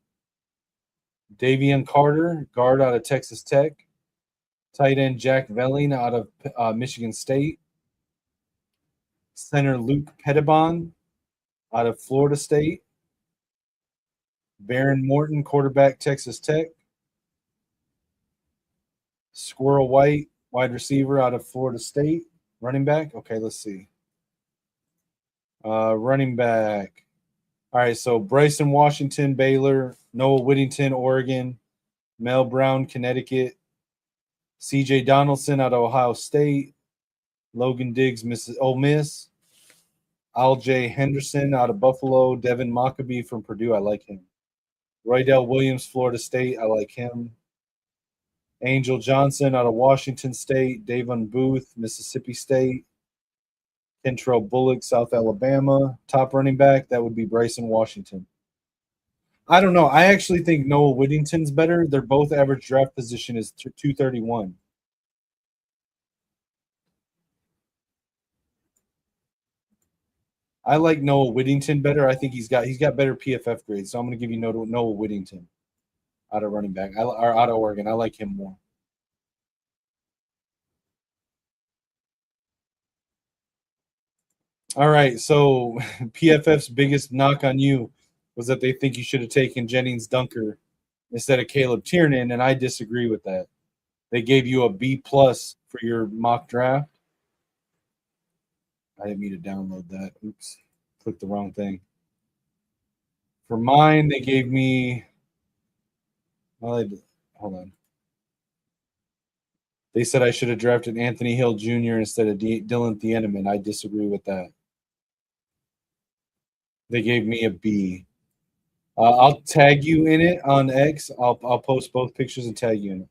S1: Davion Carter, guard out of Texas Tech, tight end Jack Velling out of Michigan State, center Luke Pettibon out of Florida State, Baron Morton, quarterback Texas Tech, Squirrel White, wide receiver out of Florida State, running back. Okay, let's see. Running back. All right, so Bryson Washington, Baylor, Noah Whittington, Oregon, Mel Brown, Connecticut, CJ Donaldson out of Ohio State, Logan Diggs, Ole Miss, Al-J Henderson out of Buffalo, Devin Mockabee from Purdue, I like him. Roydell Williams, Florida State, I like him. Angel Johnson out of Washington State, Davon Booth, Mississippi State, Kentrell Bullock, South Alabama. Top running back, that would be Bryson Washington. I don't know. I actually think Noah Whittington's better. Their both average draft position is 231. I like Noah Whittington better. I think he's got better PFF grades. So I'm going to give you Noah Whittington out of running back. Or out of Oregon. I like him more. All right. So PFF's biggest knock on you was that they think you should have taken Jennings Dunker instead of Caleb Tiernan, and I disagree with that. They gave you a B+ for your mock draft. I didn't mean to download that. Oops, clicked the wrong thing. For mine, they gave me. Well, hold on. They said I should have drafted Anthony Hill Jr. instead of Dylan Thieneman. I disagree with that. They gave me a B. I'll tag you in it on X. I'll post both pictures and tag you in it.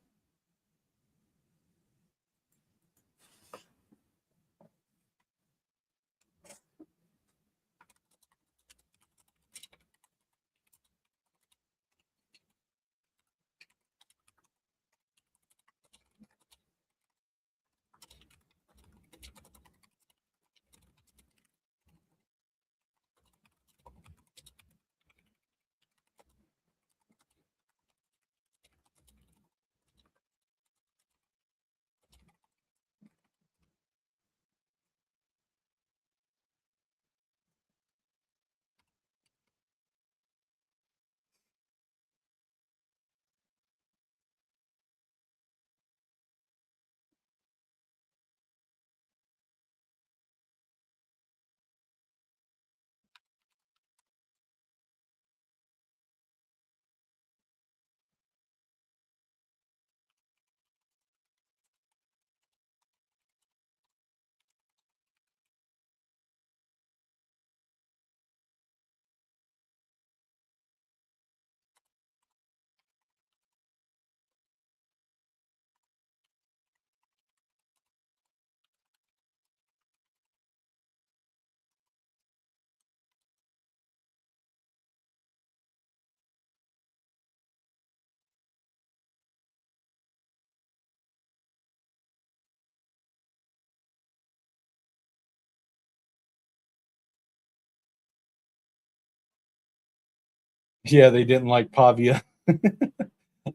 S1: Yeah, they didn't like Pavia.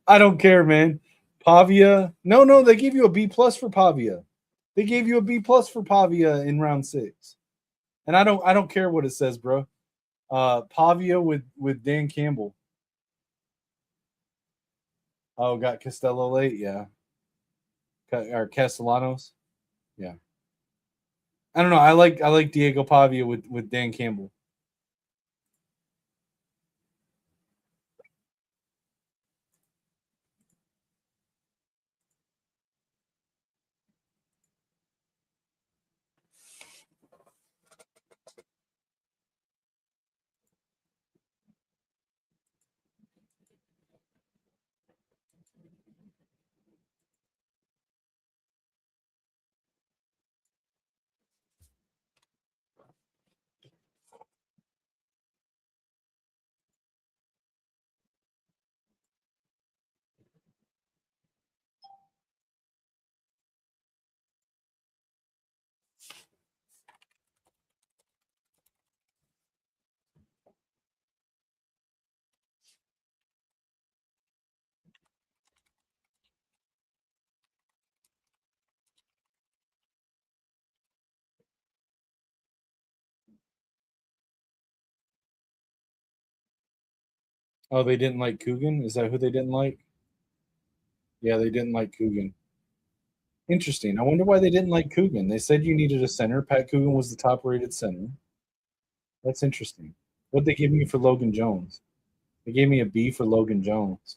S1: I don't care, man. Pavia. No, they gave you a B plus for Pavia. They gave you a B plus for Pavia in round 6. And I don't care what it says, bro. Pavia with Dan Campbell. Oh, got Costello late, yeah. Or Castellanos. Yeah. I don't know. I like Diego Pavia with Dan Campbell. Oh, they didn't like Coogan? Is that who they didn't like? Yeah, they didn't like Coogan. Interesting. I wonder why they didn't like Coogan. They said you needed a center. Pat Coogan was the top rated center. That's interesting. What they give me for Logan Jones? They gave me a B for Logan Jones.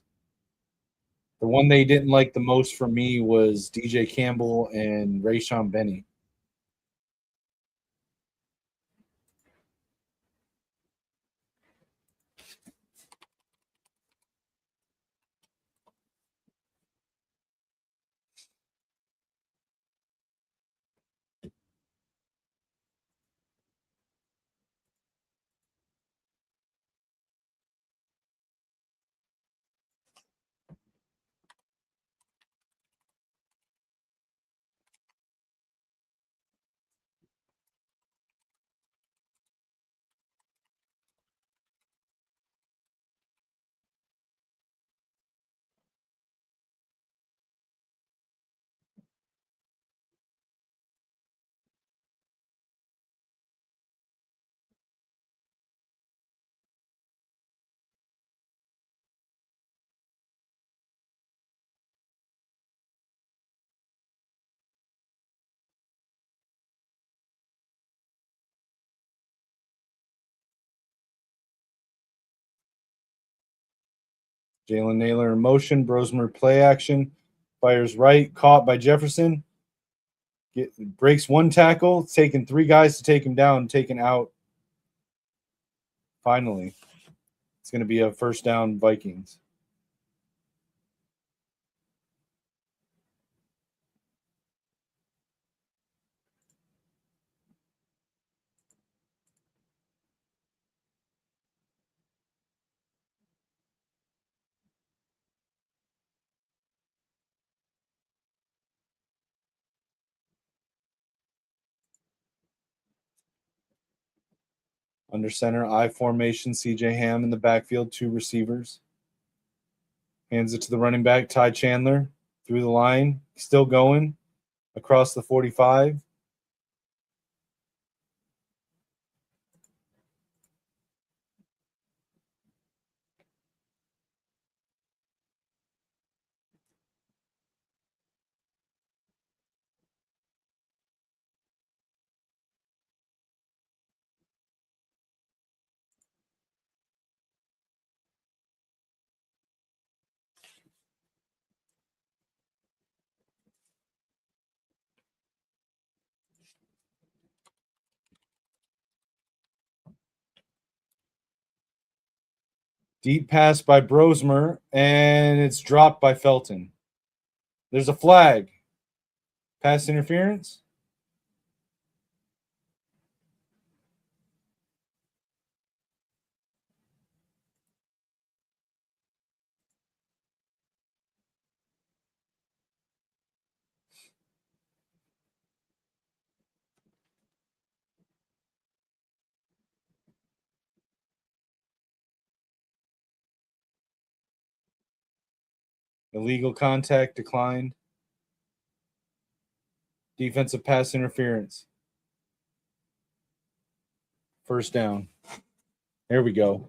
S1: The one they didn't like the most for me was DJ Campbell and Rayshon Benny. Jalen Naylor in motion. Brosmer play action. Fires right. Caught by Jefferson. Breaks one tackle. It's taken 3 guys to take him down. Taken out. Finally. It's going to be a first down Vikings. Under center, I formation, CJ Ham in the backfield, 2 receivers. Hands it to the running back, Ty Chandler, through the line, still going, across the 45. Deep pass by Brosmer, and it's dropped by Felton. There's a flag. Pass interference? Illegal contact declined. Defensive pass interference. First down. There we go.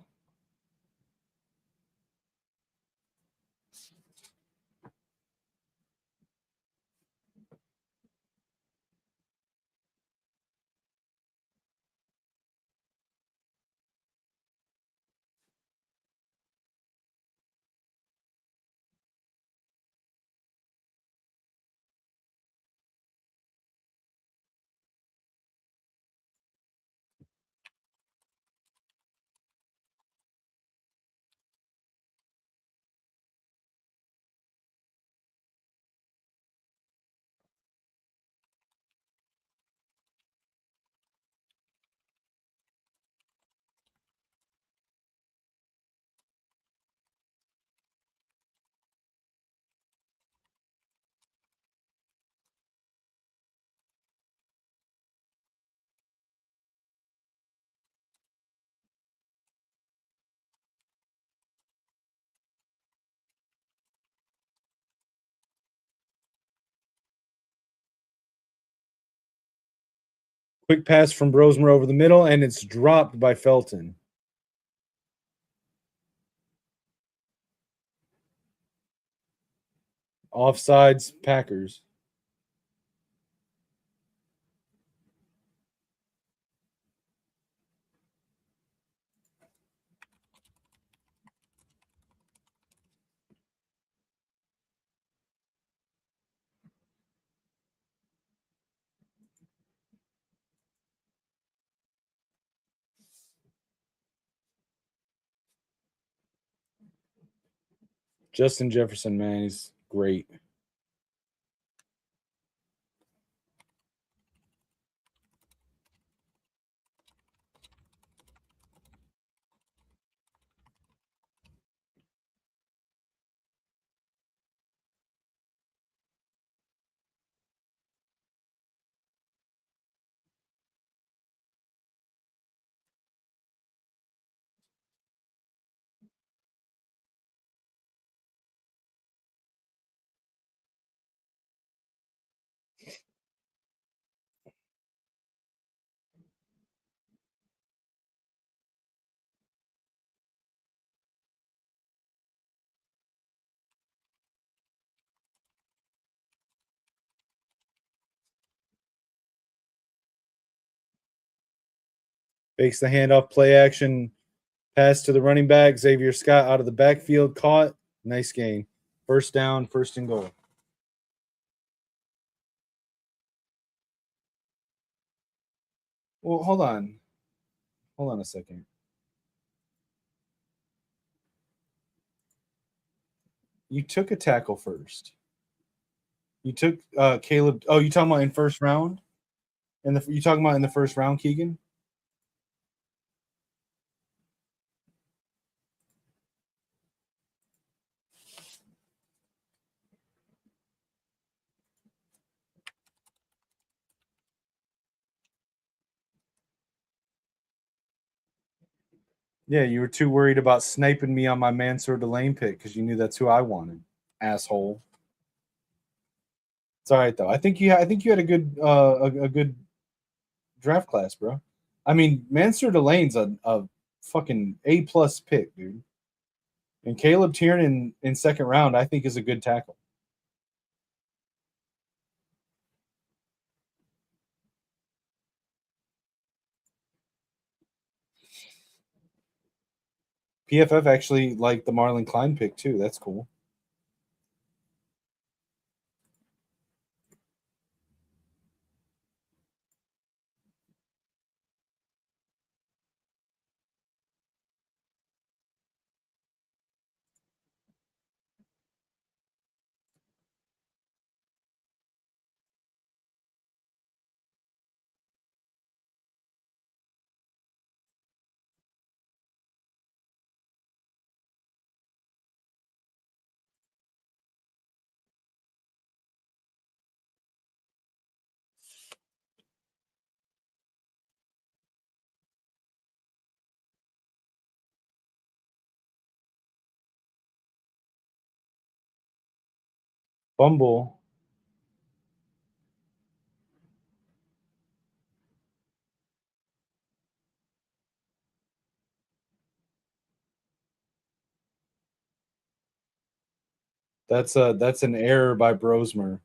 S1: Quick pass from Brosmer over the middle, and it's dropped by Felton. Offsides, Packers. Justin Jefferson, man, he's great. Fakes the handoff, play action, pass to the running back. Xavier Scott out of the backfield, caught Nice gain. First down, first and goal. Well, hold on. Hold on a second. You took a tackle first. You took Caleb. Oh, you talking about in first round? And you talking about in the first round, Keegan? Yeah, you were too worried about sniping me on my Mansour Delane pick because you knew that's who I wanted, asshole. It's all right though. I think you had a good a good draft class, bro. I mean, Mansour Delane's a fucking A+ pick, dude. And Caleb Tiernan in second round, I think, is a good tackle. PFF actually liked the Marlon Klein pick too. That's cool. Bumble. That's an error by Brosmer.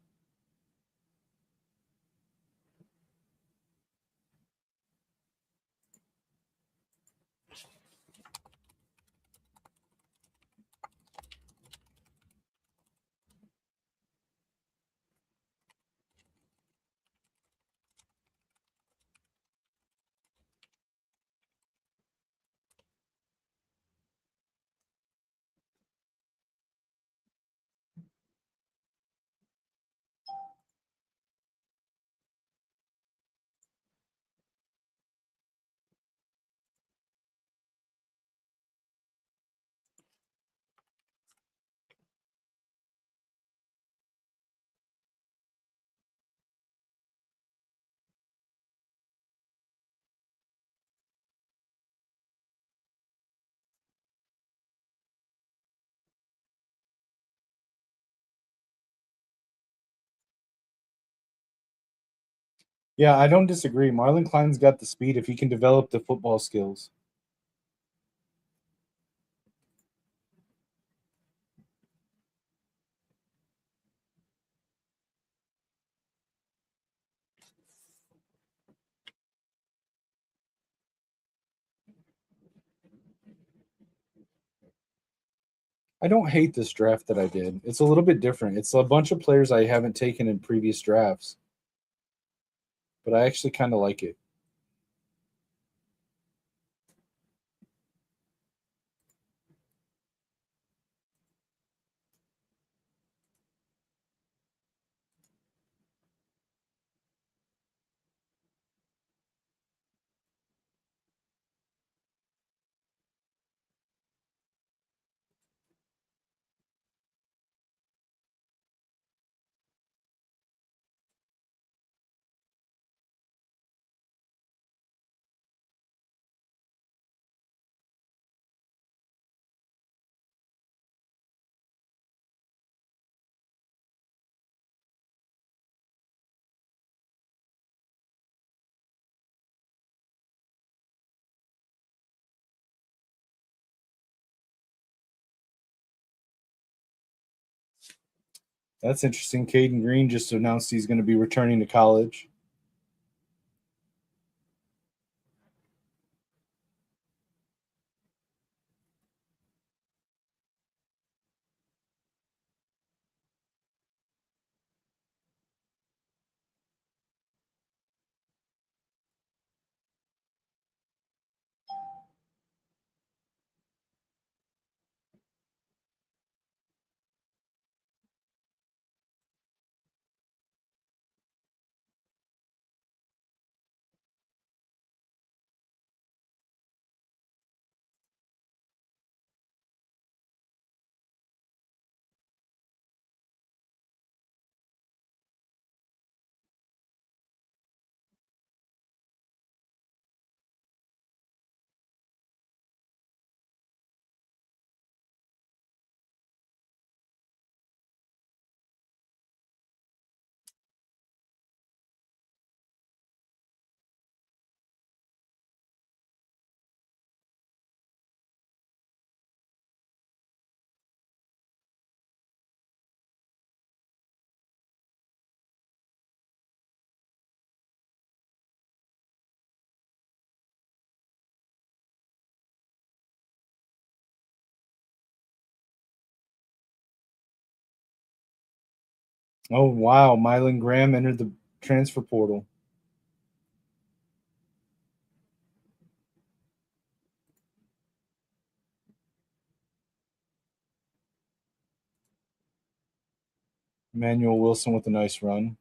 S1: Yeah, I don't disagree. Marlon Klein's got the speed if he can develop the football skills. I don't hate this draft that I did. It's a little bit different. It's a bunch of players I haven't taken in previous drafts, but I actually kind of like it. That's interesting. Caden Green just announced he's going to be returning to college. Oh wow, Mylan Graham entered the transfer portal. Emmanuel Wilson with a nice run.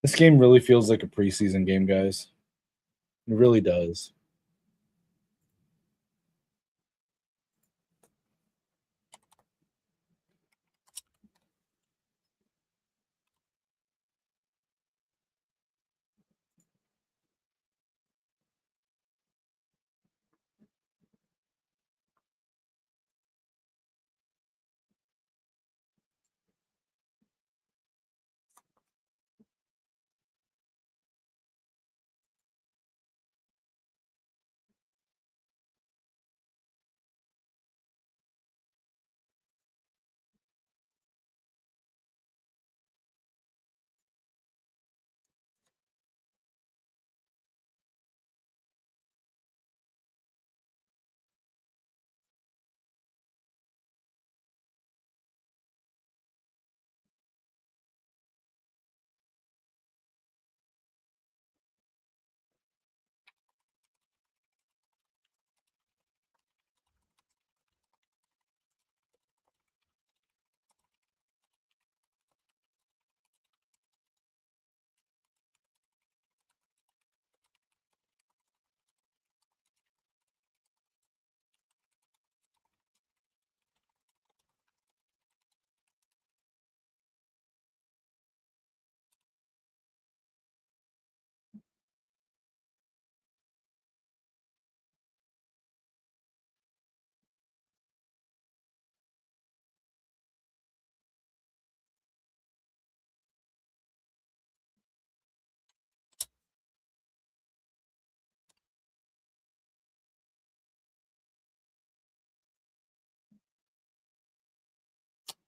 S1: This game really feels like a preseason game, guys. It really does.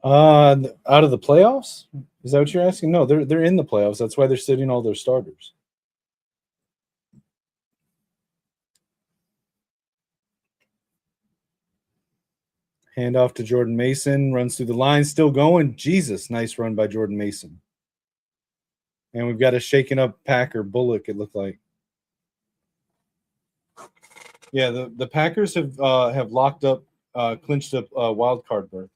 S1: Out of the playoffs? Is that what you're asking? No, they're in the playoffs. That's why they're sitting all their starters. Hand off to Jordan Mason, runs through the line, still going. Jesus, nice run by Jordan Mason. And we've got a shaken up Packer Bullock. It looked like. Yeah, the Packers have locked up, clinched up wild card berth.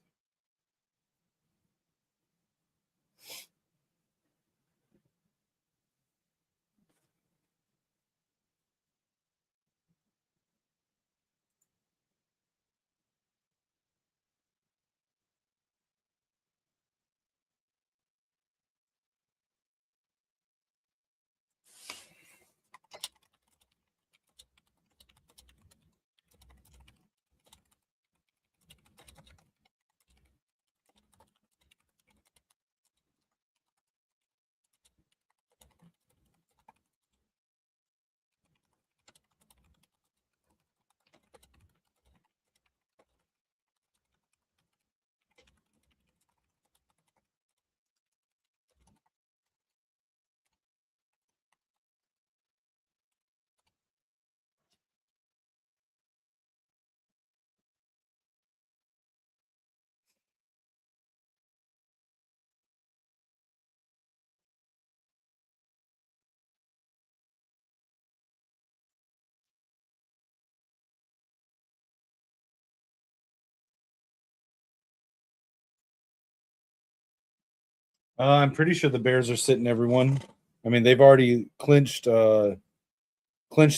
S1: I'm pretty sure the Bears are sitting everyone. I mean, they've already clinched the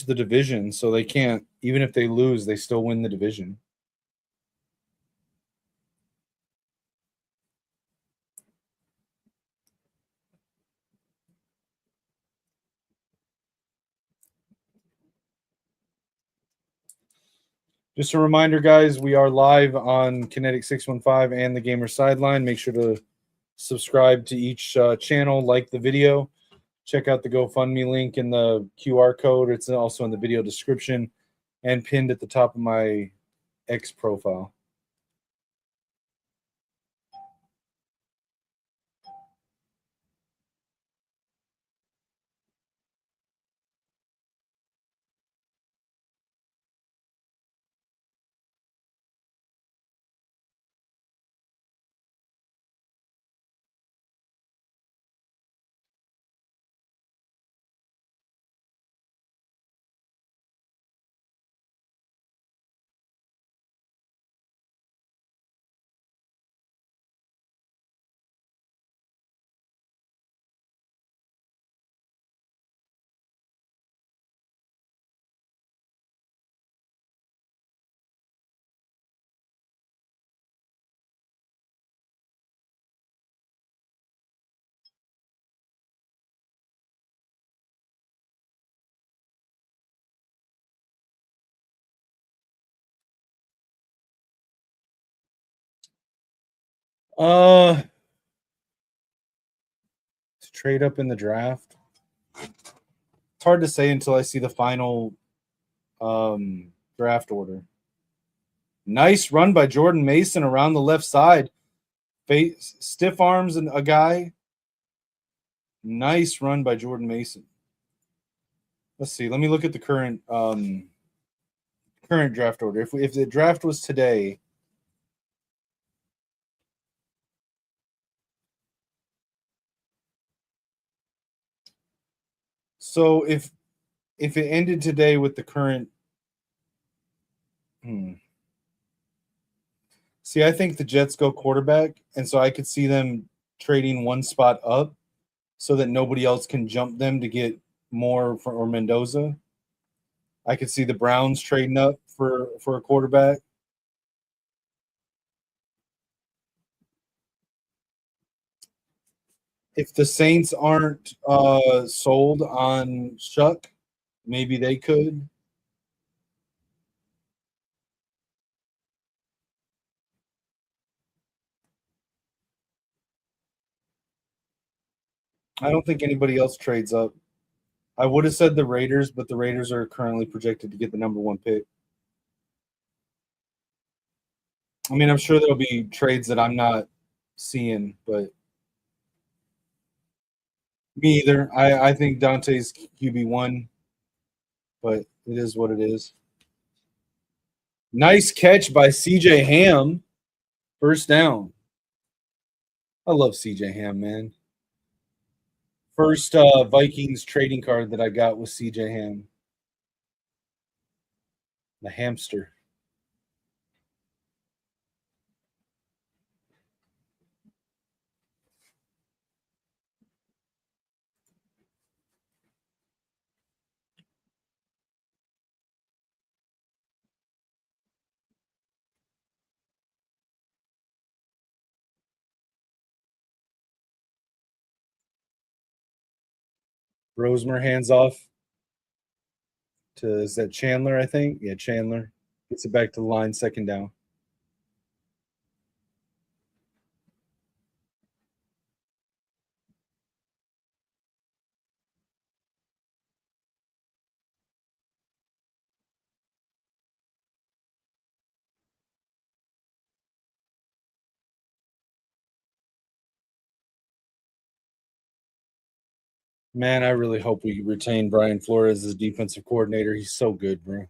S1: division, so they can't. Even if they lose, they still win the division. Just a reminder, guys, we are live on Kinetik 615 and the Gamer Sideline. Make sure to subscribe to each channel, like the video, check out the GoFundMe link in the QR code. It's also in the video description and pinned at the top of my X profile. To trade up in the draft. It's hard to say until I see the final draft order. Nice run by Jordan Mason around the left side. Stiff arms and a guy. Nice run by Jordan Mason. Let's see. Let me look at the current draft order. If the draft was today, so if it ended today with the current, see, I think the Jets go quarterback, and so I could see them trading one spot up so that nobody else can jump them to get more or Mendoza. I could see the Browns trading up for a quarterback. If the Saints aren't sold on Shuck, maybe they could. I don't think anybody else trades up. I would have said the Raiders, but the Raiders are currently projected to get the number one pick. I mean, I'm sure there'll be trades that I'm not seeing, but me either. I think Dante's QB1, but it is what it is. Nice catch by CJ Ham. First down. I love CJ Ham, man. First Vikings trading card that I got was CJ Ham. The hamster. Rosemer hands off to, is that Chandler, I think? Yeah, Chandler. Gets it back to the line, second down. Man, I really hope we retain Brian Flores as defensive coordinator. He's so good, bro.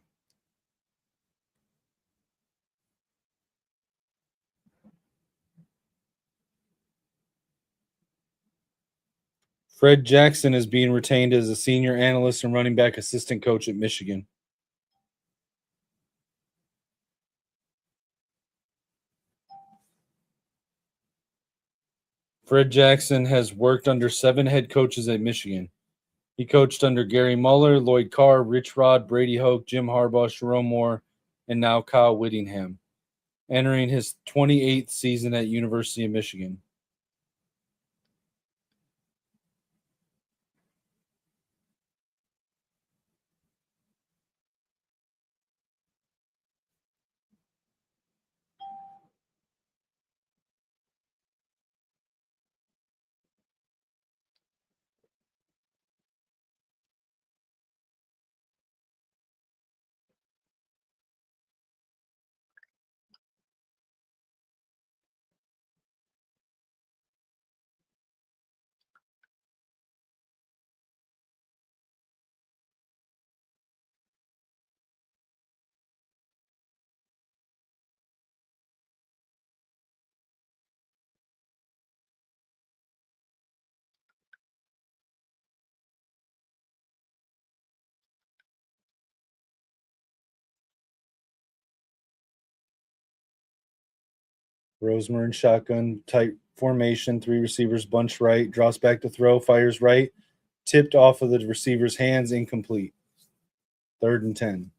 S1: Fred Jackson is being retained as a senior analyst and running back assistant coach at Michigan. Fred Jackson has worked under 7 head coaches at Michigan. He coached under Gary Muller, Lloyd Carr, Rich Rod, Brady Hoke, Jim Harbaugh, Sharon Moore, and now Kyle Whittingham, entering his 28th season at University of Michigan. Rosemer and shotgun, tight formation, 3 receivers, bunch right, drops back to throw, fires right, tipped off of the receiver's hands, incomplete. 3rd and 10.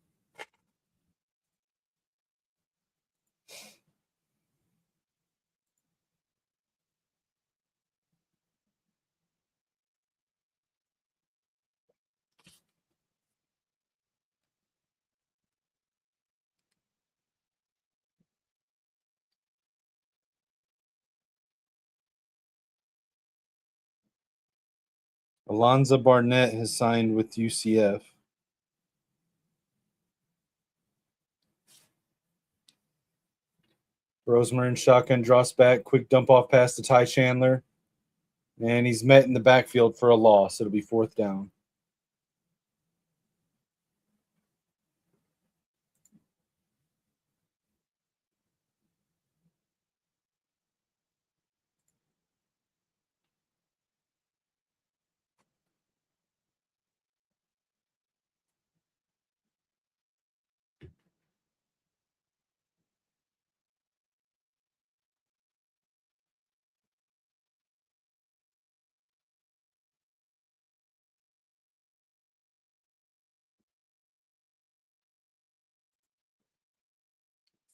S1: Alonzo Barnett has signed with UCF. Rosemer and shotgun, drops back, quick dump off pass to Ty Chandler, and he's met in the backfield for a loss. It'll be 4th down.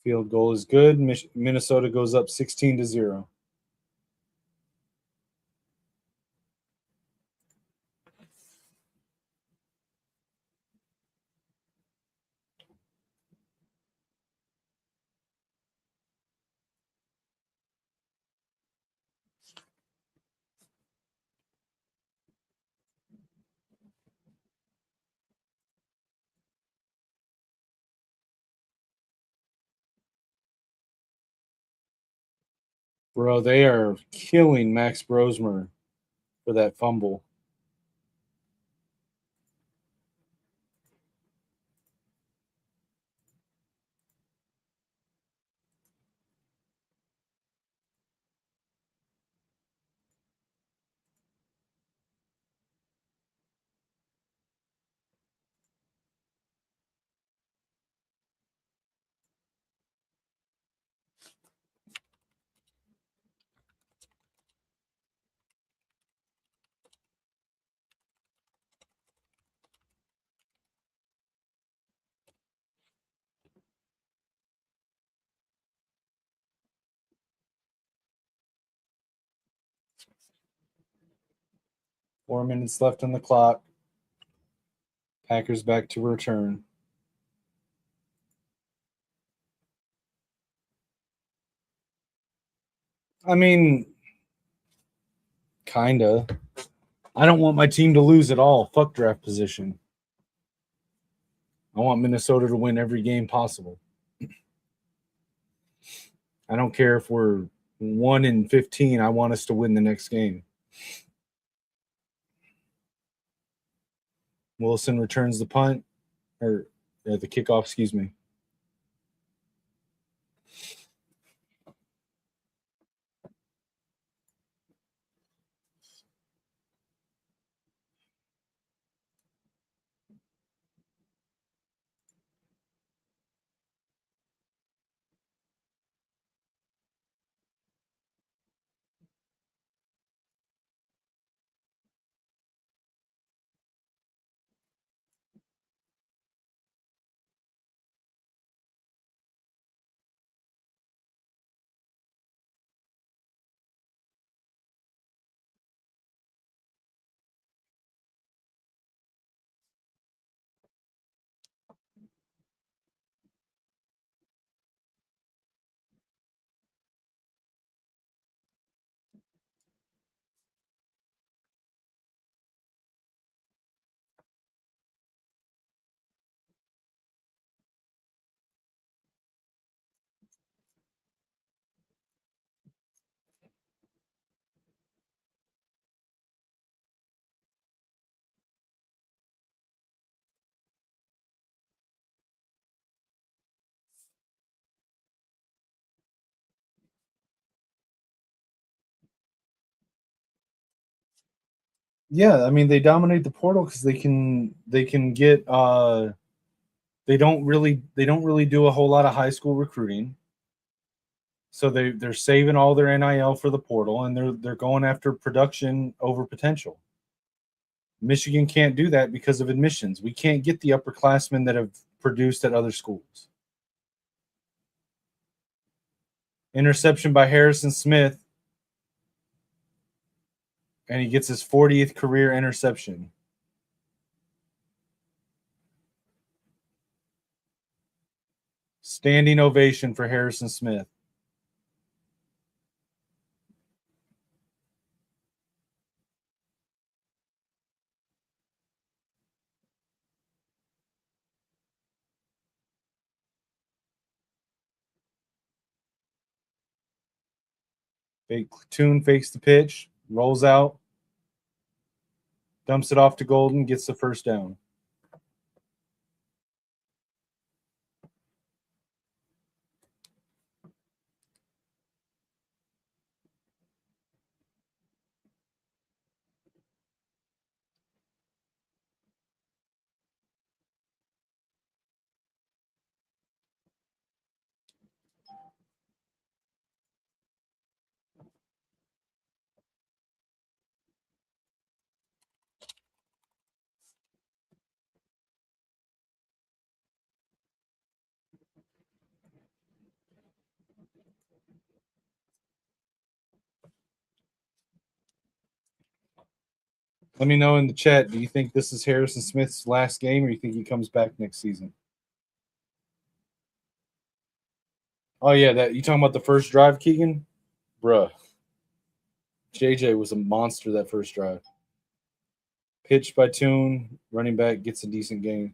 S1: Field goal is good. Minnesota goes up 16-0. Bro, they are killing Max Brosmer for that fumble. Four minutes left on the clock. Packers back to return. I mean, kinda. I don't want my team to lose at all. Fuck draft position. I want Minnesota to win every game possible. I don't care if we're 1-15. I want us to win the next game. Wilson returns the punt, or the kickoff, excuse me. Yeah, I mean they dominate the portal because they can get they don't really do a whole lot of high school recruiting. So they're saving all their NIL for the portal and they're going after production over potential. Michigan can't do that because of admissions. We can't get the upperclassmen that have produced at other schools. Interception by Harrison Smith, and he gets his 40th career interception. Standing ovation for Harrison Smith. Fake Tune fakes the pitch, rolls out, dumps it off to Golden, gets the first down. Let me know in the chat. Do you think this is Harrison Smith's last game, or you think he comes back next season? Oh yeah, that you talking about the first drive, Keegan? Bruh. JJ was a monster that first drive. Pitched by Tune, running back gets a decent game.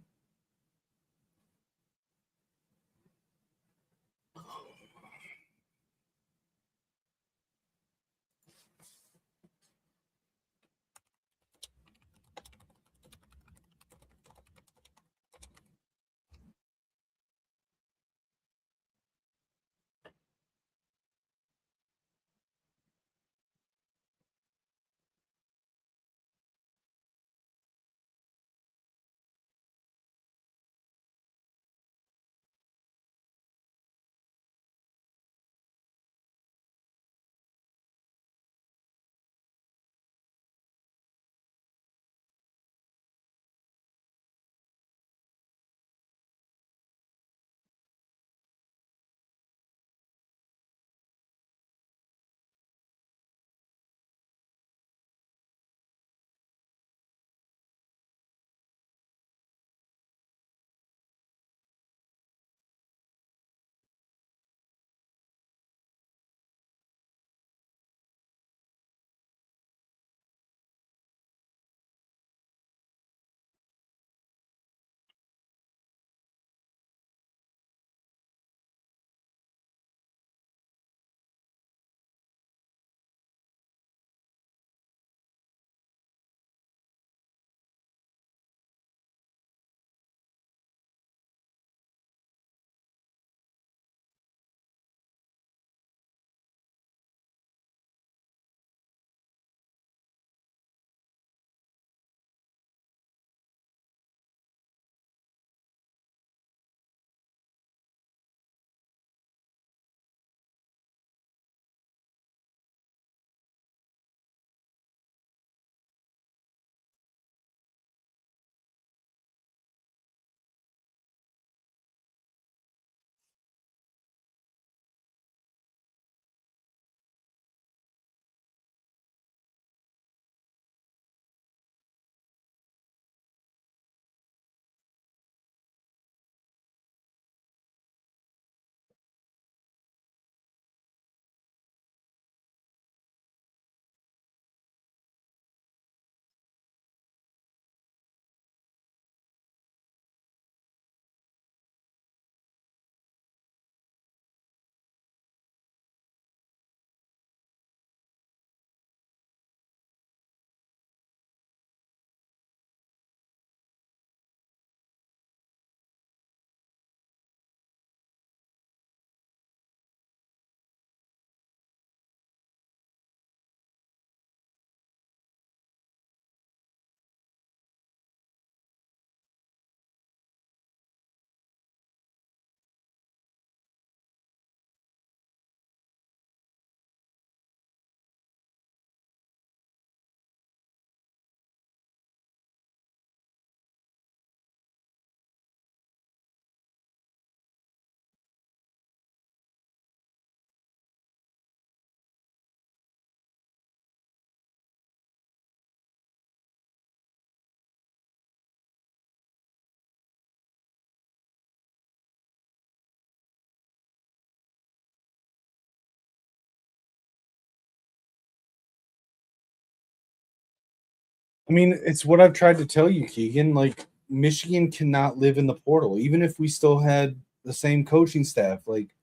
S1: I mean, it's what I've tried to tell you, Keegan. Like, Michigan cannot live in the portal, even if we still had the same coaching staff. Like,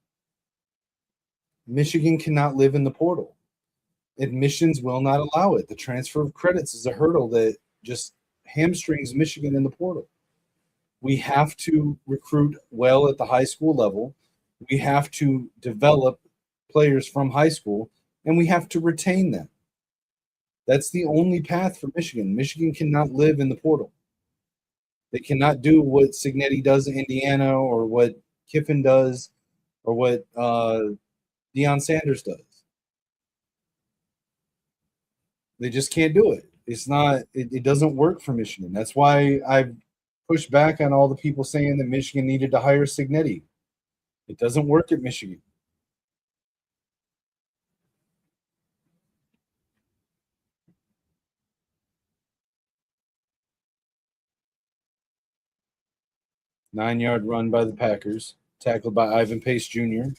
S1: Michigan cannot live in the portal. Admissions will not allow it. The transfer of credits is a hurdle that just hamstrings Michigan in the portal. We have to recruit well at the high school level. We have to develop players from high school, and we have to retain them. That's the only path for Michigan. Michigan cannot live in the portal. They cannot do what Signetti does in Indiana or what Kiffin does or what Deion Sanders does. They just can't do it. It's not. It doesn't work for Michigan. That's why I've pushed back on all the people saying that Michigan needed to hire Signetti. It doesn't work at Michigan. Nine-yard run by the Packers, tackled by Ivan Pace Jr.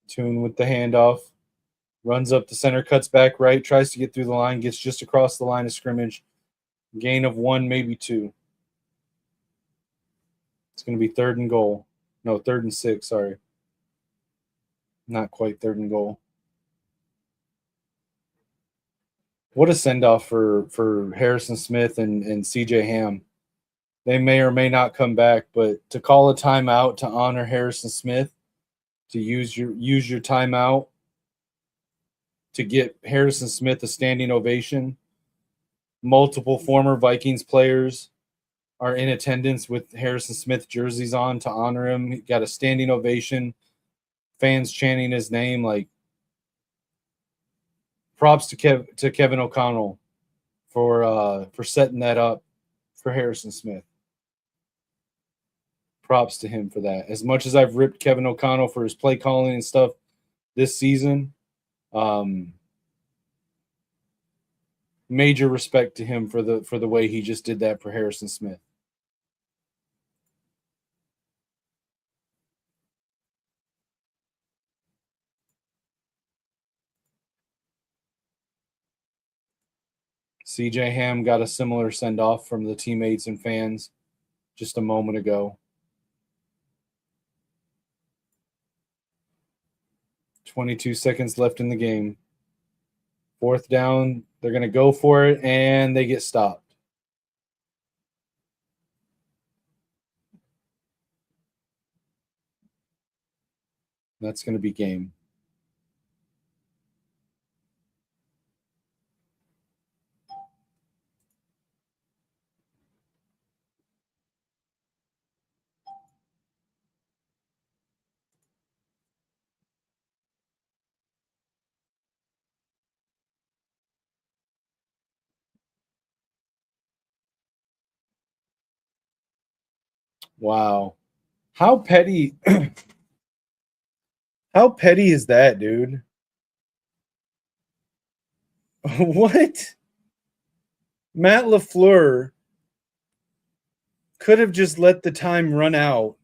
S1: Tune with the handoff. Runs up the center, cuts back right, tries to get through the line, gets just across the line of scrimmage. Gain of one, maybe two. It's going to be third and goal. No, third and six, sorry. Not quite third and goal. What a send off for Harrison Smith and CJ Ham. They may or may not come back, but to call a timeout to honor Harrison Smith, to use your timeout to get Harrison Smith a standing ovation. Multiple former Vikings players are in attendance with Harrison Smith jerseys on to honor him. He got a standing ovation. Fans chanting his name. Like, props to Kevin O'Connell for setting that up for Harrison Smith. Props to him for that. As much as I've ripped Kevin O'Connell for his play calling and stuff this season, major respect to him for the way he just did that for Harrison Smith. CJ Ham got a similar send off from the teammates and fans just a moment ago. 22 seconds left in the game. Fourth down, they're going to go for it, and they get stopped. That's going to be game. Wow. How petty how petty is that, dude? What? Matt LaFleur could have just let the time run out,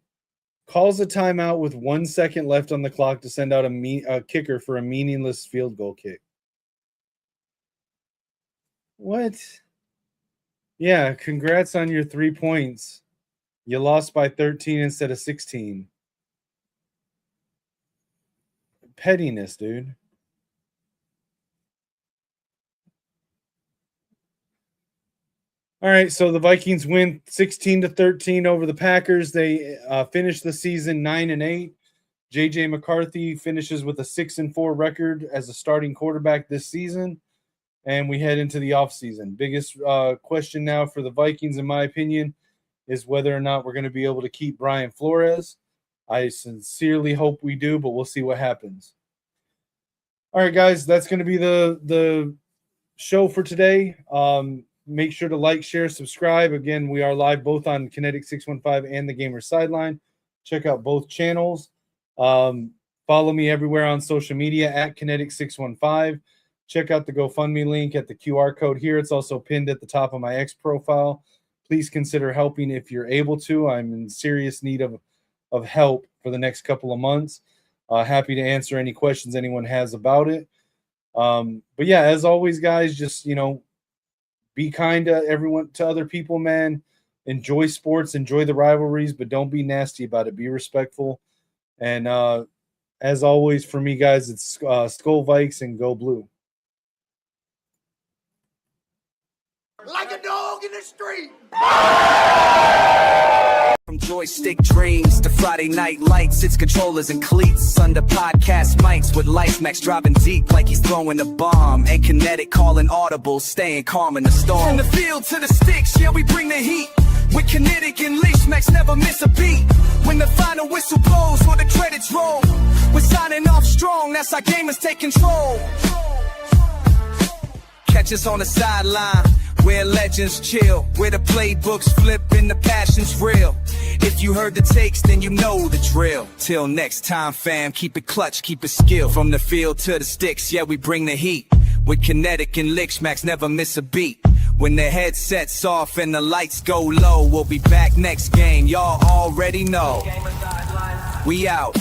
S1: calls a timeout with 1 second left on the clock to send out a kicker for a meaningless field goal kick. What? Yeah, congrats on your 3 points. You lost by 13 instead of 16. Pettiness, dude. All right, so the Vikings win 16-13 over the Packers. They finish the season 9-8. JJ McCarthy finishes with a 6-4 record as a starting quarterback this season, and we head into the offseason. Biggest question now for the Vikings, in my opinion, is whether or not we're going to be able to keep Brian Flores. I sincerely hope we do, but we'll see what happens. All right, guys, that's going to be the show for today. Make sure to like, share, subscribe. Again, we are live both on Kinetik 615 and the Gamer Sideline. Check out both channels. Follow me everywhere on social media at Kinetik 615. Check out the GoFundMe link at the QR code here. It's also pinned at the top of my X profile. Please consider helping if you're able to. I'm in serious need of help for the next couple of months. Happy to answer any questions anyone has about it. But yeah, as always, guys, just, be kind to everyone, to other people, man. Enjoy sports, enjoy the rivalries, but don't be nasty about it. Be respectful. And as always, for me, guys, it's Skull Vikes and Go Blue.
S2: Like a dog in the street.
S3: From joystick dreams to Friday night lights, it's controllers and cleats under podcast mics with Life Max driving deep like he's throwing a bomb, and Kinetik calling audible, staying calm in the storm. From the field to the sticks, yeah, we bring the heat. With Kinetik and Leash Max, never miss a beat. When the final whistle blows or the credits roll, we're signing off strong, that's how gamers take control. Catch us on the sideline, where legends chill, where the playbooks flip and the passion's real. If you heard the takes, then you know the drill. Till next time, fam, keep it clutch, keep it skill. From the field to the sticks, yeah, we bring the heat. With Kinetik and Lich Max, never miss a beat. When the headset's off and the lights go low, we'll be back next game, y'all already know. We out.